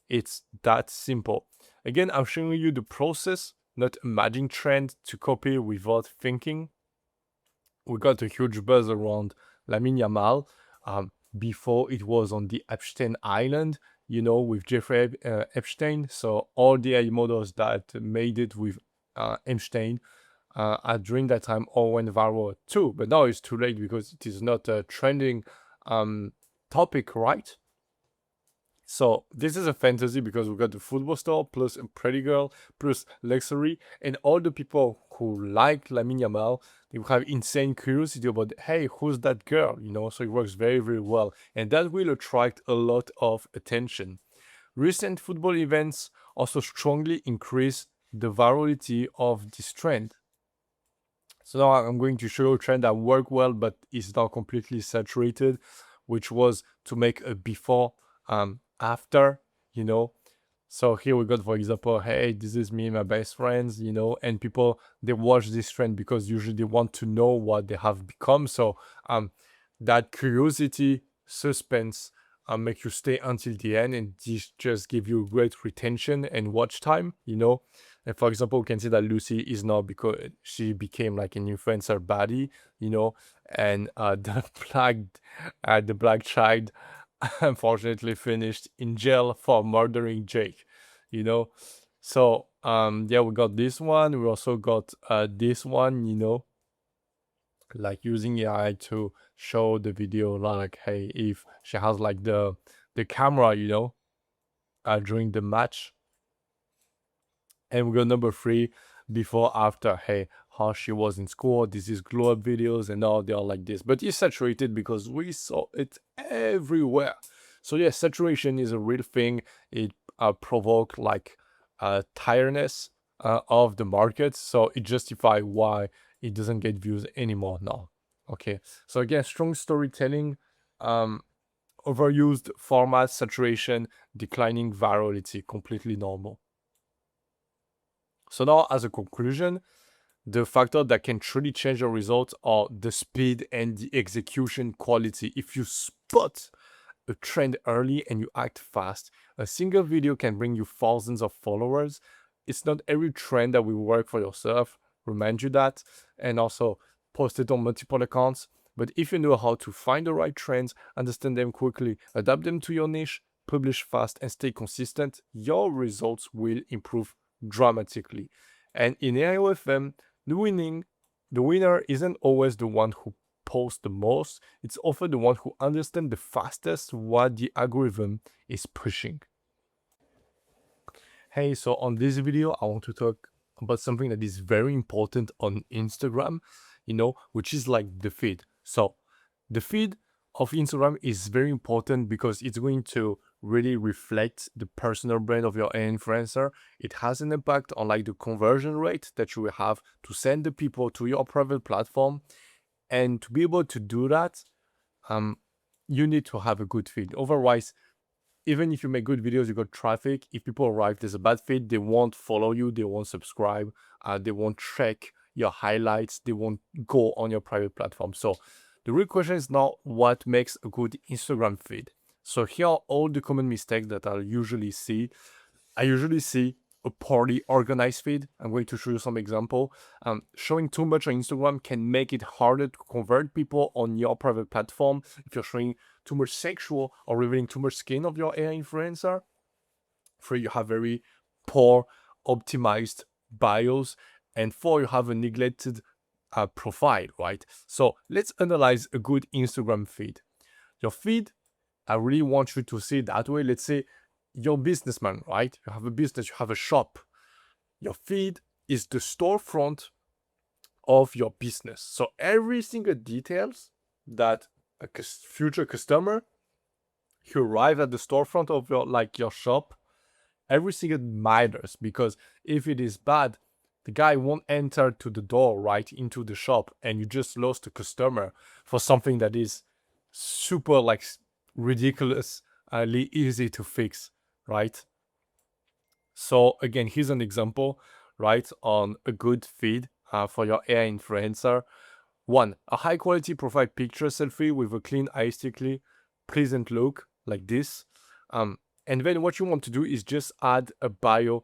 it's that simple. Again, I'm showing you the process, not a magic trend to copy without thinking. We got a huge buzz around Lamine Yamal before it was on the Epstein Island, you know, with Jeffrey Epstein. So all the AI models that made it with Epstein during that time all went viral too. But now it's too late because it is not a trending topic, right? So this is a fantasy because we got the football star plus a pretty girl plus luxury, and all the people who like Lamine Yamal, they will have insane curiosity about, hey, who's that girl? You know, so it works very, very well, and that will attract a lot of attention. Recent football events also strongly increase the virality of this trend. So now I'm going to show you a trend that worked well, but is now completely saturated, which was to make a before, after, you know. So here we got, for example, hey, this is me and my best friends, you know, and people, they watch this trend because usually they want to know what they have become. So that curiosity, suspense, make you stay until the end, and this just give you great retention and watch time, you know. And for example, we can see that Lucy is now, because she became like an influencer body, you know, and the black child unfortunately finished in jail for murdering Jake, you know. So yeah, we got this one. We also got this one, you know, like using AI to show the video, like, hey, if she has like the camera, you know, during the match. And we got number 3, before, after. Hey, how she was in school. This is glow up videos, and now they are like this. But it's saturated because we saw it everywhere. So yeah, saturation is a real thing. It provoke like tiredness of the market. So it justify why it doesn't get views anymore now. Okay. So again, strong storytelling, overused format, saturation, declining virality, completely normal. So now, as a conclusion, the factor that can truly change your results are the speed and the execution quality. If you spot a trend early and you act fast, a single video can bring you thousands of followers. It's not every trend that will work for yourself, remind you that, and also post it on multiple accounts. But if you know how to find the right trends, understand them quickly, adapt them to your niche, publish fast, and stay consistent, your results will improve dramatically. And in AI OFM, the winner isn't always the one who posts the most. It's often the one who understands the fastest what the algorithm is pushing. Hey, so on this video, I want to talk about something that is very important on Instagram, you know, which is like the feed. So the feed of Instagram is very important because it's going to really reflect the personal brand of your influencer. It has an impact on like the conversion rate that you will have to send the people to your private platform. And to be able to do that, you need to have a good feed. Otherwise, even if you make good videos, you got traffic. If people arrive, there's a bad feed, they won't follow you, they won't subscribe, they won't check your highlights, they won't go on your private platform. So the real question is now, what makes a good Instagram feed? So here are all the common mistakes that I usually see. I usually see a poorly organized feed. I'm going to show you some example. Showing too much on Instagram can make it harder to convert people on your private platform. If you're showing too much sexual or revealing too much skin of your AI influencer, for you have very poor optimized bios, and 4, you have a neglected profile, right? So let's analyze a good Instagram feed. Your feed, I really want you to see it that way. Let's say you're a businessman, right? You have a business, you have a shop. Your feed is the storefront of your business. So every single details that a future customer who arrive at the storefront of your shop, every single matters, because if it is bad, the guy won't enter to the door right into the shop, and you just lost a customer for something that is super like ridiculously easy to fix, right? So again, here's an example, right, on a good feed for your AI influencer. One, a high quality profile picture selfie with a clean, aesthetically pleasant look like this. And then what you want to do is just add a bio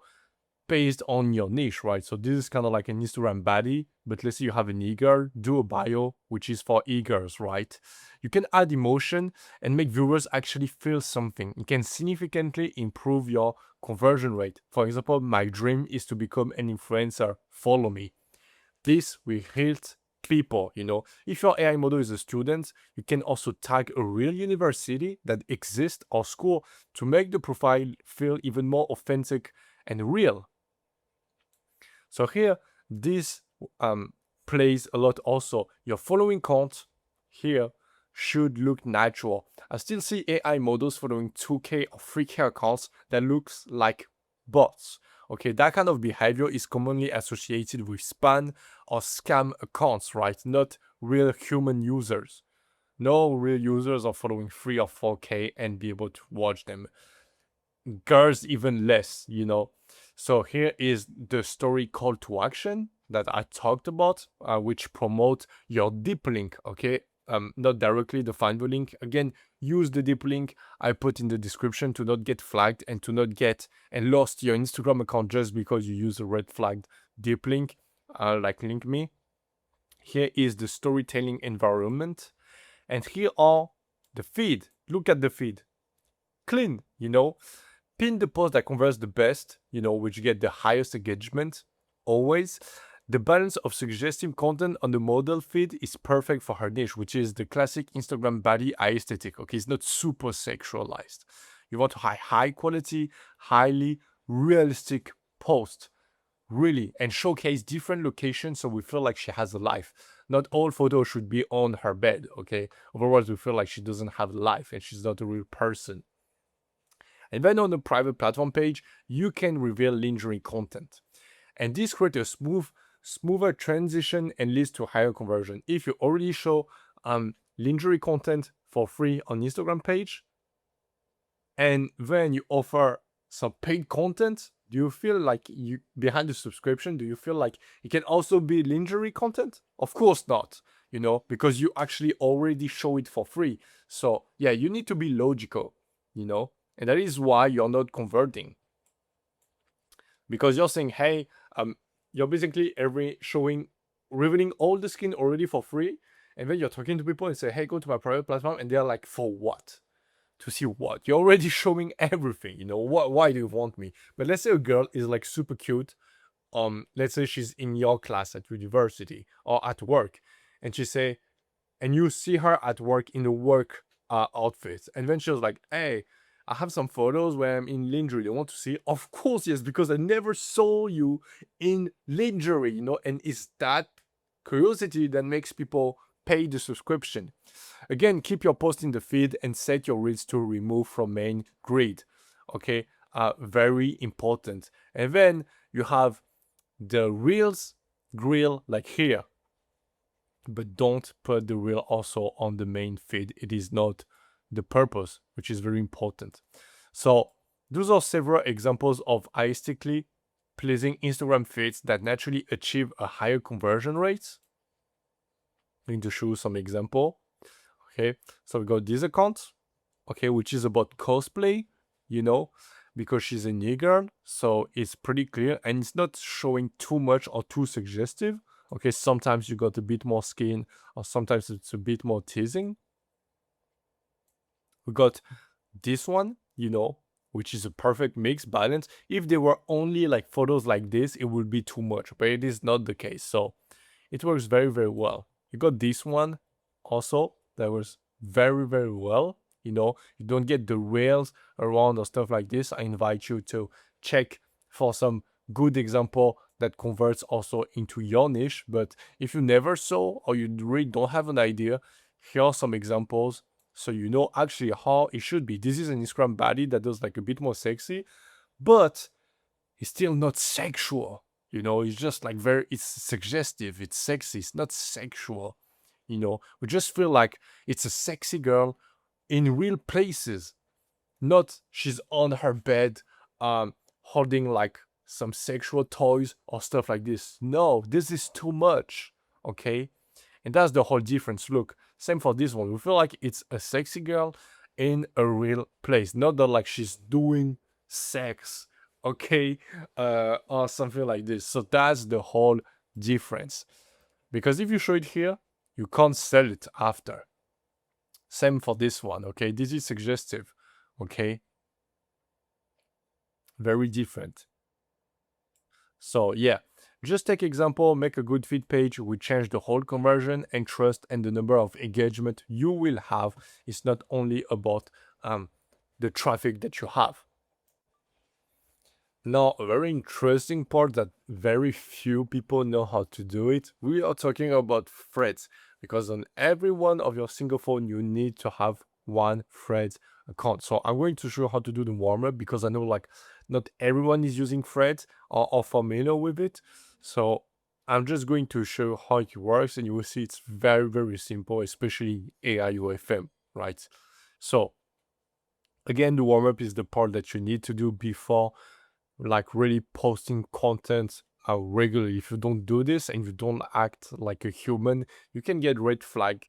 based on your niche, right? So this is kind of like an Instagram body, but let's say you have an e-girl, do a bio which is for e-girls, right? You can add emotion and make viewers actually feel something. It can significantly improve your conversion rate. For example, my dream is to become an influencer. Follow me. This will hit people, you know. If your AI model is a student, you can also tag a real university that exists or school to make the profile feel even more authentic and real. So here, this plays a lot also. Your following count here should look natural. I still see AI models following 2K or 3K accounts that looks like bots. Okay, that kind of behavior is commonly associated with spam or scam accounts, right? Not real human users. No real users are following 3 or 4K and be able to watch them. Girls even less, you know. So here is the story call to action that I talked about, which promote your deep link. Okay, not directly the Fanvue link. Again, use the deep link I put in the description to not get flagged and to not get and lost your Instagram account just because you use a red flagged deep link, like link me. Here is the storytelling environment, and here are the feed. Look at the feed, clean, you know. Pin the post that converts the best, you know, which get the highest engagement, always. The balance of suggestive content on the model feed is perfect for her niche, which is the classic Instagram body aesthetic. Okay, it's not super sexualized. You want high quality, highly realistic post, really, and showcase different locations so we feel like she has a life. Not all photos should be on her bed, okay? Otherwise, we feel like she doesn't have a life and she's not a real person. And then on the private platform page, you can reveal lingerie content. And this creates a smoother transition and leads to higher conversion. If you already show lingerie content for free on Instagram page, and then you offer some paid content, do you feel like you behind the subscription, do you feel like it can also be lingerie content? Of course not, you know, because you actually already show it for free. So yeah, you need to be logical, you know, and that is why you're not converting. Because you're saying, hey, you're basically revealing all the skin already for free, and then you're talking to people and say, hey, go to my private platform, and they're like, for what? To see what? You're already showing everything, you know. Why do you want me? But let's say a girl is like super cute. Let's say she's in your class at university or at work, and she say, and you see her at work in the work outfit, and then she was like, hey, I have some photos where I'm in lingerie. They want to see? Of course, yes, because I never saw you in lingerie, you know, and it's that curiosity that makes people pay the subscription. Again, keep your post in the feed and set your reels to remove from main grid. Okay, very important. And then you have the reels grill like here, but don't put the reel also on the main feed. It is not the purpose, which is very important. So those are several examples of aesthetically pleasing Instagram feeds that naturally achieve a higher conversion rate. I'm going to show you some example. Okay, so we got this account, okay, which is about cosplay, you know, because she's a nigger, so it's pretty clear and it's not showing too much or too suggestive. Okay, sometimes you got a bit more skin or sometimes it's a bit more teasing. We got this one, you know, which is a perfect mix balance. If there were only like photos like this, it would be too much, but it is not the case. So it works very, very well. You got this one also that was very, very well. You know, you don't get the rails around or stuff like this. I invite you to check for some good example that converts also into your niche. But if you never saw or you really don't have an idea, here are some examples so you know actually how it should be. This is an Instagram body that does like a bit more sexy, but it's still not sexual. It's just like it's suggestive, it's sexy, it's not sexual. We just feel like it's a sexy girl in real places, not she's on her bed, holding like some sexual toys or stuff like this. No, this is too much. Okay. And that's the whole difference. Look, same for this one. We feel like it's a sexy girl in a real place, not that like she's doing sex, okay, or something like this. So that's the whole difference. Because if you show it here, you can't sell it after. Same for this one, okay? This is suggestive, okay? Very different. So yeah, just take example, make a good feed page. We change the whole conversion and trust and the number of engagement you will have. It's not only about the traffic that you have. Now, a very interesting part that very few people know how to do it, we are talking about threads, because on every one of your single phone, you need to have one threads account. So I'm going to show how to do the warm-up because I know like not everyone is using threads or familiar with it. So I'm just going to show how it works and you will see it's very, very simple, especially AI OFM, right? So again, the warm-up is the part that you need to do before like really posting content regularly. If you don't do this and you don't act like a human, you can get red flag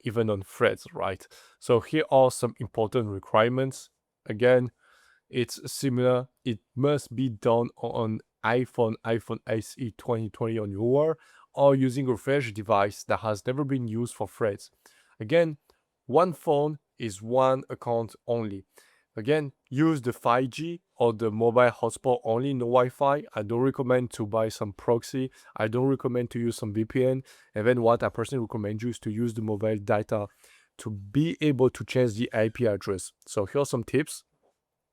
even on threads, right? So here are some important requirements. Again, it's similar. It must be done on iPhone SE 2020 or newer, or using a fresh device that has never been used for threads. Again, one phone is one account only. Again, use the 5G or the mobile hotspot only, no Wi-Fi. I don't recommend to buy some proxy. I don't recommend to use some VPN. And then what I personally recommend you is to use the mobile data to be able to change the IP address. So here are some tips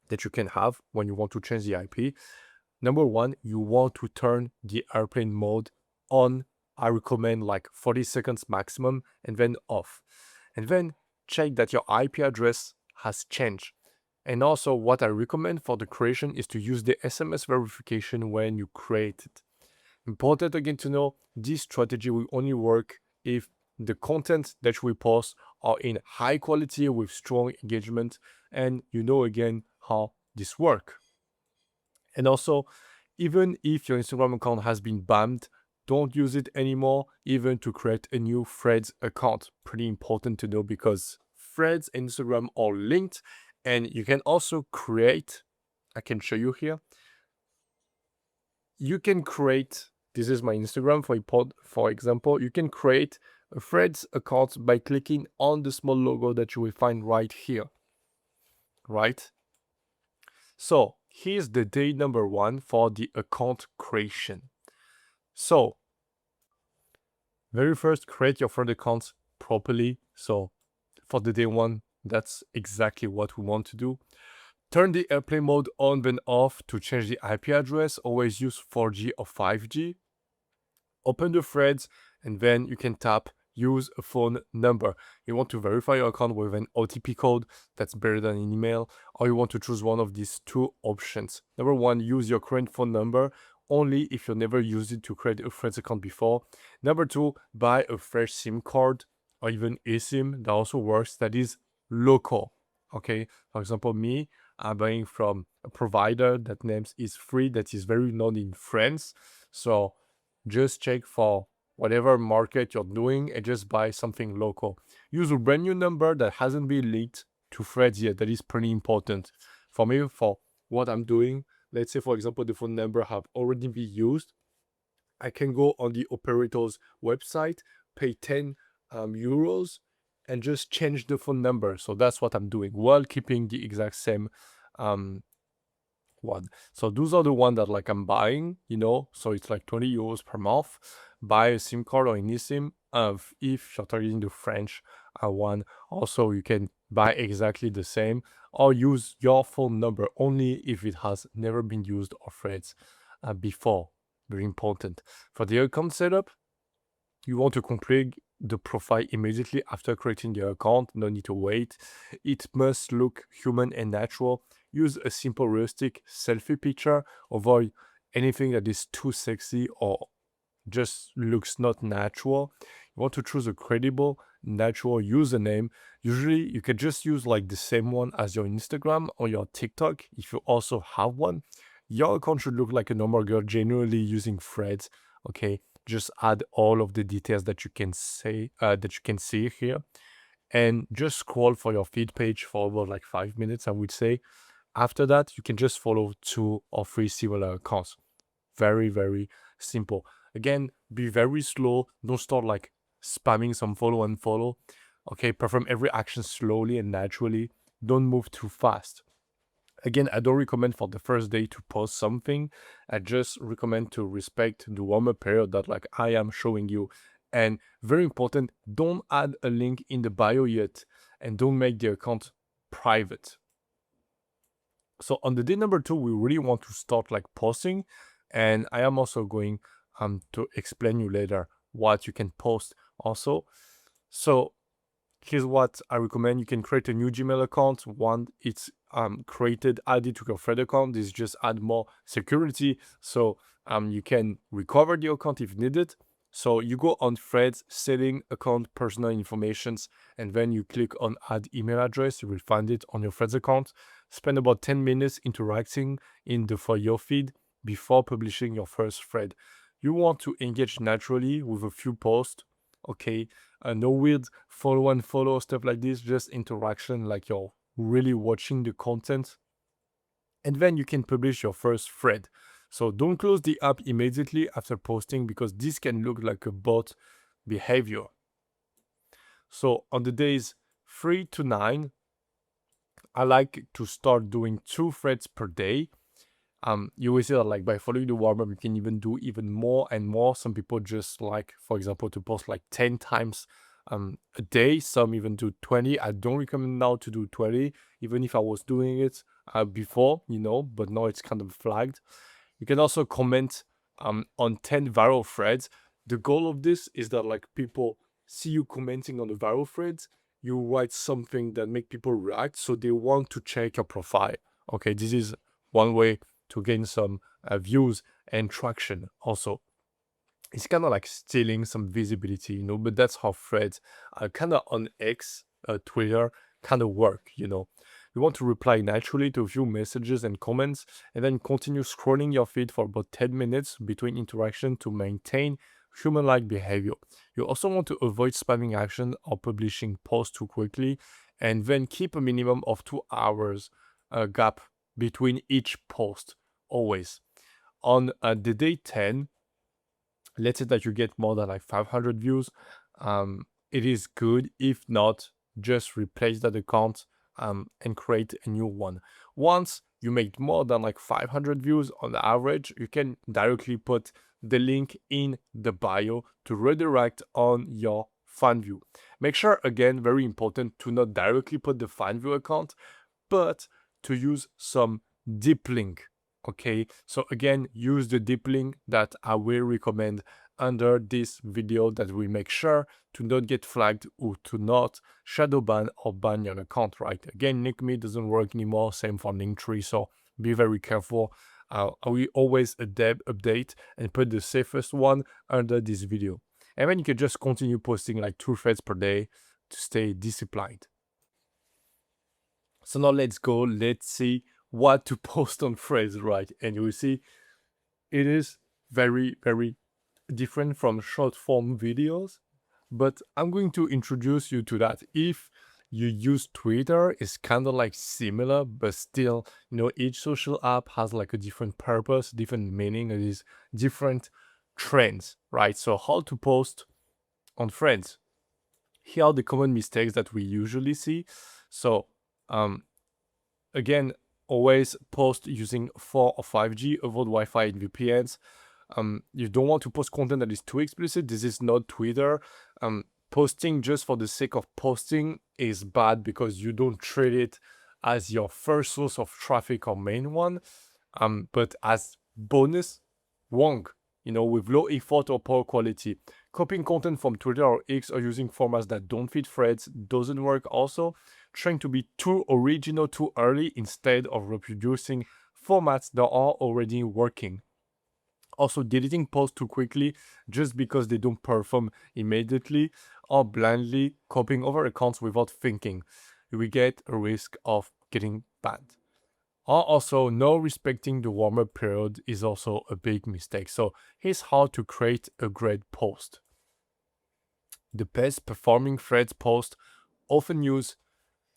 that you can have when you want to change the IP. Number one, you want to turn the airplane mode on. I recommend like 40 seconds maximum and then off. And then check that your IP address has changed. And also what I recommend for the creation is to use the SMS verification when you create it. Important again to know, this strategy will only work if the content that we post are in high quality with strong engagement, and you know again how this works. And also, even if your Instagram account has been banned, don't use it anymore, even to create a new Threads account. Pretty important to know because Threads and Instagram are linked, and you can also create, I can show you here. You can create, this is my Instagram for example, you can create a Threads account by clicking on the small logo that you will find right here, right? So here's the day number one for the account creation. So very first, create your friend account properly. So for the day one, that's exactly what we want to do. Turn the airplane mode on then off to change the IP address. Always use 4G or 5G. Open the threads and then you can tap use a phone number. You want to verify your account with an OTP code, that's better than an email, or you want to choose one of these two options. Number one, use your current phone number only if you never used it to create a Threads account before. Number two, buy a fresh SIM card or even eSIM that also works, that is local. Okay, for example, me, I'm buying from a provider that names is free, that is very known in France. So just check for whatever market you're doing and just buy something local. Use a brand new number that hasn't been linked to Threads yet. That is pretty important. For me, for what I'm doing, let's say, for example, the phone number have already been used. I can go on the operator's website, pay 10 euros, and just change the phone number. So that's what I'm doing while keeping the exact same one. So those are the ones that like I'm buying, so it's like 20 euros per month. Buy a SIM card or an eSIM. If you're targeting the French one, also you can buy exactly the same or use your phone number only if it has never been used or Threads before. very important. For the account setup, you want to configure the profile immediately after creating your account. No need to wait. It must look human and natural. Use a simple realistic selfie picture. Avoid anything that is too sexy or just looks not natural. You want to choose a credible, natural username. Usually you can just use like the same one as your Instagram or your TikTok if you also have one. Your account should look like a normal girl genuinely using threads. Okay, just add all of the details that you can see here, and just scroll for your feed page for about like 5 minutes, I would say. After that, you can just follow 2 or 3 similar accounts. Very, very simple. Again, be very slow. Don't start like spamming some follow and follow. Okay, perform every action slowly and naturally. Don't move too fast. Again, I don't recommend for the first day to post something. I just recommend to respect the warm-up period that like I am showing you. And very important, don't add a link in the bio yet, and don't make the account private. So on the day number 2, we really want to start like posting, and I am also going to explain you later what you can post also. So here's what I recommend. You can create a new Gmail account. Once it's created, add it to your Thread account. This just add more security, so you can recover the account if needed. So you go on Threads, setting account personal informations, and then you click on add email address. You will find it on your Threads account. Spend about 10 minutes interacting in the For Your feed before publishing your first thread. You want to engage naturally with a few posts, okay? No weird follow and follow, stuff like this, just interaction like you're really watching the content. And then you can publish your first thread. So don't close the app immediately after posting, because this can look like a bot behavior. So on the days 3 to 9, I like to start doing 2 threads per day. You will see that like by following the warm-up, you can even do even more and more. Some people just like, for example, to post like 10 times a day. Some even do 20. I don't recommend now to do 20, even if I was doing it before, but now it's kind of flagged. You can also comment on 10 viral threads. The goal of this is that like people see you commenting on the viral threads, you write something that make people react, so they want to check your profile. Okay, this is one way to gain some views and traction also. It's kind of like stealing some visibility, but that's how threads kind of on X, Twitter, kind of work. You want to reply naturally to a few messages and comments, and then continue scrolling your feed for about 10 minutes between interaction to maintain human-like behavior. You also want to avoid spamming action or publishing posts too quickly, and then keep a minimum of 2 hours gap between each post, always. On the day 10, let's say that you get more than like 500 views, it is good. If not, just replace that account and create a new one. Once you make more than like 500 views on the average, you can directly put the link in the bio to redirect on your Fanvue. Make sure, again, very important, to not directly put the Fanvue account, but to use some deep link. Okay, so again, use the deep link that I will recommend under this video, that we make sure to not get flagged or to not shadow ban or ban your account, right? Again, LinkMe doesn't work anymore, same for Linktree, so be very careful. I will always update and put the safest one under this video. And then you can just continue posting like 2 threads per day to stay disciplined. So now let's go. Let's see what to post on Threads, right? And you will see it is very, very different from short form videos, but I'm going to introduce you to that. If you use Twitter, it's kind of like similar, but still, each social app has like a different purpose, different meaning, it is different trends, right? So how to post on Threads. Here are the common mistakes that we usually see. So again, always post using 4 or 5G, avoid Wi-Fi and VPNs. You don't want to post content that is too explicit. This is not Twitter. Posting just for the sake of posting is bad, because you don't treat it as your first source of traffic or main one, but as bonus, wrong. with low effort or poor quality. Copying content from Twitter or X or using formats that don't fit threads doesn't work also. Trying to be too original too early instead of reproducing formats that are already working. Also, deleting posts too quickly just because they don't perform immediately, or blindly copying over accounts without thinking. We get a risk of getting banned. Or also, no respecting the warm-up period is also a big mistake. So here's how to create a great post. The best performing threads post often use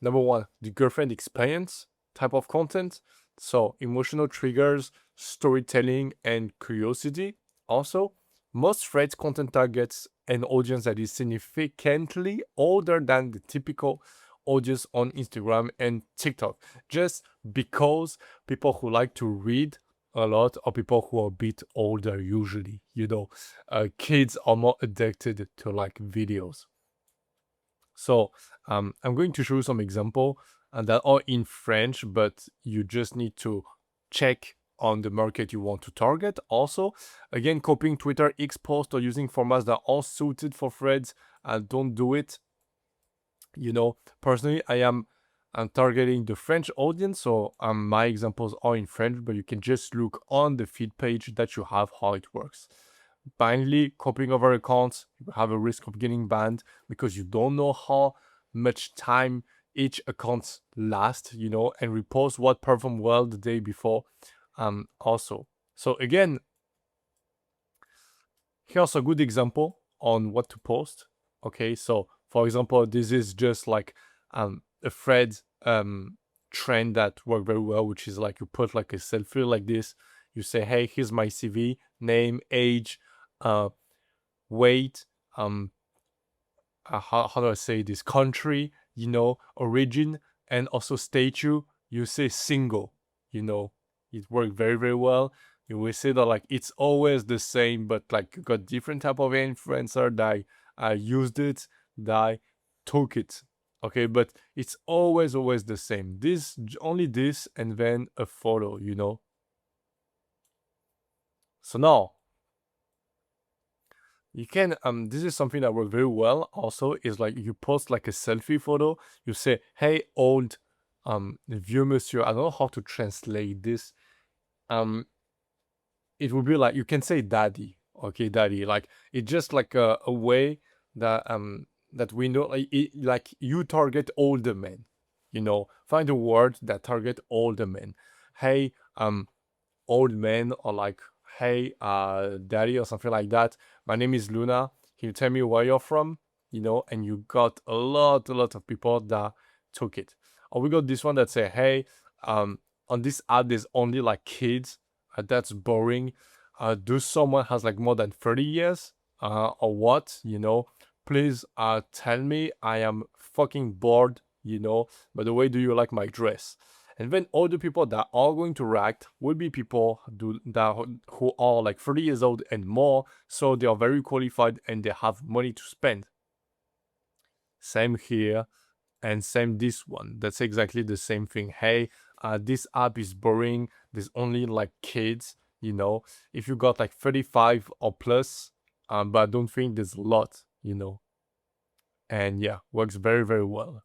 number one, the girlfriend experience type of content. So emotional triggers, storytelling, and curiosity. Also, most threads content targets an audience that is significantly older than the typical audience on Instagram and TikTok. Just because people who like to read a lot are people who are a bit older usually. Kids are more addicted to like videos. So I'm going to show you some example that are in French, but you just need to check on the market you want to target. Also, again, copying Twitter X post or using formats that are suited for threads, don't do it. Personally, I'm targeting the French audience, so my examples are in French, but you can just look on the feed page that you have how it works. Finally, copying over accounts, you have a risk of getting banned because you don't know how much time each account lasts, and repost what performed well the day before. Also, so again, here's a good example on what to post. Okay, so for example, this is just like a thread trend that worked very well, which is like you put like a selfie like this. You say, hey, here's my CV, name, age, weight, how do I say this, country, origin, and also statue. You say single, it worked very, very well. You will say that like it's always the same, but like you got different type of influencer that used it, that took it. Okay, but it's always the same. Only this, and then a photo. So now you can this is something that works very well also, is like you post like a selfie photo. You say, hey, old vieux monsieur. I don't know how to translate this. It would be like, you can say daddy. Okay, daddy. Like it's just like a way that we know, like you target older men. Find a word that target older men. Hey, old man, or like, hey, daddy, or something like that. My name is Luna. Can you tell me where you're from? And you got a lot of people that took it. Or we got this one that say, hey, on this ad there's only like kids. That's boring. Do someone has like more than 30 years? Or what? Please tell me, I am fucking bored. By the way, do you like my dress? And then all the people that are going to react will be people who are like 30 years old and more, so they are very qualified and they have money to spend. Same here, and same this one. That's exactly the same thing. Hey, this app is boring. There's only like kids. If you got like 35 or plus, but I don't think there's a lot. And yeah, works very, very well.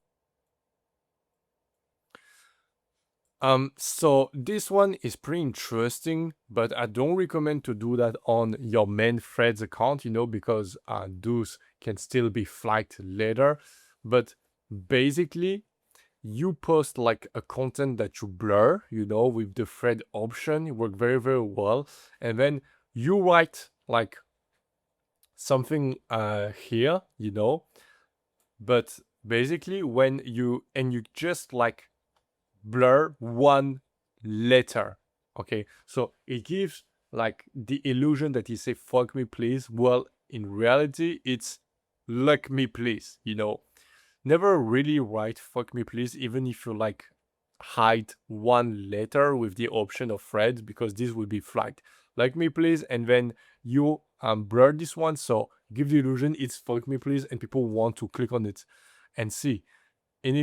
So this one is pretty interesting, but I don't recommend to do that on your main threads account, because those can still be flagged later. But basically, you post like a content that you blur, with the thread option. It works very, very well. And then you write like something here, but basically when you just like blur one letter. Okay, so it gives like the illusion that you say fuck me please. Well, in reality it's like me please. Never really write fuck me please, even if you like hide one letter with the option of thread, because this will be flagged like me please, and then you blur this one, so give the illusion it's fuck me please, and people want to click on it and see. And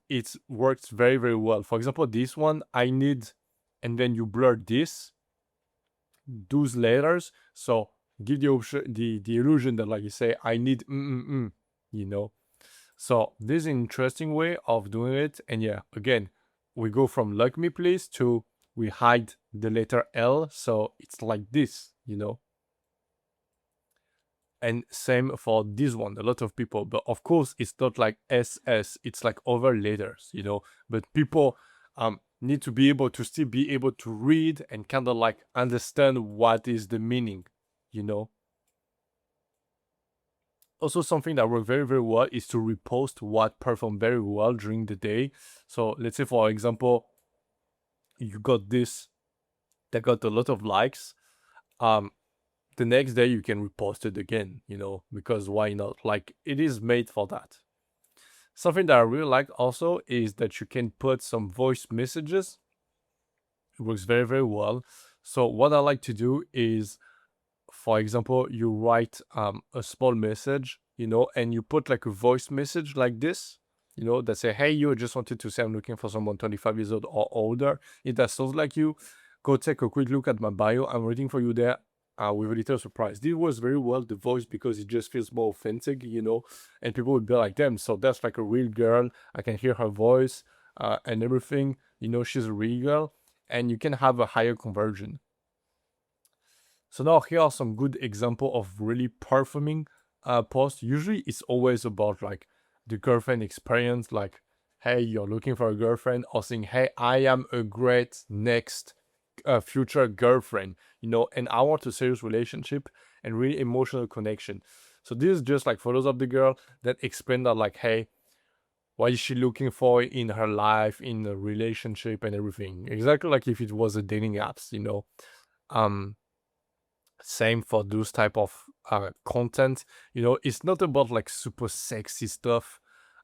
it works very, very well. For example, this one, I need, and then you blur this, those letters. So give the option, the illusion that like you say, I need you know. So this is an interesting way of doing it. And yeah, again, we go from like me please to we hide the letter L. So it's like this, you know. And same for this one, a lot of people, but of course it's not like SS, it's like other letters, you know. But people need to be able to still be able to read and kind of like understand what is the meaning, you know. Also, something that worked very, very well is to repost what performed very well during the day. So let's say, for example, you got this that got a lot of likes. Um, the next day you can repost it again, you know, because why not? Like it is made for that. Something that I really like also is that you can put some voice messages. It works very, very well. So what I like to do is, for example, you write a small message, you know, and you put like a voice message like this, you know, that say, hey, you just wanted to say I'm looking for someone 25 years old or older. If that sounds like you, go take a quick look at my bio. I'm waiting for you there with a little surprise. This was very well the voice because it just feels more authentic, you know, and people would be like, damn, so that's like a real girl. I can hear her voice and everything, you know, she's a real girl, and you can have a higher conversion. So now here are some good example of really performing posts. Usually it's always about like the girlfriend experience, like, hey, you're looking for a girlfriend, or saying, hey, I am a great next future girlfriend, you know, and I want a serious relationship and really emotional connection. So this is just like photos of the girl that explain that like, hey, what is she looking for in her life, in a relationship and everything. Exactly like if it was a dating apps, you know. Um, Same for those type of content, you know. It's not about like super sexy stuff.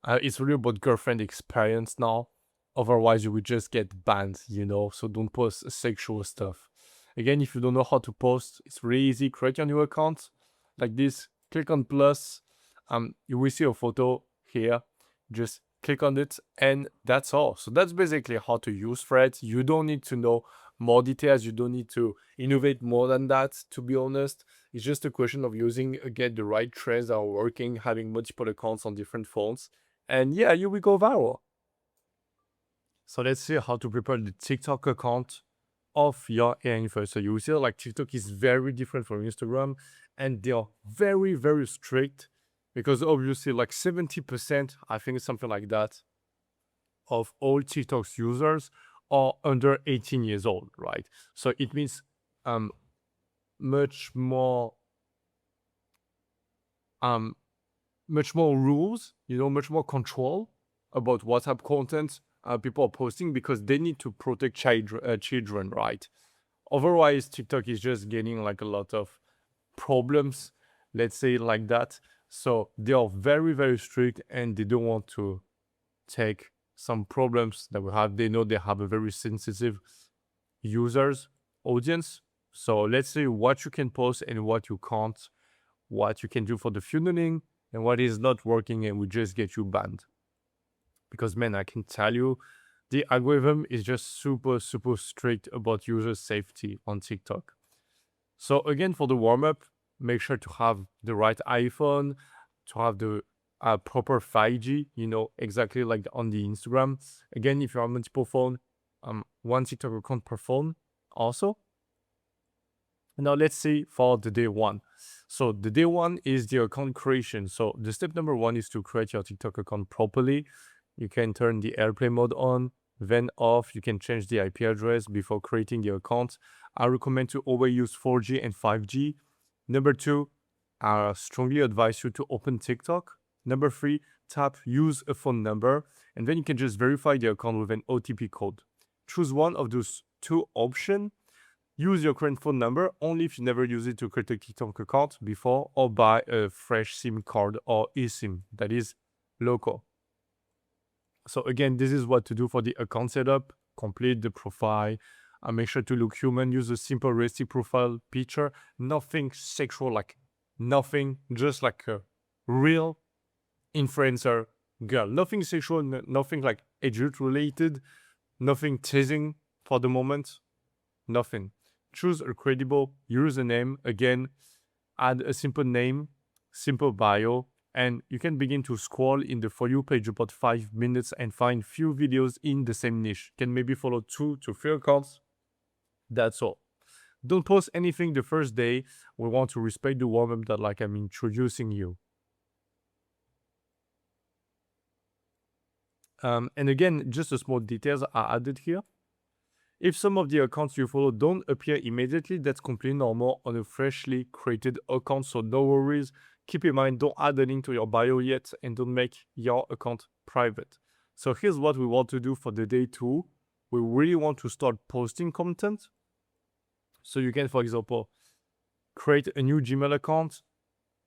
It's really about girlfriend experience now. Otherwise you would just get banned, you know. So don't post sexual stuff. Again, if you don't know how to post, it's really easy. Create your new account like this, click on plus, you will see a photo here, just click on it, and that's all. So that's basically how to use threads. You don't need to know more details, you don't need to innovate more than that, to be honest. It's just a question of using again the right trends that are working, having multiple accounts on different phones, and yeah, you will go viral. So let's see how to prepare the TikTok account of your AI influencer. You will see like TikTok is very different from Instagram, and they are very, very strict, because obviously like 70%, I think it's something like that, of all TikTok's users are under 18 years old, right? So it means um much more um much more rules, you know, much more control about WhatsApp content people are posting, because they need to protect children, right? Otherwise, TikTok is just getting like a lot of problems, let's say it like that. So they are very, very strict, and they don't want to take some problems that we have. They know they have a very sensitive users audience. So let's say what you can post and what you can't, what you can do for the funneling and what is not working, and we just get you banned. Because man, I can tell you, the algorithm is just super, super strict about user safety on TikTok. So again, for the warm-up, make sure to have the right iPhone, to have the proper 5G, you know, exactly like on the Instagram. Again, if you're on multiple phone, one TikTok account per phone also. Now let's see for the day one. So the day one is the account creation. So the step number one is to create your TikTok account properly. You can turn the airplane mode on, then off. You can change the IP address before creating the account. I recommend to always use 4G and 5G. Number two, I strongly advise you to open TikTok. Number three, tap use a phone number, and then you can just verify the account with an OTP code. Choose one of those two options. Use your current phone number only if you never used it to create a TikTok account before, or buy a fresh SIM card or eSIM that is local. So again, this is what to do for the account setup. Complete the profile. Make sure to look human. Use a simple realistic profile picture. Nothing sexual, like nothing, just like a real influencer girl. Nothing sexual, nothing like age related, nothing teasing for the moment. Nothing. choose a credible username. Again, add a simple name, simple bio, and you can begin to scroll in the For You page about 5 minutes and find few videos in the same niche. You can maybe follow 2 to 3 accounts. That's all. Don't post anything the first day. We want to respect the warm-up that like I'm introducing you. And again, just the small details are added here. If some of the accounts you follow don't appear immediately, that's completely normal on a freshly created account, so no worries. Keep in mind, don't add a link to your bio yet and don't make your account private. So here's what we want to do for the day 2. We really want to start posting content. So you can, for example, create a new Gmail account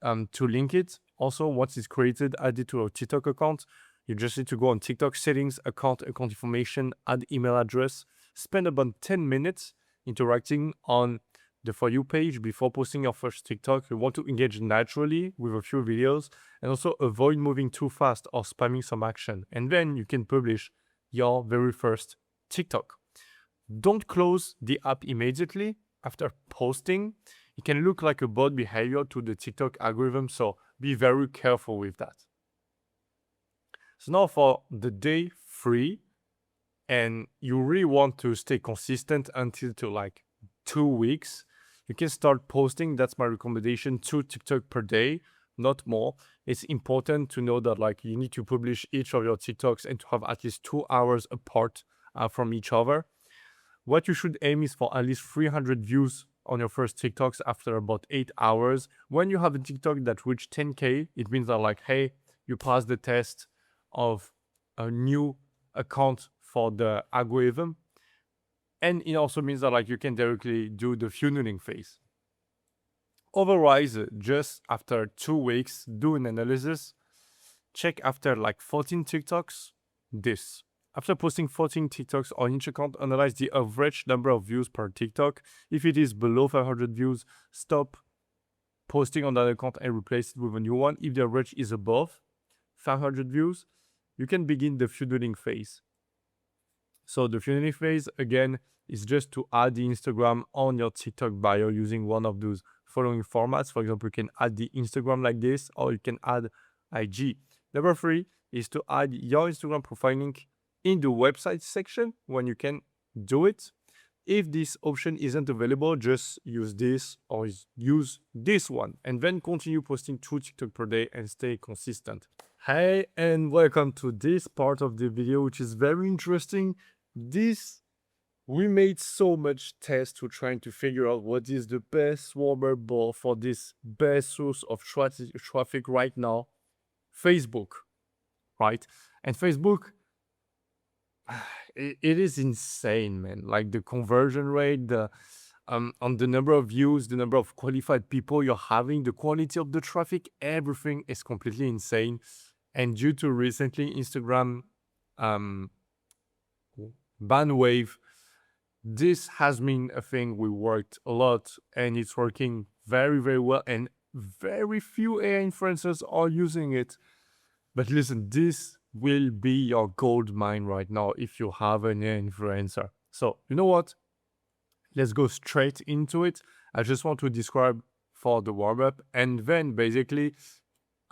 to link it. Also, once it's created, add it to a TikTok account. You just need to go on TikTok settings, account information, add email address. Spend about 10 minutes interacting on the For You page before posting your first TikTok. You want to engage naturally with a few videos and also avoid moving too fast or spamming some action. And then you can publish your very first TikTok. Don't close the app immediately after posting. It can look like a bot behavior to the TikTok algorithm, so be very careful with that. So now for the day 3, and you really want to stay consistent until to like 2 weeks, you can start posting. That's my recommendation, 2 TikTok per day, not more. It's important to know that like you need to publish each of your TikToks and to have at least 2 hours apart from each other. What you should aim is for at least 300 views on your first TikToks after about 8 hours. When you have a TikTok that reached 10K, it means that like, hey, you passed the test of a new account for the algorithm. And it also means that like you can directly do the funneling phase. Otherwise, just after 2 weeks, do an analysis. Check after like 14 TikToks, this. After posting 14 TikToks on each account, analyze the average number of views per TikTok. If it is below 500 views, stop posting on that account and replace it with a new one. If the average is above 500 views, you can begin the funneling phase. So the funneling phase, again, is just to add the Instagram on your TikTok bio using one of those following formats. For example, you can add the Instagram like this, or you can add IG. Number 3 is to add your Instagram profile link in the website section when you can do it. If this option isn't available, just use this or use this one and then continue posting 2 TikTok per day and stay consistent. Hey, and welcome to this part of the video, which is very interesting. We made so much tests to trying to figure out what is the best warmer ball for this best source of traffic right now. Facebook, right? And Facebook, it is insane, man. Like the conversion rate, on the number of views, the number of qualified people you're having, the quality of the traffic, everything is completely insane. And due to recently Instagram ban wave, this has been a thing we worked a lot, and it's working very, very well. And very few AI influencers are using it. But listen, this will be your gold mine right now if you have an AI influencer. So you know what? Let's go straight into it. I just want to describe for the warm-up, and then basically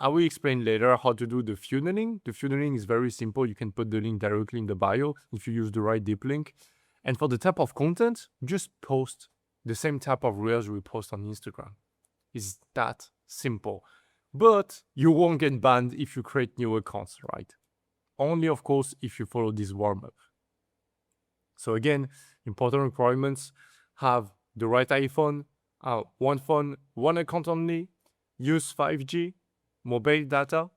I will explain later how to do the funneling. The funneling is very simple. You can put the link directly in the bio if you use the right deep link. And for the type of content, just post the same type of reels we post on Instagram. It's that simple. But you won't get banned if you create new accounts, right? Only, of course, if you follow this warm-up. So again, important requirements: have the right iPhone, one phone, one account only, use 5G, mobile data,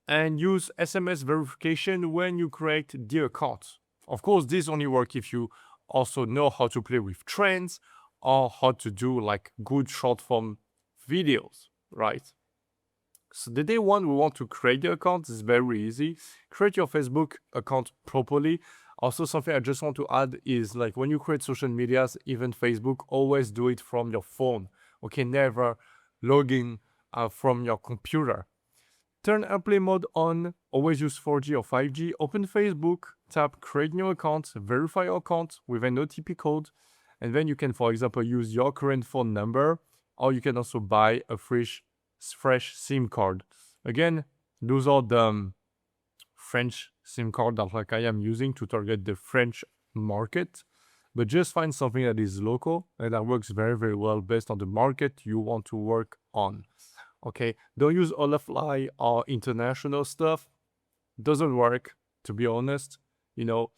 and use SMS verification when you create the account. Of course, this only works if you also know how to play with trends or how to do like good short form videos, right? So the day 1, we want to create the account. It's very easy. Create your Facebook account properly. Also, something I just want to add is like when you create social medias, even Facebook, always do it from your phone. Okay, never log in from your computer. Turn airplane mode on, always use 4G or 5G, open Facebook, tap create new account, verify your account with an OTP code, And then you can, for example, use your current phone number, or you can also buy a fresh SIM card. Again, those are the French SIM card that like I am using to target the French market. But just find something that is local and that works very, very well based on the market you want to work on. Okay, don't use Olafly or international stuff. Doesn't work, to be honest. You know,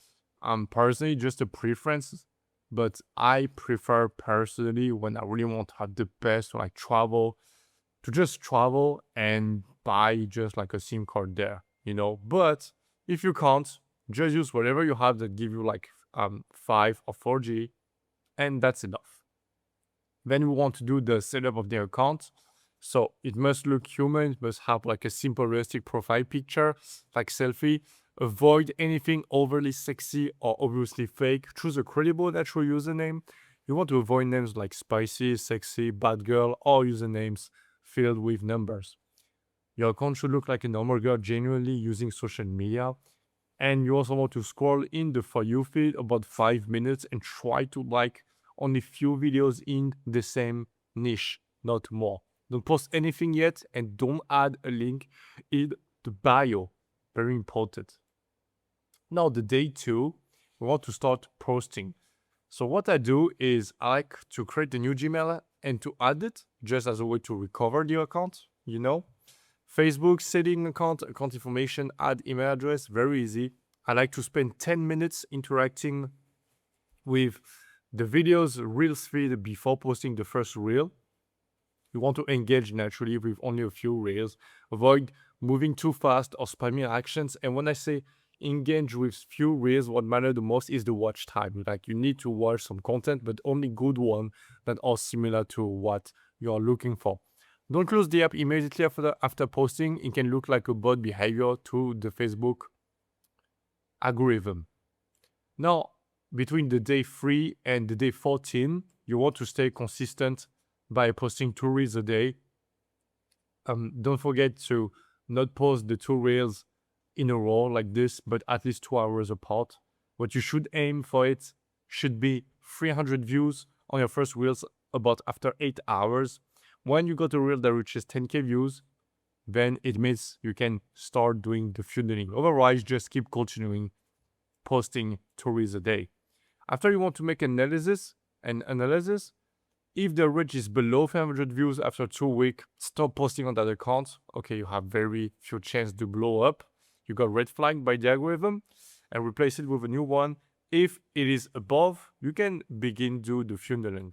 personally just a preference, but I prefer personally when I really want to have the best, like travel, to just travel and buy just like a SIM card there, you know. But if you can't, just use whatever you have that give you like 5 or 4G, and that's enough. Then we want to do the setup of the account. So it must look human, it must have like a simple realistic profile picture, like selfie. Avoid anything overly sexy or obviously fake. Choose a credible natural username. You want to avoid names like spicy, sexy, bad girl, or usernames filled with numbers. Your account should look like a normal girl genuinely using social media. And you also want to scroll in the For You feed about 5 minutes and try to like only few videos in the same niche, not more. Don't post anything yet and don't add a link in the bio. Very important. Now, the day 2, we want to start posting. So what I do is I like to create a new Gmail and to add it just as a way to recover the account, you know. Facebook, setting account information, add email address, very easy. I like to spend 10 minutes interacting with the videos Reels feed before posting the first reel. You want to engage naturally with only a few reels. Avoid moving too fast or spamming actions. And when I say engage with few reels, what matters the most is the watch time. Like you need to watch some content, but only good one that are similar to what you are looking for. Don't close the app immediately after posting. It can look like a bot behavior to the Facebook algorithm. Now, between the day 3 and the day 14, you want to stay consistent by posting 2 reels a day. Don't forget to not post the 2 reels in a row like this, but at least 2 hours apart. What you should aim for it should be 300 views on your first reels about after 8 hours. When you got a reel that reaches 10K views, then it means you can start doing the funneling. Otherwise, just keep continuing posting 2 reels a day. After you want to make an analysis, if the reach is below 500 views after 2 weeks, stop posting on that account. Okay, you have very few chance to blow up. You got red flagged by the algorithm and replace it with a new one. If it is above, you can begin do the funneling.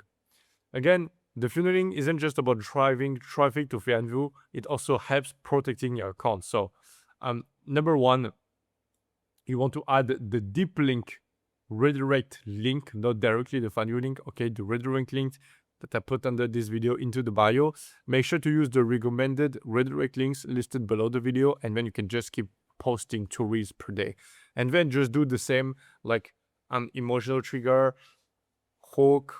Again, the funneling isn't just about driving traffic to Fanvue, it also helps protecting your account. So, number 1, you want to add the deep link redirect link, not directly the Fanvue link, okay, the redirect link that I put under this video into the bio. Make sure to use the recommended redirect links listed below the video, and then you can just keep posting 2 reels per day. And then just do the same, like an emotional trigger, hook,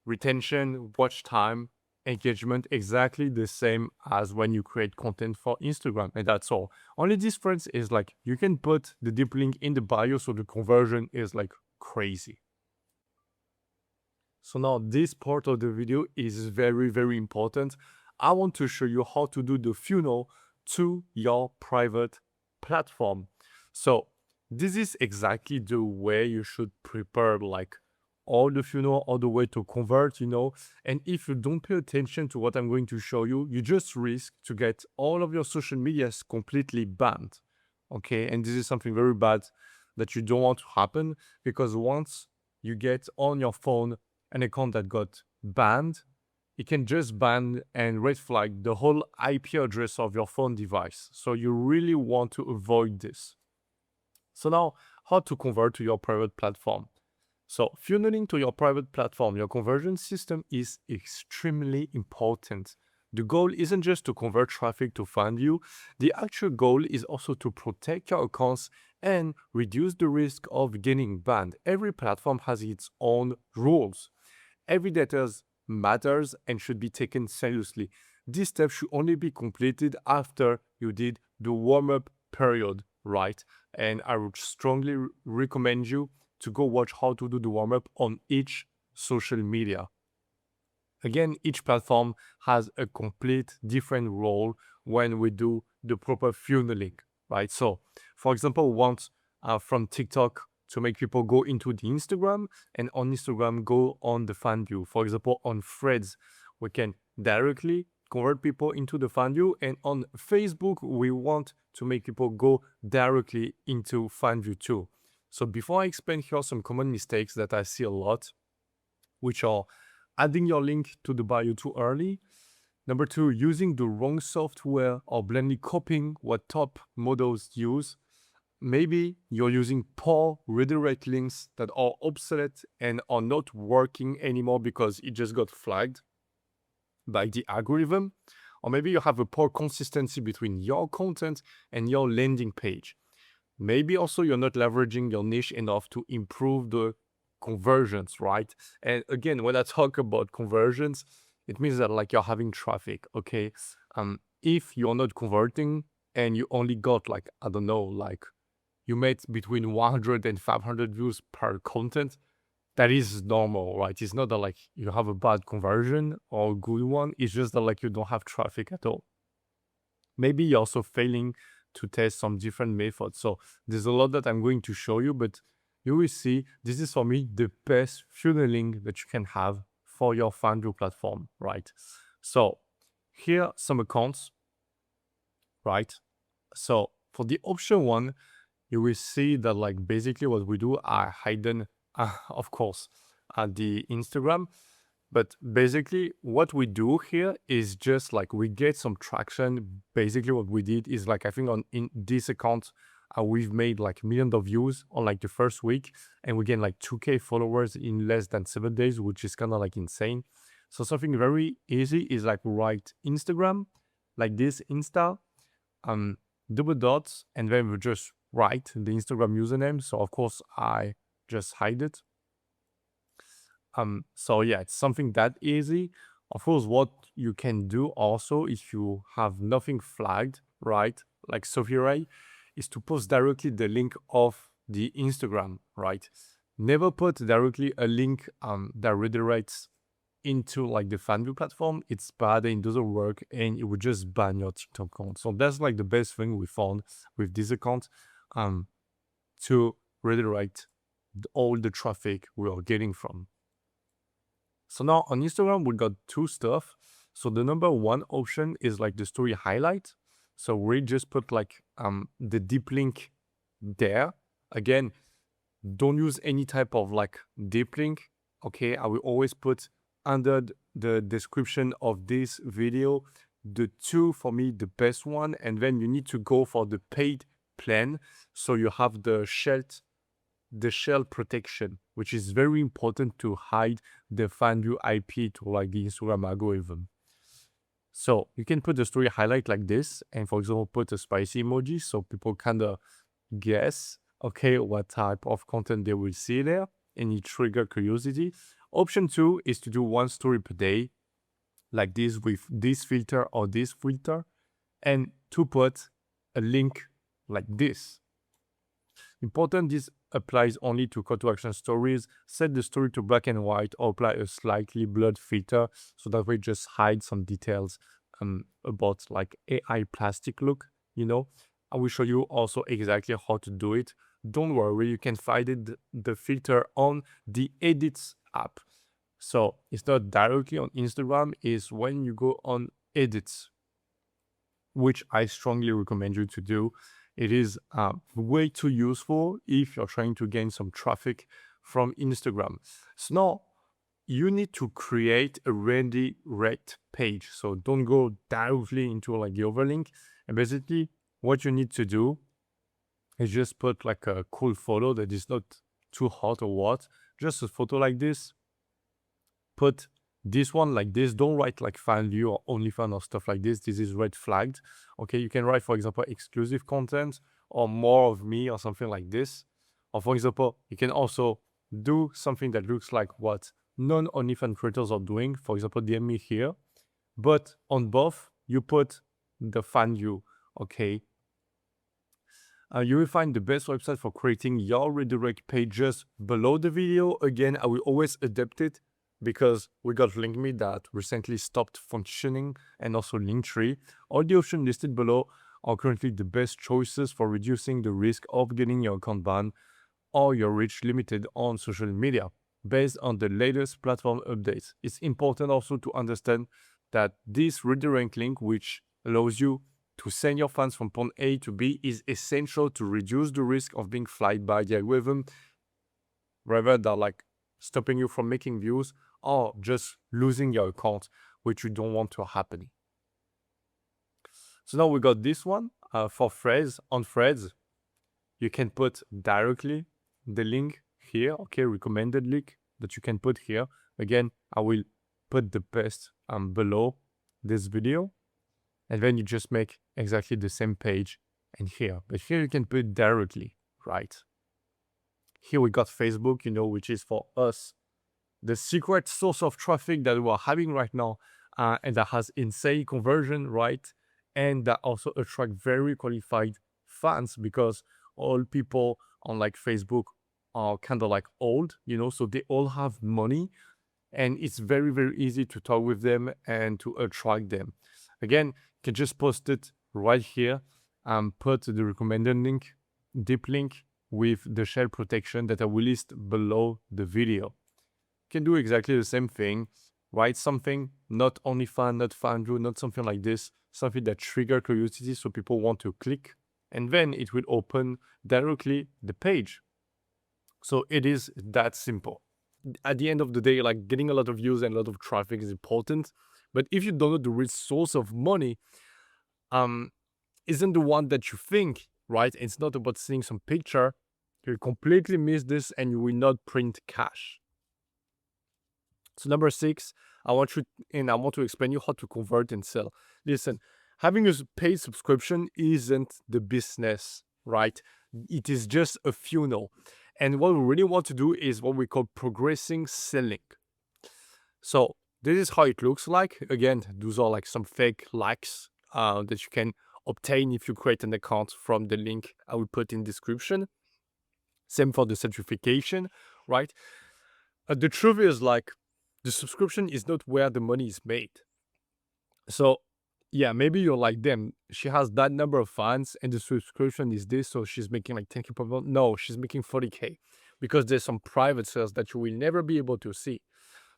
retention, watch time, engagement, exactly the same as when you create content for Instagram, and that's all. Only difference is like you can put the deep link in the bio, so the conversion is like crazy. So now this part of the video is very, very important. I want to show you how to do the funnel to your private platform. So this is exactly the way you should prepare like all the funnel all the way to convert, you know. And if you don't pay attention to what I'm going to show you, you just risk to get all of your social medias completely banned. Okay, and this is something very bad that you don't want to happen, because once you get on your phone an account that got banned, it can just ban and red flag the whole IP address of your phone device. So you really want to avoid this. So now, how to convert to your private platform? So funneling to your private platform, your conversion system is extremely important. The goal isn't just to convert traffic to Fanvue. The actual goal is also to protect your accounts and reduce the risk of getting banned. Every platform has its own rules. Every data matters and should be taken seriously. This step should only be completed after you did the warm-up period, right? And I would strongly recommend you to go watch how to do the warm-up on each social media. Again, each platform has a complete different role when we do the proper funneling, right? So, for example, we want from TikTok to make people go into the Instagram, and on Instagram go on the Fanvue. For example, on Threads, we can directly convert people into the Fanvue, and on Facebook, we want to make people go directly into Fanvue too. So before I explain here some common mistakes that I see a lot, which are adding your link to the bio too early. Number two, using the wrong software or blindly copying what top models use. Maybe you're using poor redirect links that are obsolete and are not working anymore because it just got flagged by the algorithm. Or maybe you have a poor consistency between your content and your landing page. Maybe also you're not leveraging your niche enough to improve the conversions, right? And again, when I talk about conversions, it means that like you're having traffic, okay? If you're not converting and you only got like, I don't know, like you made between 100 and 500 views per content, that is normal, right? It's not that like you have a bad conversion or a good one. It's just that like you don't have traffic at all. Maybe you're also failing to test some different methods. So there's a lot that I'm going to show you, but you will see this is for me the best funneling that you can have for your Fanvue platform, right? So here are some accounts, right? So for the option one, you will see that like basically what we do are hidden, of course, at the Instagram. But basically what we do here is just like we get some traction. Basically what we did is like, I think in this account, we've made like millions of views on like the first week, and we gain like 2K followers in less than 7 days, which is kind of like insane. So something very easy is like write Instagram, like this Insta, double dots, and then we just write the Instagram username. So of course I just hide it. So yeah, it's something that easy. Of course, what you can do also if you have nothing flagged, right? Like Sophie Ray, is to post directly the link of the Instagram, right? Never put directly a link that redirects into like the Fanvue platform. It's bad and it doesn't work, and it would just ban your TikTok account. So that's like the best thing we found with this account, to redirect all the traffic we are getting from. So now on Instagram, we got two stuff. So the number one option is like the story highlight. So we just put like the deep link there. Again, don't use any type of like deep link. Okay, I will always put under the description of this video the two, for me, the best one, and then you need to go for the paid plan. So you have the shell protection, which is very important to hide the Fanvue IP to like the Instagram algorithm. So you can put the story highlight like this, and for example, put a spicy emoji so people kind of guess, okay, what type of content they will see there, and it trigger curiosity. Option two is to do one story per day, like this with this filter or this filter, and to put a link like this. Important, this applies only to call to action stories. Set the story to black and white or apply a slightly blurred filter so that we just hide some details about like AI plastic look, you know. I will show you also exactly how to do it. Don't worry, you can find it, the filter on the Edits app. So it's not directly on Instagram, it's when you go on Edits, which I strongly recommend you to do. It is way too useful if you're trying to gain some traffic from Instagram. So now you need to create a redirect page. So don't go directly into like the overlink. And basically what you need to do is just put like a cool photo that is not too hot or what. Just a photo like this. Put this one like this. Don't write like Fanvue or OnlyFans or stuff like this. This is red flagged. Okay, you can write, for example, exclusive content or more of me or something like this. Or for example, you can also do something that looks like what non-OnlyFans creators are doing. For example, DM me here. But on both, you put the Fanvue, okay? You will find the best website for creating your redirect pages below the video. Again, I will always adapt it because we got LinkMe that recently stopped functioning, and also Linktree. All the options listed below are currently the best choices for reducing the risk of getting your account banned or your reach limited on social media based on the latest platform updates. It's important also to understand that this redirect link, which allows you to send your fans from point A to B, is essential to reduce the risk of being flagged by the algorithm, rather than like stopping you from making views or just losing your account, which you don't want to happen. So now we got this one for Threads. On Threads, you can put directly the link here, okay, recommended link that you can put here. Again, I will put the best below this video, and then you just make exactly the same page and here. But here you can put directly, right? Here we got Facebook, which is for us the secret source of traffic that we are having right now, and that has insane conversion, right? And that also attract very qualified fans, because all people on like Facebook are kind of like old, so they all have money, and it's very, very easy to talk with them and to attract them. Again, you can just post it right here and put the recommended link, deep link with the shell protection that I will list below the video. Can do exactly the same thing. Write something, not OnlyFans, not Fanvue, not something like this, something that trigger curiosity so people want to click, and then it will open directly the page. So it is that simple. At the end of the day, like, getting a lot of views and a lot of traffic is important, but if you don't know the real source of money, isn't the one that you think, right? It's not about seeing some picture. You completely miss this and you will not print cash. So number 6, I want to explain you how to convert and sell. Listen, having a paid subscription isn't the business, right? It is just a funnel. And what we really want to do is what we call progressing selling. So this is how it looks like. Again, those are like some fake likes that you can obtain if you create an account from the link I will put in description. Same for the certification, right? The truth is, like, the subscription is not where the money is made. So yeah, maybe you're like, damn, she has that number of fans and the subscription is this, so she's making like 10K per month. No, she's making 40K, because there's some private sales that you will never be able to see.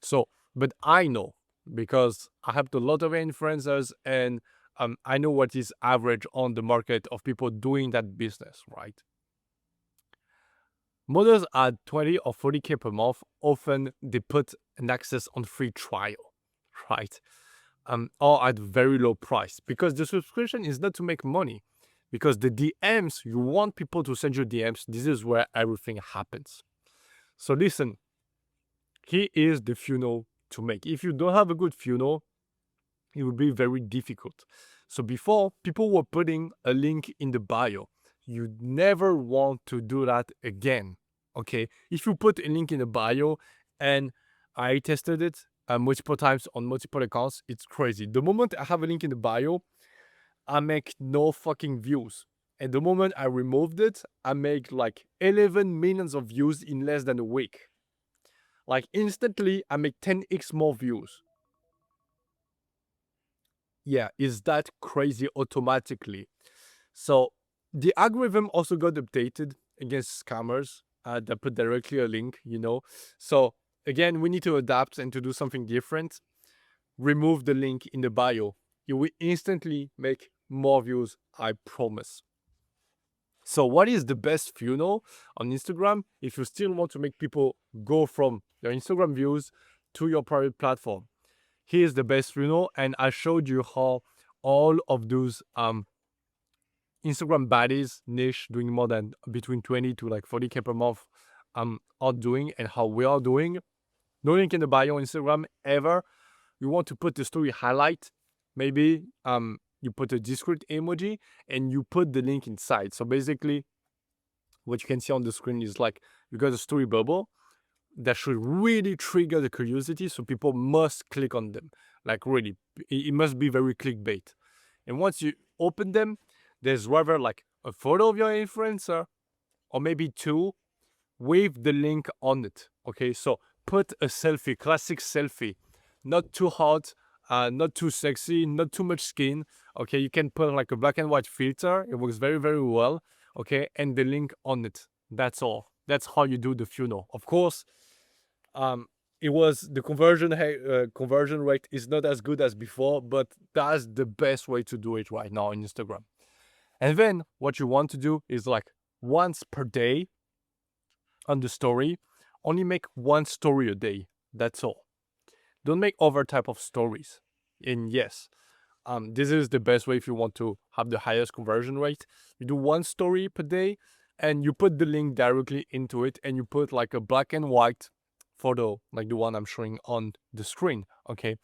So, but I know, because I have a lot of influencers, and I know what is average on the market of people doing that business, right? Models at 20 or 40K per month, often they put an access on free trial, right? Or at very low price, because the subscription is not to make money, because the DMs, you want people to send you DMs. This is where everything happens. So listen, here is the funnel to make. If you don't have a good funnel, it will be very difficult. So before, people were putting a link in the bio. You never want to do that again, okay? If you put a link in the bio, and I tested it multiple times on multiple accounts, it's crazy. The moment I have a link in the bio, I make no fucking views. And the moment I removed it, I make like 11 millions of views in less than a week. Like, instantly, I make 10x more views. Yeah, is that crazy automatically? So the algorithm also got updated against scammers that put directly a link, So again, we need to adapt and to do something different. Remove the link in the bio. You will instantly make more views, I promise. So what is the best funnel on Instagram if you still want to make people go from their Instagram views to your private platform? Here's the best funnel, and I showed you how all of those Instagram baddies niche doing more than between 20 to like 40K per month are doing, and how we are doing. No link in the bio on Instagram ever. You want to put the story highlight, maybe you put a discrete emoji and you put the link inside. So basically, what you can see on the screen is like you got a story bubble that should really trigger the curiosity, so people must click on them. Like, really, it must be very clickbait. And once you open them, there's rather like a photo of your influencer, or maybe two, with the link on it. Okay, so put a selfie, classic selfie, not too hot, not too sexy, not too much skin. Okay, you can put like a black and white filter. It works very, very well. Okay, and the link on it. That's all. That's how you do the funnel. Of course, um, it was the conversion rate is not as good as before, but that's the best way to do it right now on Instagram. And then what you want to do is like once per day on the story, only make one story a day. That's all. Don't make other type of stories. And yes, this is the best way if you want to have the highest conversion rate. You do one story per day and you put the link directly into it and you put like a black and white photo, like the one I'm showing on the screen. Okay.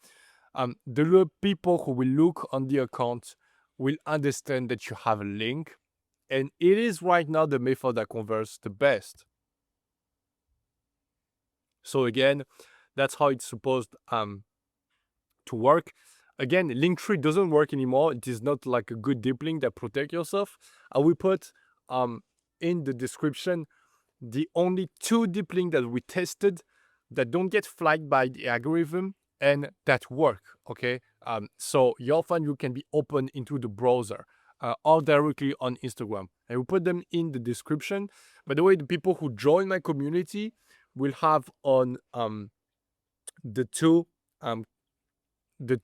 The people who will look on the account will understand that you have a link. And it is right now the method that converts the best. So again, that's how it's supposed to work. Again, Linktree doesn't work anymore. It is not like a good deep link that protect yourself. I will put in the description the only 2 deep links that we tested that don't get flagged by the algorithm and that work. Okay, so your Fanvue can be opened into the browser or directly on Instagram. I will put them in the description. By the way, the people who join my community will have on the two um,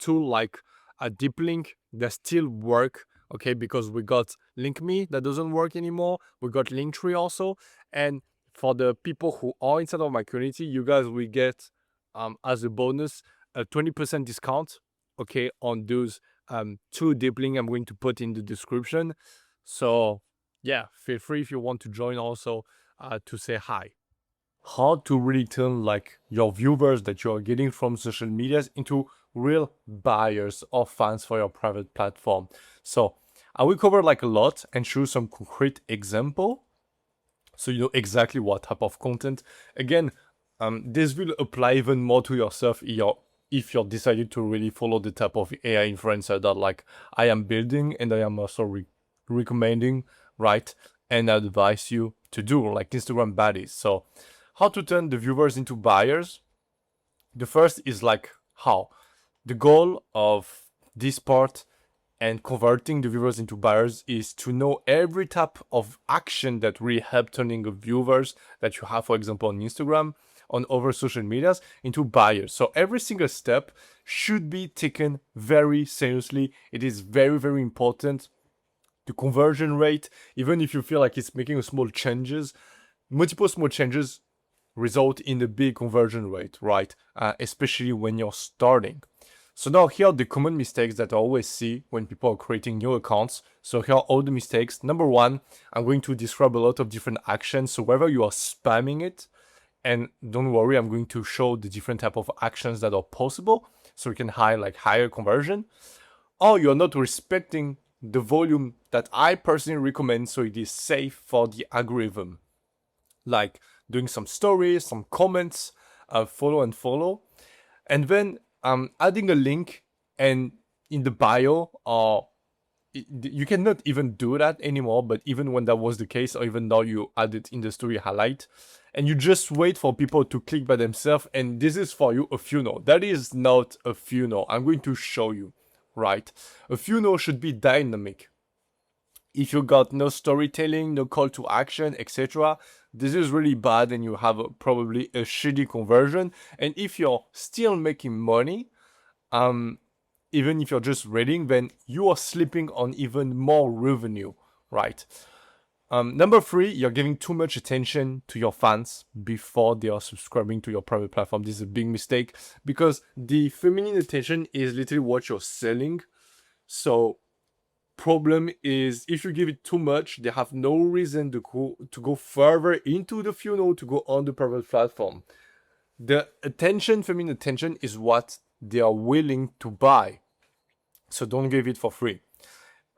like a deep link that still work. Okay, because we got link me that doesn't work anymore, we got Linktree also, and for the people who are inside of my community, you guys will get as a bonus a 20% discount, okay, on those 2 deep link I'm going to put in the description. So yeah, feel free if you want to join also to say hi. How to really turn like your viewers that you are getting from social medias into real buyers or fans for your private platform. So I will cover like a lot and show some concrete example so you know exactly what type of content. Again, this will apply even more to yourself if you're decided to really follow the type of AI influencer that like I am building and I am also recommending, right, and advise you to do, like Instagram baddies. So how to turn the viewers into buyers. The first is like how. The goal of this part and converting the viewers into buyers is to know every type of action that really help turning the viewers that you have, for example, on Instagram, on other social medias, into buyers. So every single step should be taken very seriously. It is very, very important. The conversion rate, even if you feel like it's making small changes, multiple small changes result in a big conversion rate, right? Especially when you're starting. So now here are the common mistakes that I always see when people are creating new accounts. So here are all the mistakes. Number 1, I'm going to describe a lot of different actions. So whether you are spamming it, and don't worry, I'm going to show the different type of actions that are possible so we can have like higher conversion, or you're not respecting the volume that I personally recommend so it is safe for the algorithm. Like doing some stories, some comments, follow and follow. And then adding a link and in the bio, or you cannot even do that anymore, but even when that was the case, or even though you add it in the story highlight, and you just wait for people to click by themselves, and this is for you a funnel. That is not a funnel. I'm going to show you, right? A funnel should be dynamic. If you got no storytelling, no call to action, etc., this is really bad and you have probably a shitty conversion. And if you're still making money, even if you're just reading, then you are slipping on even more revenue, right? Number 3, you're giving too much attention to your fans before they are subscribing to your private platform. This is a big mistake because the feminine attention is literally what you're selling. So problem is if you give it too much, they have no reason to go further into the funnel to go on the private platform. The attention, feminine attention, is what they are willing to buy. So don't give it for free.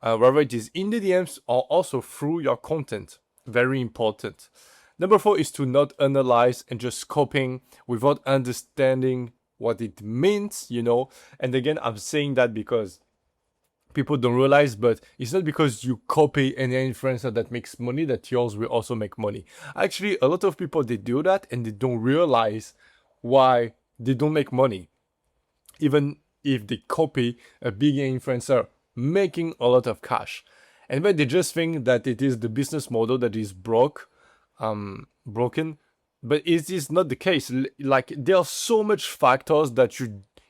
Whether it is in the DMs or also through your content. Very important. Number 4 is to not analyze and just copying without understanding what it means, you know. And again, I'm saying that because people don't realize, but it's not because you copy any influencer that makes money that yours will also make money. Actually, a lot of people, they do that and they don't realize why they don't make money, even if they copy a big influencer making a lot of cash. And then they just think that it is the business model that is broken. But it is not the case. Like, there are so much factors that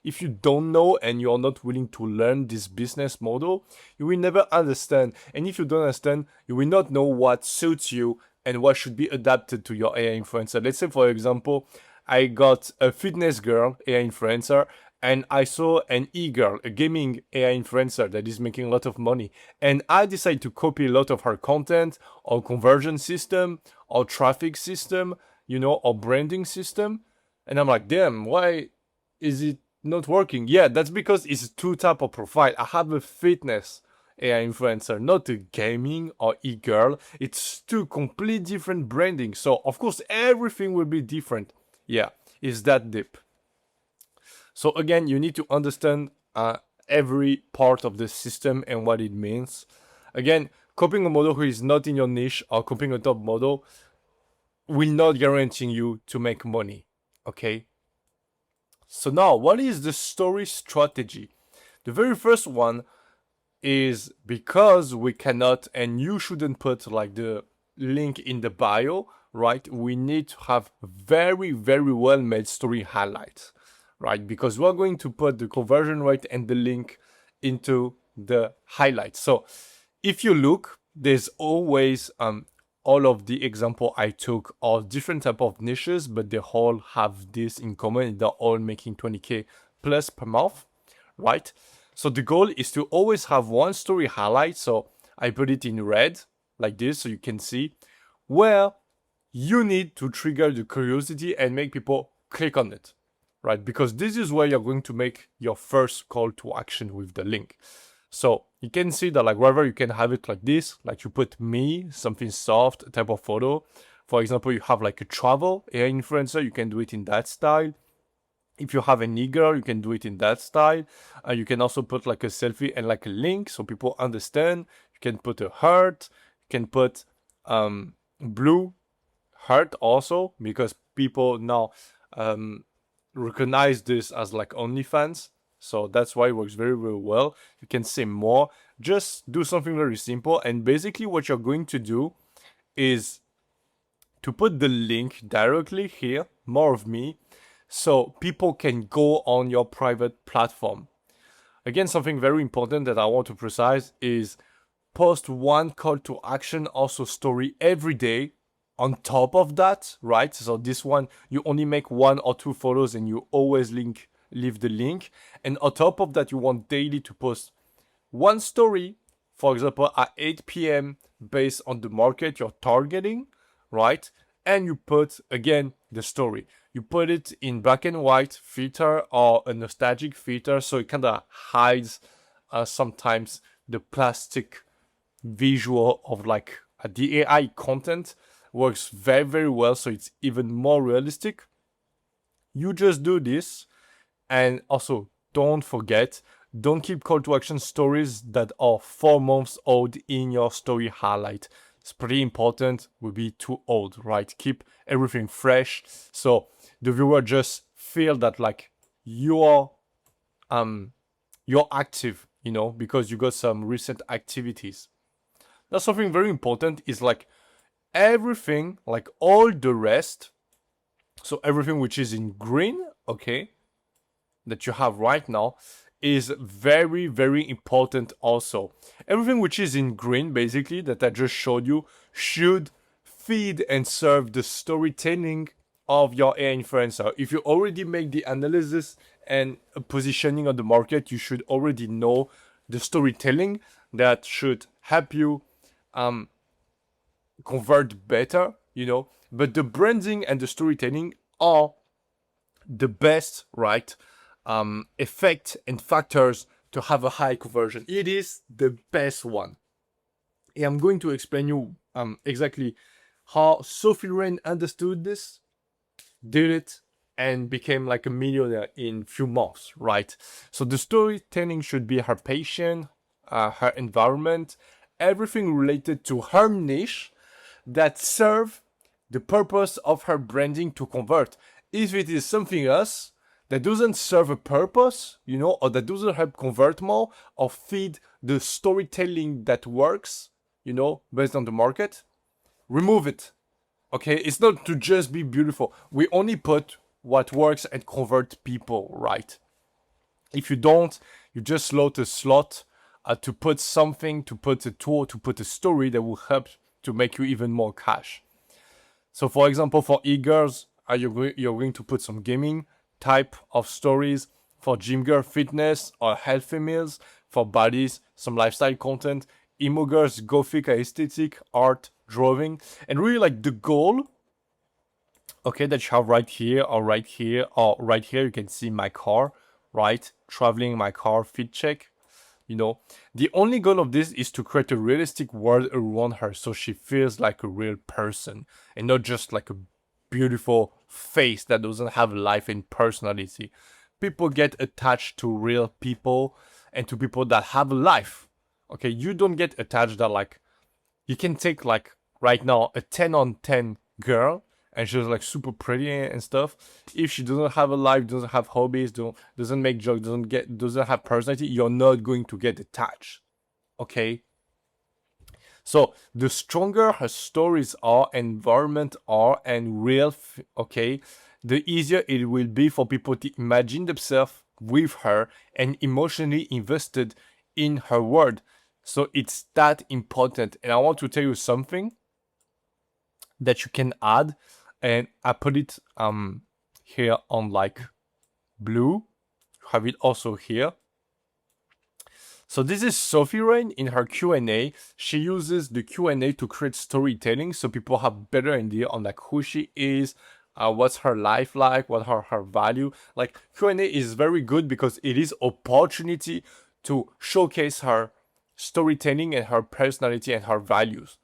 if you don't know and you're not willing to learn this business model, you will never understand. And if you don't understand, you will not know what suits you and what should be adapted to your AI influencer. Let's say, for example, I got a fitness girl AI influencer, and I saw an e-girl, a gaming AI influencer that is making a lot of money. And I decided to copy a lot of her content, or conversion system, or traffic system, or branding system. And I'm like, damn, why is it not working? Yeah, that's because it's two type of profile. I have a fitness AI influencer, not a gaming or e-girl. It's two complete different branding. So of course everything will be different. Yeah, it's that deep. So again, you need to understand every part of the system and what it means. Again, copying a model who is not in your niche or copying a top model will not guarantee you to make money. Okay? So now, what is the story strategy? The very first one is, because we cannot, and you shouldn't put like the link in the bio, right? We need to have very, very well made story highlights, right? Because we're going to put the conversion rate and the link into the highlights. So if you look, there's always all of the example I took are different type of niches, but they all have this in common. They're all making 20K plus per month, right? So the goal is to always have one story highlight. So I put it in red like this, so you can see where you need to trigger the curiosity and make people click on it, right? Because this is where you're going to make your first call to action with the link. So you can see that, like, whether you can have it like this, like you put me, something soft type of photo. For example, you have like a travel AI influencer, you can do it in that style. If you have an e-girl, you can do it in that style. You can also put like a selfie and like a link so people understand. You can put a heart. You can put blue heart also, because people now recognize this as like OnlyFans. So that's why it works very, very well. You can say more. Just do something very simple. And basically what you're going to do is to put the link directly here, more of me, so people can go on your private platform. Again, something very important that I want to precise is post one call to action, also story every day on top of that, right? So this one, you only make 1 or 2 photos and you always leave the link. And on top of that, you want daily to post one story, for example, at 8 p.m. based on the market you're targeting, right? And you put, again, the story. You put it in black and white filter or a nostalgic filter, so it kind of hides sometimes the plastic visual of like the AI content. Works very, very well, so it's even more realistic. You just do this, and also don't forget, don't keep call to action stories that are 4 months old in your story highlight. It's pretty important. Will be too old, right? Keep everything fresh, so the viewer just feel that like you're active, because you got some recent activities. That's something very important, is like everything, like all the rest, so everything which is in green, okay, that you have right now, is very, very important also. Everything which is in green, basically, that I just showed you, should feed and serve the storytelling of your AI influencer. If you already make the analysis and positioning on the market, you should already know the storytelling that should help you convert better, but the branding and the storytelling are the best, right, effect and factors to have a high conversion. It is the best one. And I'm going to explain you exactly how Sophie Rain understood this, did it, and became like a millionaire in few months, right? So the storytelling should be her passion, her environment, everything related to her niche that serve the purpose of her branding to convert. If it is something else that doesn't serve a purpose, or that doesn't help convert more or feed the storytelling that works, based on the market, remove it. Okay, it's not to just be beautiful. We only put what works and convert people, right? If you don't, you just load a slot to put something, to put a tool, to put a story that will help to make you even more cash. So for example, for e-girls, you're going to put some gaming type of stories. For gym girl, fitness or healthy meals. For bodies, some lifestyle content. Emo girls, gothic aesthetic, art, drawing. And really like the goal, okay, that you have right here or right here or right here, you can see my car, right? Traveling my car, fit check. The only goal of this is to create a realistic world around her so she feels like a real person and not just like a beautiful face that doesn't have life and personality. People get attached to real people and to people that have a life. Okay, you don't get attached that like you can take like right now a 10 on 10 girl and she's like super pretty and stuff. If she doesn't have a life, doesn't have hobbies, doesn't make jokes, doesn't have personality, you're not going to get attached. Okay? So the stronger her stories are, environment are, and real, okay, the easier it will be for people to imagine themselves with her and emotionally invested in her world. So it's that important. And I want to tell you something that you can add, and I put it here on like blue. Have it also here. So this is Sophie Rain in her Q&A. She uses the Q&A to create storytelling so people have better idea on like who she is, what's her life like, what are her value. Like Q&A is very good because it is opportunity to showcase her storytelling and her personality and her values,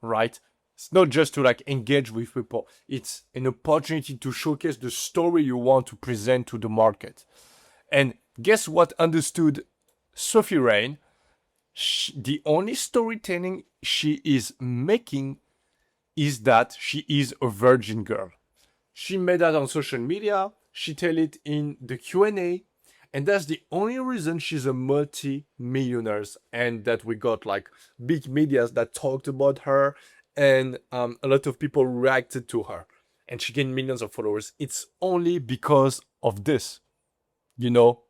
right? It's not just to like engage with people. It's an opportunity to showcase the story you want to present to the market. And guess what understood Sophie Rain? The only storytelling she is making is that she is a virgin girl. She made that on social media. She tell it in the Q&A. And that's the only reason she's a multi-millionaire and that we got like big medias that talked about her and a lot of people reacted to her and she gained millions of followers. It's only because of this, you know?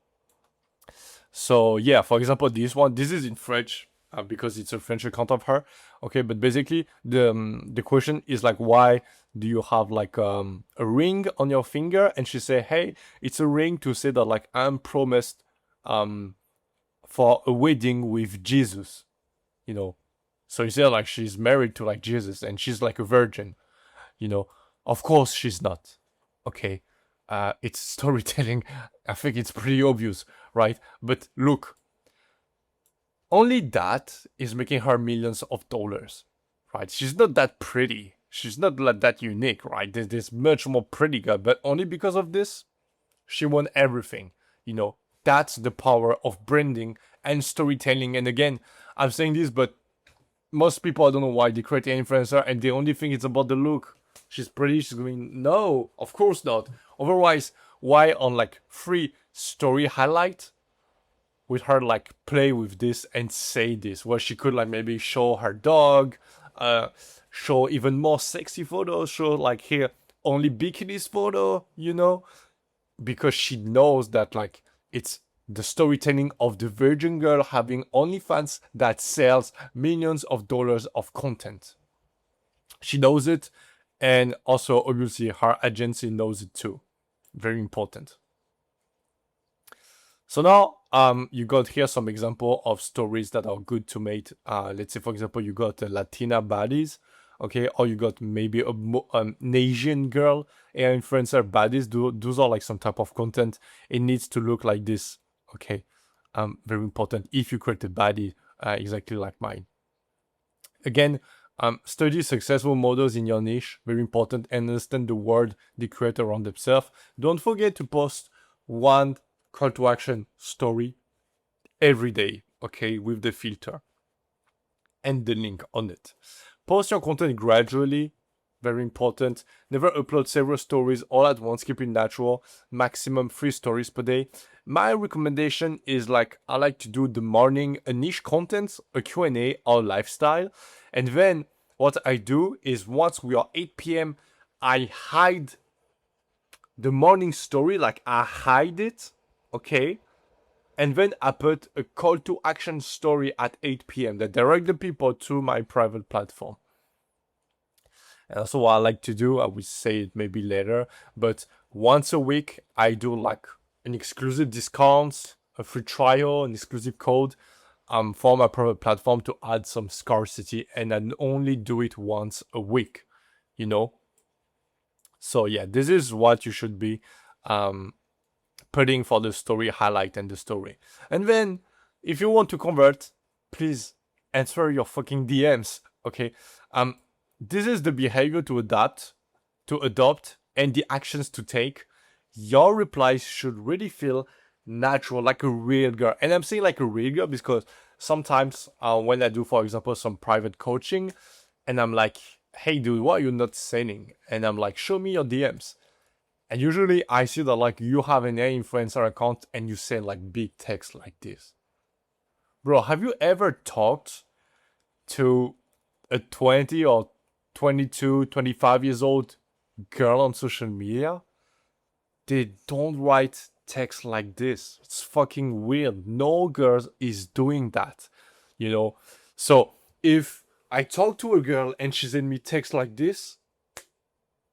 So yeah, for example, this is in French because it's a French account of her. Okay, but basically the question is like, why do you have like a ring on your finger? And she say, hey, it's a ring to say that like I'm promised for a wedding with Jesus, you know. So you say like she's married to like Jesus and she's like a virgin, you know. Of course she's not. Okay, it's storytelling. I think it's pretty obvious, right? But look, only that is making her millions of dollars, right? She's not that pretty. She's not like that unique, right? There's much more pretty girl, but only because of this, she won everything. You know, that's the power of branding and storytelling. And again, I'm saying this, but most people, I don't know why they create an influencer and they only think it's about the look. She's pretty, she's going, no, of course not. Otherwise, why on like free story highlight with her like play with this and say this, where she could like maybe show her dog, show even more sexy photos, show like here only bikinis photo, you know, because she knows that like it's the storytelling of the virgin girl having OnlyFans that sells millions of dollars of content. She knows it, and also obviously her agency knows it too. Very important. So now, you got here some example of stories that are good to make. Let's say, for example, you got Latina baddies, okay, or you got maybe an Asian girl and influencer baddies. Those are like some type of content. It needs to look like this, okay. Very important if you create a baddie exactly like mine. Again, study successful models in your niche. Very important. And understand the world they create around themselves. Don't forget to post one call to action story every day, okay, with the filter and the link on it. Post your content gradually, very important. Never upload several stories all at once. Keep it natural. Maximum 3 stories per day. My recommendation is like I like to do the morning a niche content, a Q&A or lifestyle. And then what I do is once we are 8 p.m., I hide the morning story, like I hide it, okay? And then I put a call to action story at 8 p.m. that direct the people to my private platform. And also what I like to do, I will say it maybe later, but once a week I do like an exclusive discounts, a free trial, an exclusive code for my private platform to add some scarcity, and I only do it once a week, you know? So yeah, this is what you should be putting for the story highlight and the story. And then if you want to convert, please answer your fucking DMs. Okay. This is the behavior to adopt, and the actions to take. Your replies should really feel natural, like a real girl. And I'm saying like a real girl because sometimes when I do, for example, some private coaching, and I'm like, hey dude, why are you not sending? And I'm like, show me your DMs. And usually I see that like you have an AI influencer account and you send like big text like this. Bro, have you ever talked to a 20 or 22, 25 years old girl on social media? They don't write text like this. It's fucking weird. No girl is doing that, you know? So if I talk to a girl and she send me text like this,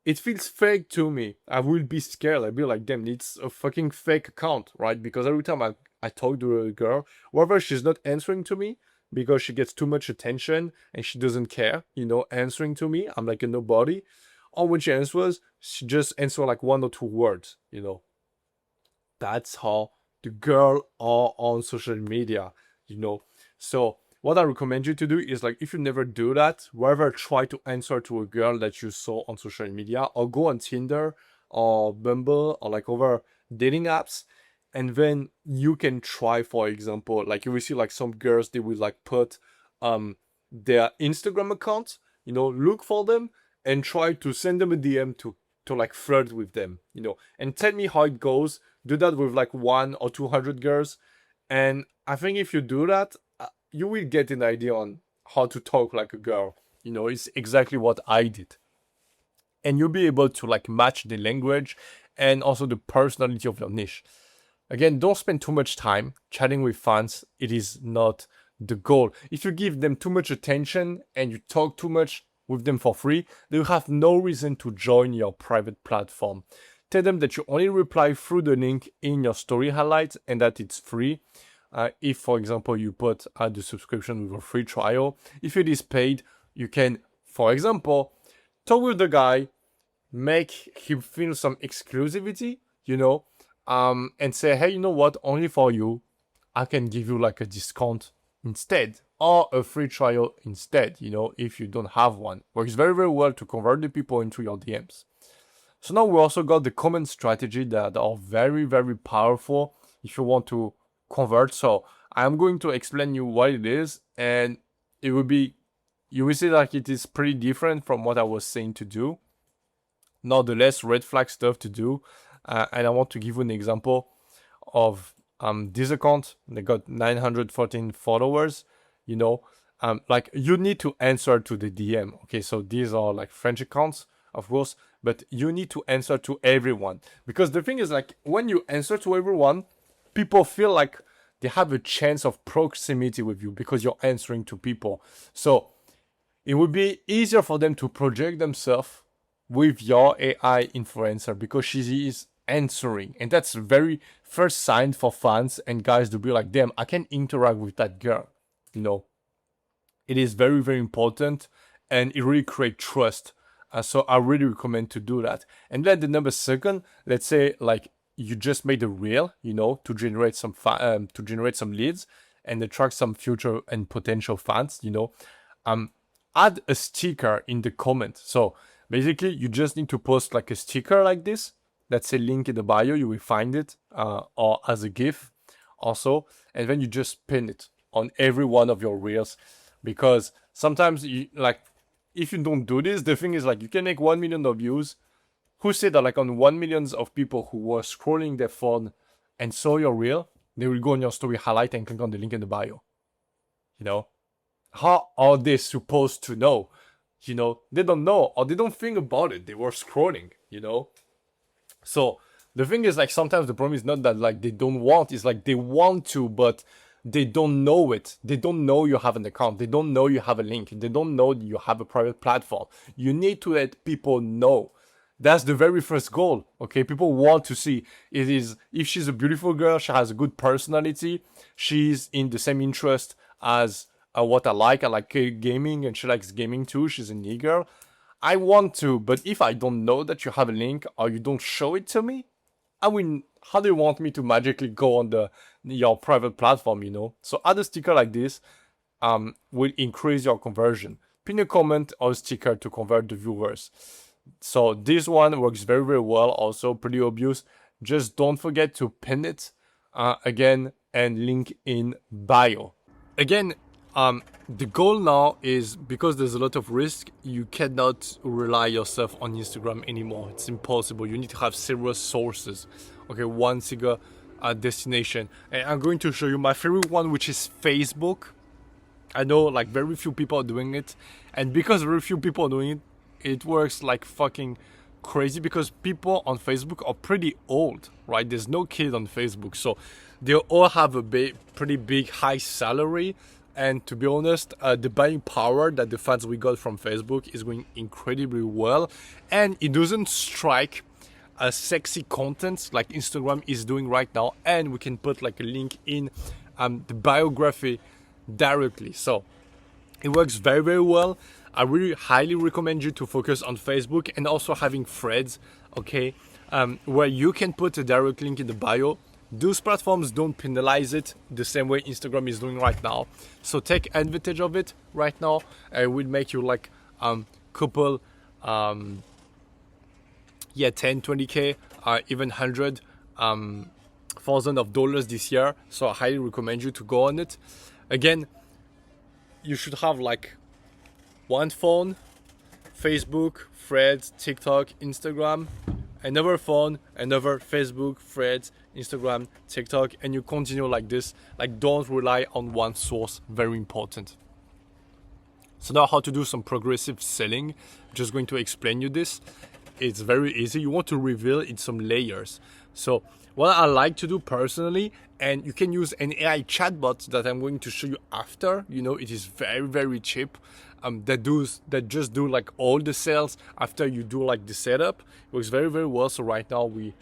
it feels fake to me. I will be scared. I'll be like, damn, it's a fucking fake account, right? Because every time I talk to a girl, whether she's not answering to me because she gets too much attention and she doesn't care, answering to me, I'm like a nobody. Or when she answers, she just answers like 1 or 2 words. That's how the girl are on social media. So what I recommend you to do is like if you never do that, whether try to answer to a girl that you saw on social media or go on Tinder or Bumble or like over dating apps, and then you can try, for example, like you will see like some girls they will like put their Instagram account, look for them and try to send them a DM to like flirt with them, and tell me how it goes. Do that with like 100 or 200 girls, and I think if you do that, you will get an idea on how to talk like a girl. It's exactly what I did, and you'll be able to like match the language and also the personality of your niche. Again, don't spend too much time chatting with fans. It is not the goal. If you give them too much attention and you talk too much with them for free, they will have no reason to join your private platform. Tell them that you only reply through the link in your story highlights and that it's free. If, for example, you put the subscription with a free trial, if it is paid, you can, for example, talk with the guy, make him feel some exclusivity, and say, hey, you know what? Only for you, I can give you like a discount instead or a free trial instead, if you don't have one. Works very, very well to convert the people into your DMs. So now we also got the comment strategy that are very, very powerful if you want to convert. So I'm going to explain you what it is, and you will see like it is pretty different from what I was saying to do. Nonetheless, red flag stuff to do. And I want to give you an example of this account. They got 914 followers. Like you need to answer to the DM. Okay, so these are like French accounts, of course, but you need to answer to everyone, because the thing is like when you answer to everyone, people feel like they have a chance of proximity with you because you're answering to people. So it would be easier for them to project themselves with your AI influencer because she is answering. And that's very first sign for fans and guys to be like, damn, I can interact with that girl. It is very, very important, and it really creates trust. So I really recommend to do that. And then the number second, let's say like you just made a reel, to generate some leads and attract some future and potential fans, add a sticker in the comment. So basically you just need to post like a sticker like this. That's a link in the bio, you will find it, or as a GIF also, and then you just pin it on every one of your reels, because sometimes you like if you don't do this, the thing is like you can make 1 million of views. Who said that like on 1 million of people who were scrolling their phone and saw your reel, they will go on your story highlight and click on the link in the bio. You know, how are they supposed to know? You know, they don't know or they don't think about it. They were scrolling, you know. So the thing is like sometimes the problem is not that like they don't want, it's like they want to, but they don't know it. They don't know you have an account. They don't know you have a link. They don't know you have a private platform. You need to let people know. That's the very first goal. Okay, people want to see it is if she's a beautiful girl, she has a good personality, she's in the same interest as what I like. I like gaming and she likes gaming too. She's a knee girl. I want to, but if I don't know that you have a link or you don't show it to me, I mean, how do you want me to magically go on your private platform, you know? So add a sticker like this will increase your conversion. Pin a comment or a sticker to convert the viewers. So this one works very, very well. Also pretty obvious. Just don't forget to pin it again and link in bio. Again, the goal now is because there's a lot of risk, you cannot rely yourself on Instagram anymore. It's impossible. You need to have several sources. Okay, one single destination. And I'm going to show you my favorite one, which is Facebook. I know like very few people are doing it. And because very few people are doing it, it works like fucking crazy because people on Facebook are pretty old, right? There's no kid on Facebook. So they all have a pretty big high salary. And to be honest, the buying power that the fans we got from Facebook is going incredibly well. And it doesn't strike sexy content like Instagram is doing right now. And we can put like a link in the biography directly. So it works very, very well. I really highly recommend you to focus on Facebook and also having threads, okay, where you can put a direct link in the bio. Those platforms don't penalize it the same way Instagram is doing right now. So take advantage of it right now. It will make you like couple, 10, 20K, even 100,000 of dollars this year. So I highly recommend you to go on it. Again, you should have like one phone, Facebook, Threads, TikTok, Instagram, another phone, another Facebook, Threads, Instagram, TikTok, and you continue like this. Like don't rely on one source, very important. So now how to do some progressive selling. I'm just going to explain you this. It's very easy. You want to reveal in some layers. So what I like to do personally, and you can use an AI chatbot that I'm going to show you after. You know, it is very, very cheap. That just do like all the sales after you do like the setup. It works very, very well. So right now we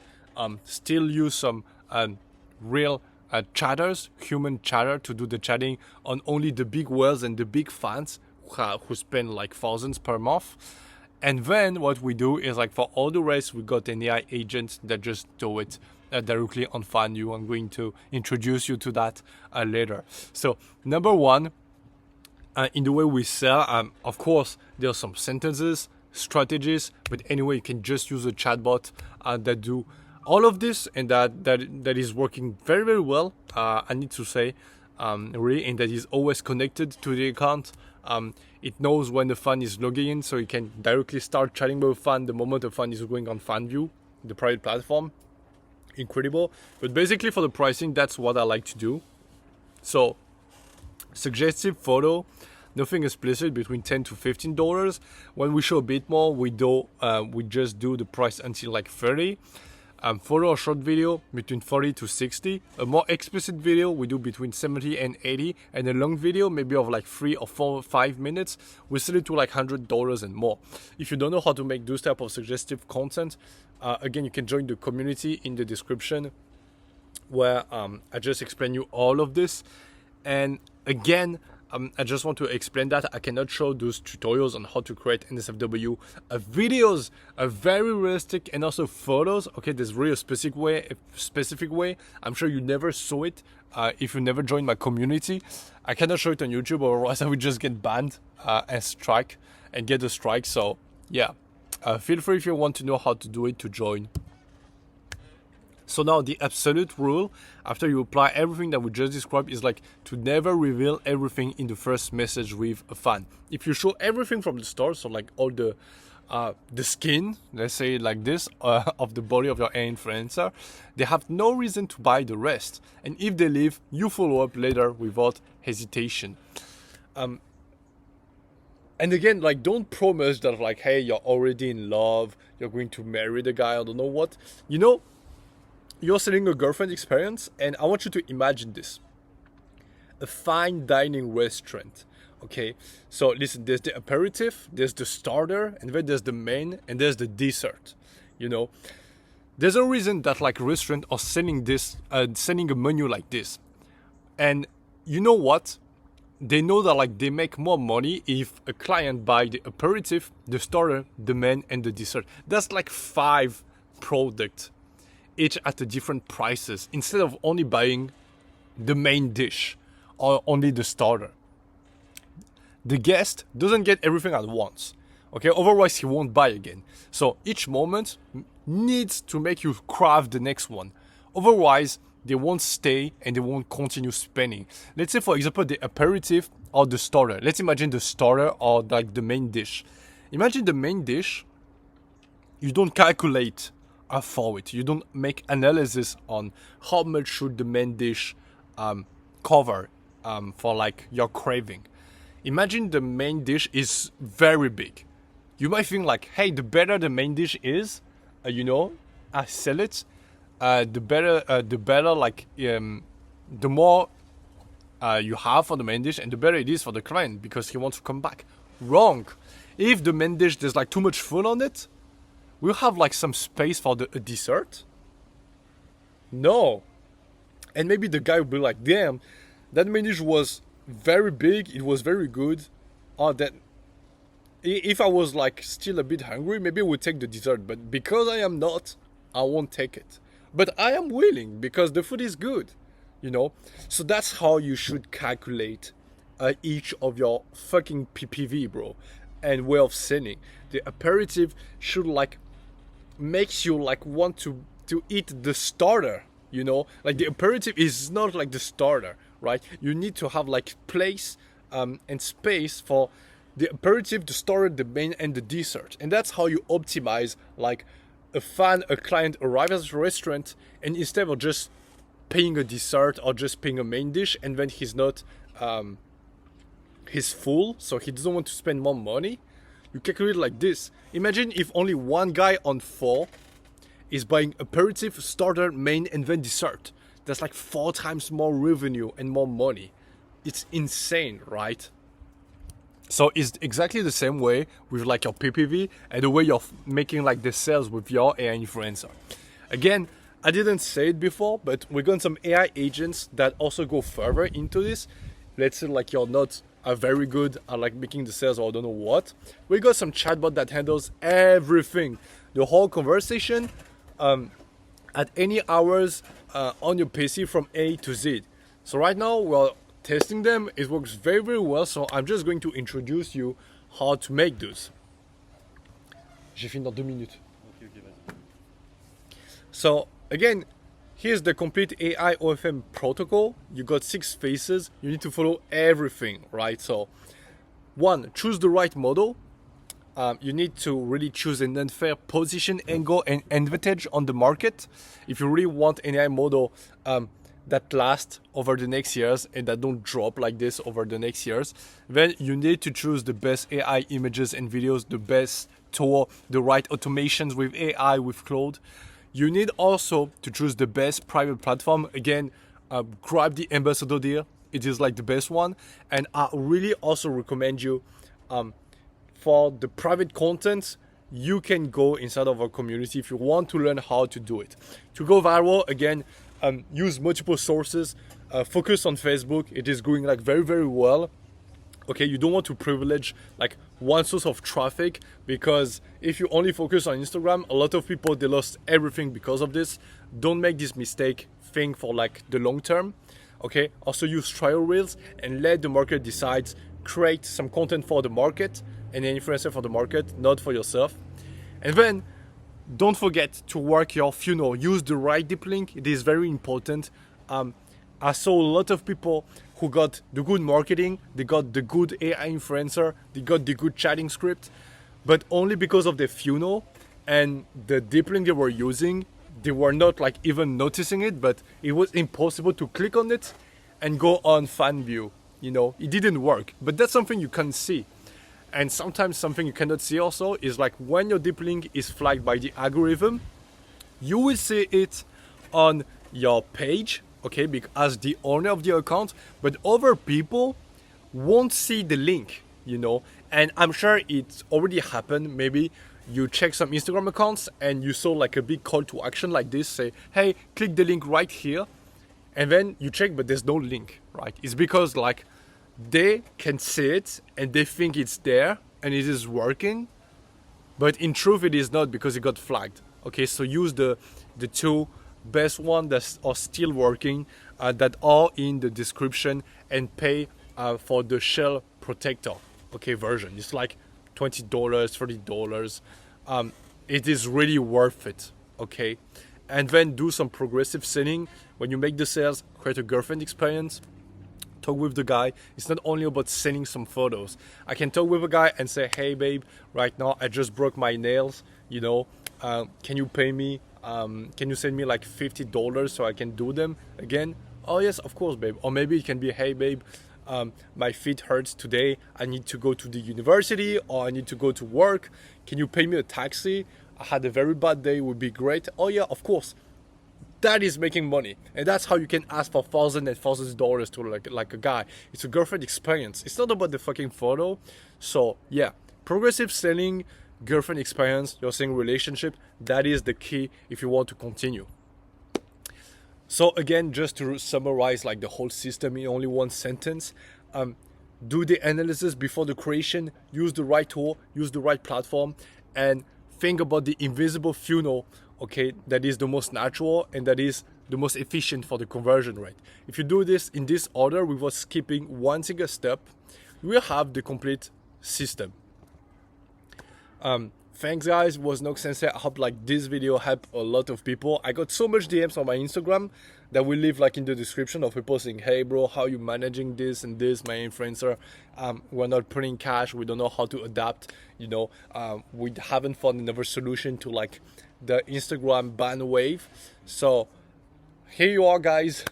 still use some real chatters, human chatter to do the chatting on only the big whales and the big fans who spend like thousands per month. And then what we do is like for all the rest, we got an AI agent that just do it directly on Fanvue. I'm going to introduce you to that later. So number one, in the way we sell, of course, there are some sentences, strategies, but anyway, you can just use a chatbot that do all of this, and that is working very, very well. I need to say, really, and that is always connected to the account. It knows when the fan is logging in, so you can directly start chatting with a fan the moment the fan is going on Fanvue, the private platform. Incredible. But basically for the pricing, that's what I like to do. So suggestive photo, nothing explicit, between $10 to $15. When we show a bit more, we just do the price until like 30. Photo or short video between 40 to 60. A more explicit video we do between 70 and 80, and a long video maybe of like 3 or 4 or 5 minutes we sell it to like $100 and more. If you don't know how to make those type of suggestive content, again, you can join the community in the description where I just explain you all of this. And again, I just want to explain that I cannot show those tutorials on how to create NSFW videos, very realistic, and also photos. Okay, there's really a specific way. I'm sure you never saw it if you never joined my community. I cannot show it on YouTube, or otherwise I would just get banned and get a strike. So yeah, feel free if you want to know how to do it to join. So now the absolute rule, after you apply everything that we just described, is like to never reveal everything in the first message with a fan. If you show everything from the start, so like all the skin, let's say like this, of the body of your AI influencer, they have no reason to buy the rest. And if they leave, you follow up later without hesitation. And again, like, don't promise that like, hey, you're already in love, you're going to marry the guy, I don't know what. You know, you're selling a girlfriend experience, and I want you to imagine this. A fine dining restaurant. Okay, so listen, there's the aperitif, there's the starter, and then there's the main, and there's the dessert. You know, there's a reason that like restaurants are selling this, selling a menu like this. And you know what? They know that like they make more money if a client buy the aperitif, the starter, the main, and the dessert. That's like 5 products, each at the different prices, instead of only buying the main dish or only the starter. The guest doesn't get everything at once, okay? Otherwise, he won't buy again. So each moment needs to make you craft the next one. Otherwise, they won't stay and they won't continue spending. Let's say, for example, the aperitif or the starter. Let's imagine the starter or like the main dish. Imagine the main dish, you don't calculate for it. You don't make analysis on how much should the main dish cover for like your craving. Imagine the main dish is very big. You might think like, hey, the better the main dish is, I sell it, the better like, the more you have for the main dish, and the better it is for the client because he wants to come back. Wrong. If the main dish, there's like too much food on it, we'll have like some space for the dessert. No. And maybe the guy will be like, damn, that main dish was very big, it was very good. That if I was like still a bit hungry, maybe I would take the dessert, but because I am not, I won't take it. But I am willing because the food is good, So that's how you should calculate each of your fucking PPV, bro, and way of selling. The aperitif should like makes you like want to eat the starter, Like the aperitif is not like the starter, right? You need to have like place and space for the aperitif, the starter, the main, and the dessert. And that's how you optimize like a client arrives at a restaurant, and instead of just paying a dessert or just paying a main dish, and then he's not he's full, so he doesn't want to spend more money, you calculate like this. Imagine if only one guy on 4 is buying aperitif, starter, main, and then dessert. That's like 4 times more revenue and more money. It's insane, right? So it's exactly the same way with like your PPV and the way you're making like the sales with your AI influencer. Again, I didn't say it before, but we got some AI agents that also go further into this. Let's say like you're not very good at like making the sales or I don't know what. We got some chatbot that handles everything, the whole conversation at any hours on your PC from A to Z. So right now we're testing them. It works very, very well. So I'm just going to introduce you how to make those. J'ai fini dans 2 minutes. Okay, vas-y. So again, here's the complete AI OFM protocol. You got 6 phases. You need to follow everything, right? So 1, choose the right model. You need to really choose an unfair position, angle, and advantage on the market. If you really want an AI model that lasts over the next years and that don't drop like this over the next years, then you need to choose the best AI images and videos, the best tool, the right automations with AI, with Claude. You need also to choose the best private platform. Again, grab the ambassador deal. It is like the best one. And I really also recommend you for the private content, you can go inside of our community if you want to learn how to do it. To go viral, again, use multiple sources. Focus on Facebook. It is going like very, very well. Okay, you don't want to privilege like one source of traffic, because if you only focus on Instagram, a lot of people, they lost everything because of this. Don't make this mistake. Think for like the long term. Okay, also use trial reels and let the market decide. Create some content for the market and an influencer for the market, not for yourself. And then don't forget to work your funnel. Use the right deep link. It is very important. I saw a lot of people who got the good marketing, they got the good AI influencer, they got the good chatting script, but only because of the funnel and the deep link they were using, they were not like even noticing it, but it was impossible to click on it and go on Fanvue. You know, it didn't work, but that's something you can see. And sometimes something you cannot see also is like when your deep link is flagged by the algorithm, you will see it on your page, okay, as the owner of the account, but other people won't see the link, you know. And I'm sure it's already happened. Maybe you check some Instagram accounts and you saw like a big call to action like this, say, hey, click the link right here. And then you check, but there's no link, right? It's because like they can see it and they think it's there and it is working, but in truth it is not because it got flagged. Okay, so use the two best ones that are still working, that are in the description, and pay for the shell protector, okay, version. It's like $20, $30. It is really worth it, okay? And then do some progressive selling. When you make the sales, create a girlfriend experience. Talk with the guy. It's not only about sending some photos. I can talk with a guy and say, hey babe, right now I just broke my nails, you know, can you pay me? Can you send me like $50 so I can do them again? Oh yes, of course babe. Or maybe it can be, hey babe, my feet hurts today, I need to go to the university or I need to go to work, can you pay me a taxi? I had a very bad day, would be great. Oh yeah, of course. That is making money, and that's how you can ask for thousands and thousands of dollars to like a guy. It's a girlfriend experience. It's not about the fucking photo. So yeah, progressive selling, girlfriend experience, you're saying relationship. That is the key if you want to continue. So again, just to summarize like the whole system in only one sentence, do the analysis before the creation, use the right tool, use the right platform, and think about the invisible funnel, okay, that is the most natural and that is the most efficient for the conversion rate. If you do this in this order without skipping one single step, you will have the complete system. Thanks guys, it was Nox Sensei. I hope like this video helped a lot of people. I got so much DMs on my Instagram that will leave like in the description of people saying, hey bro, how you managing this and this, my influencer, we're not putting cash, we don't know how to adapt, you know, we haven't found another solution to like the Instagram ban wave. So here you are guys,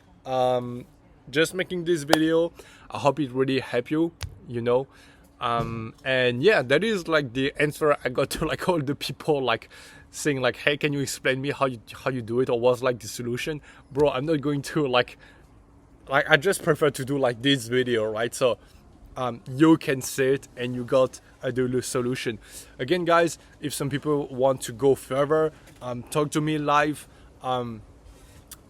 just making this video. I hope it really helped you, you know. And yeah, that is like the answer I got to like all the people like saying like, hey, can you explain me how you do it, or what's like the solution? Bro, I'm not going to like I just prefer to do like this video, right? So you can see it and you got the solution. Again guys, if some people want to go further, talk to me live,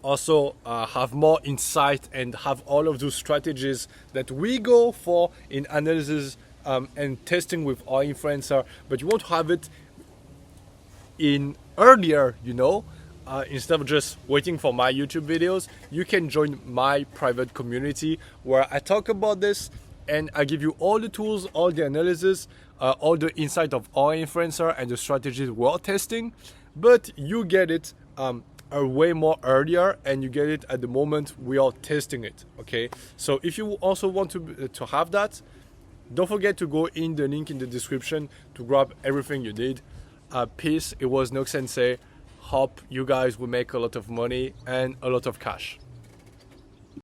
also have more insight and have all of those strategies that we go for in analysis and testing with our influencer, but you want to have it in earlier, you know, instead of just waiting for my YouTube videos. You can join my private community where I talk about this and I give you all the tools, all the analysis, all the insight of our influencer and the strategies we're testing, but you get it way more earlier and you get it at the moment we are testing it, okay? So if you also want to have that, don't forget to go in the link in the description to grab everything you need. Peace. It was Nox Sensei. Hope you guys will make a lot of money and a lot of cash.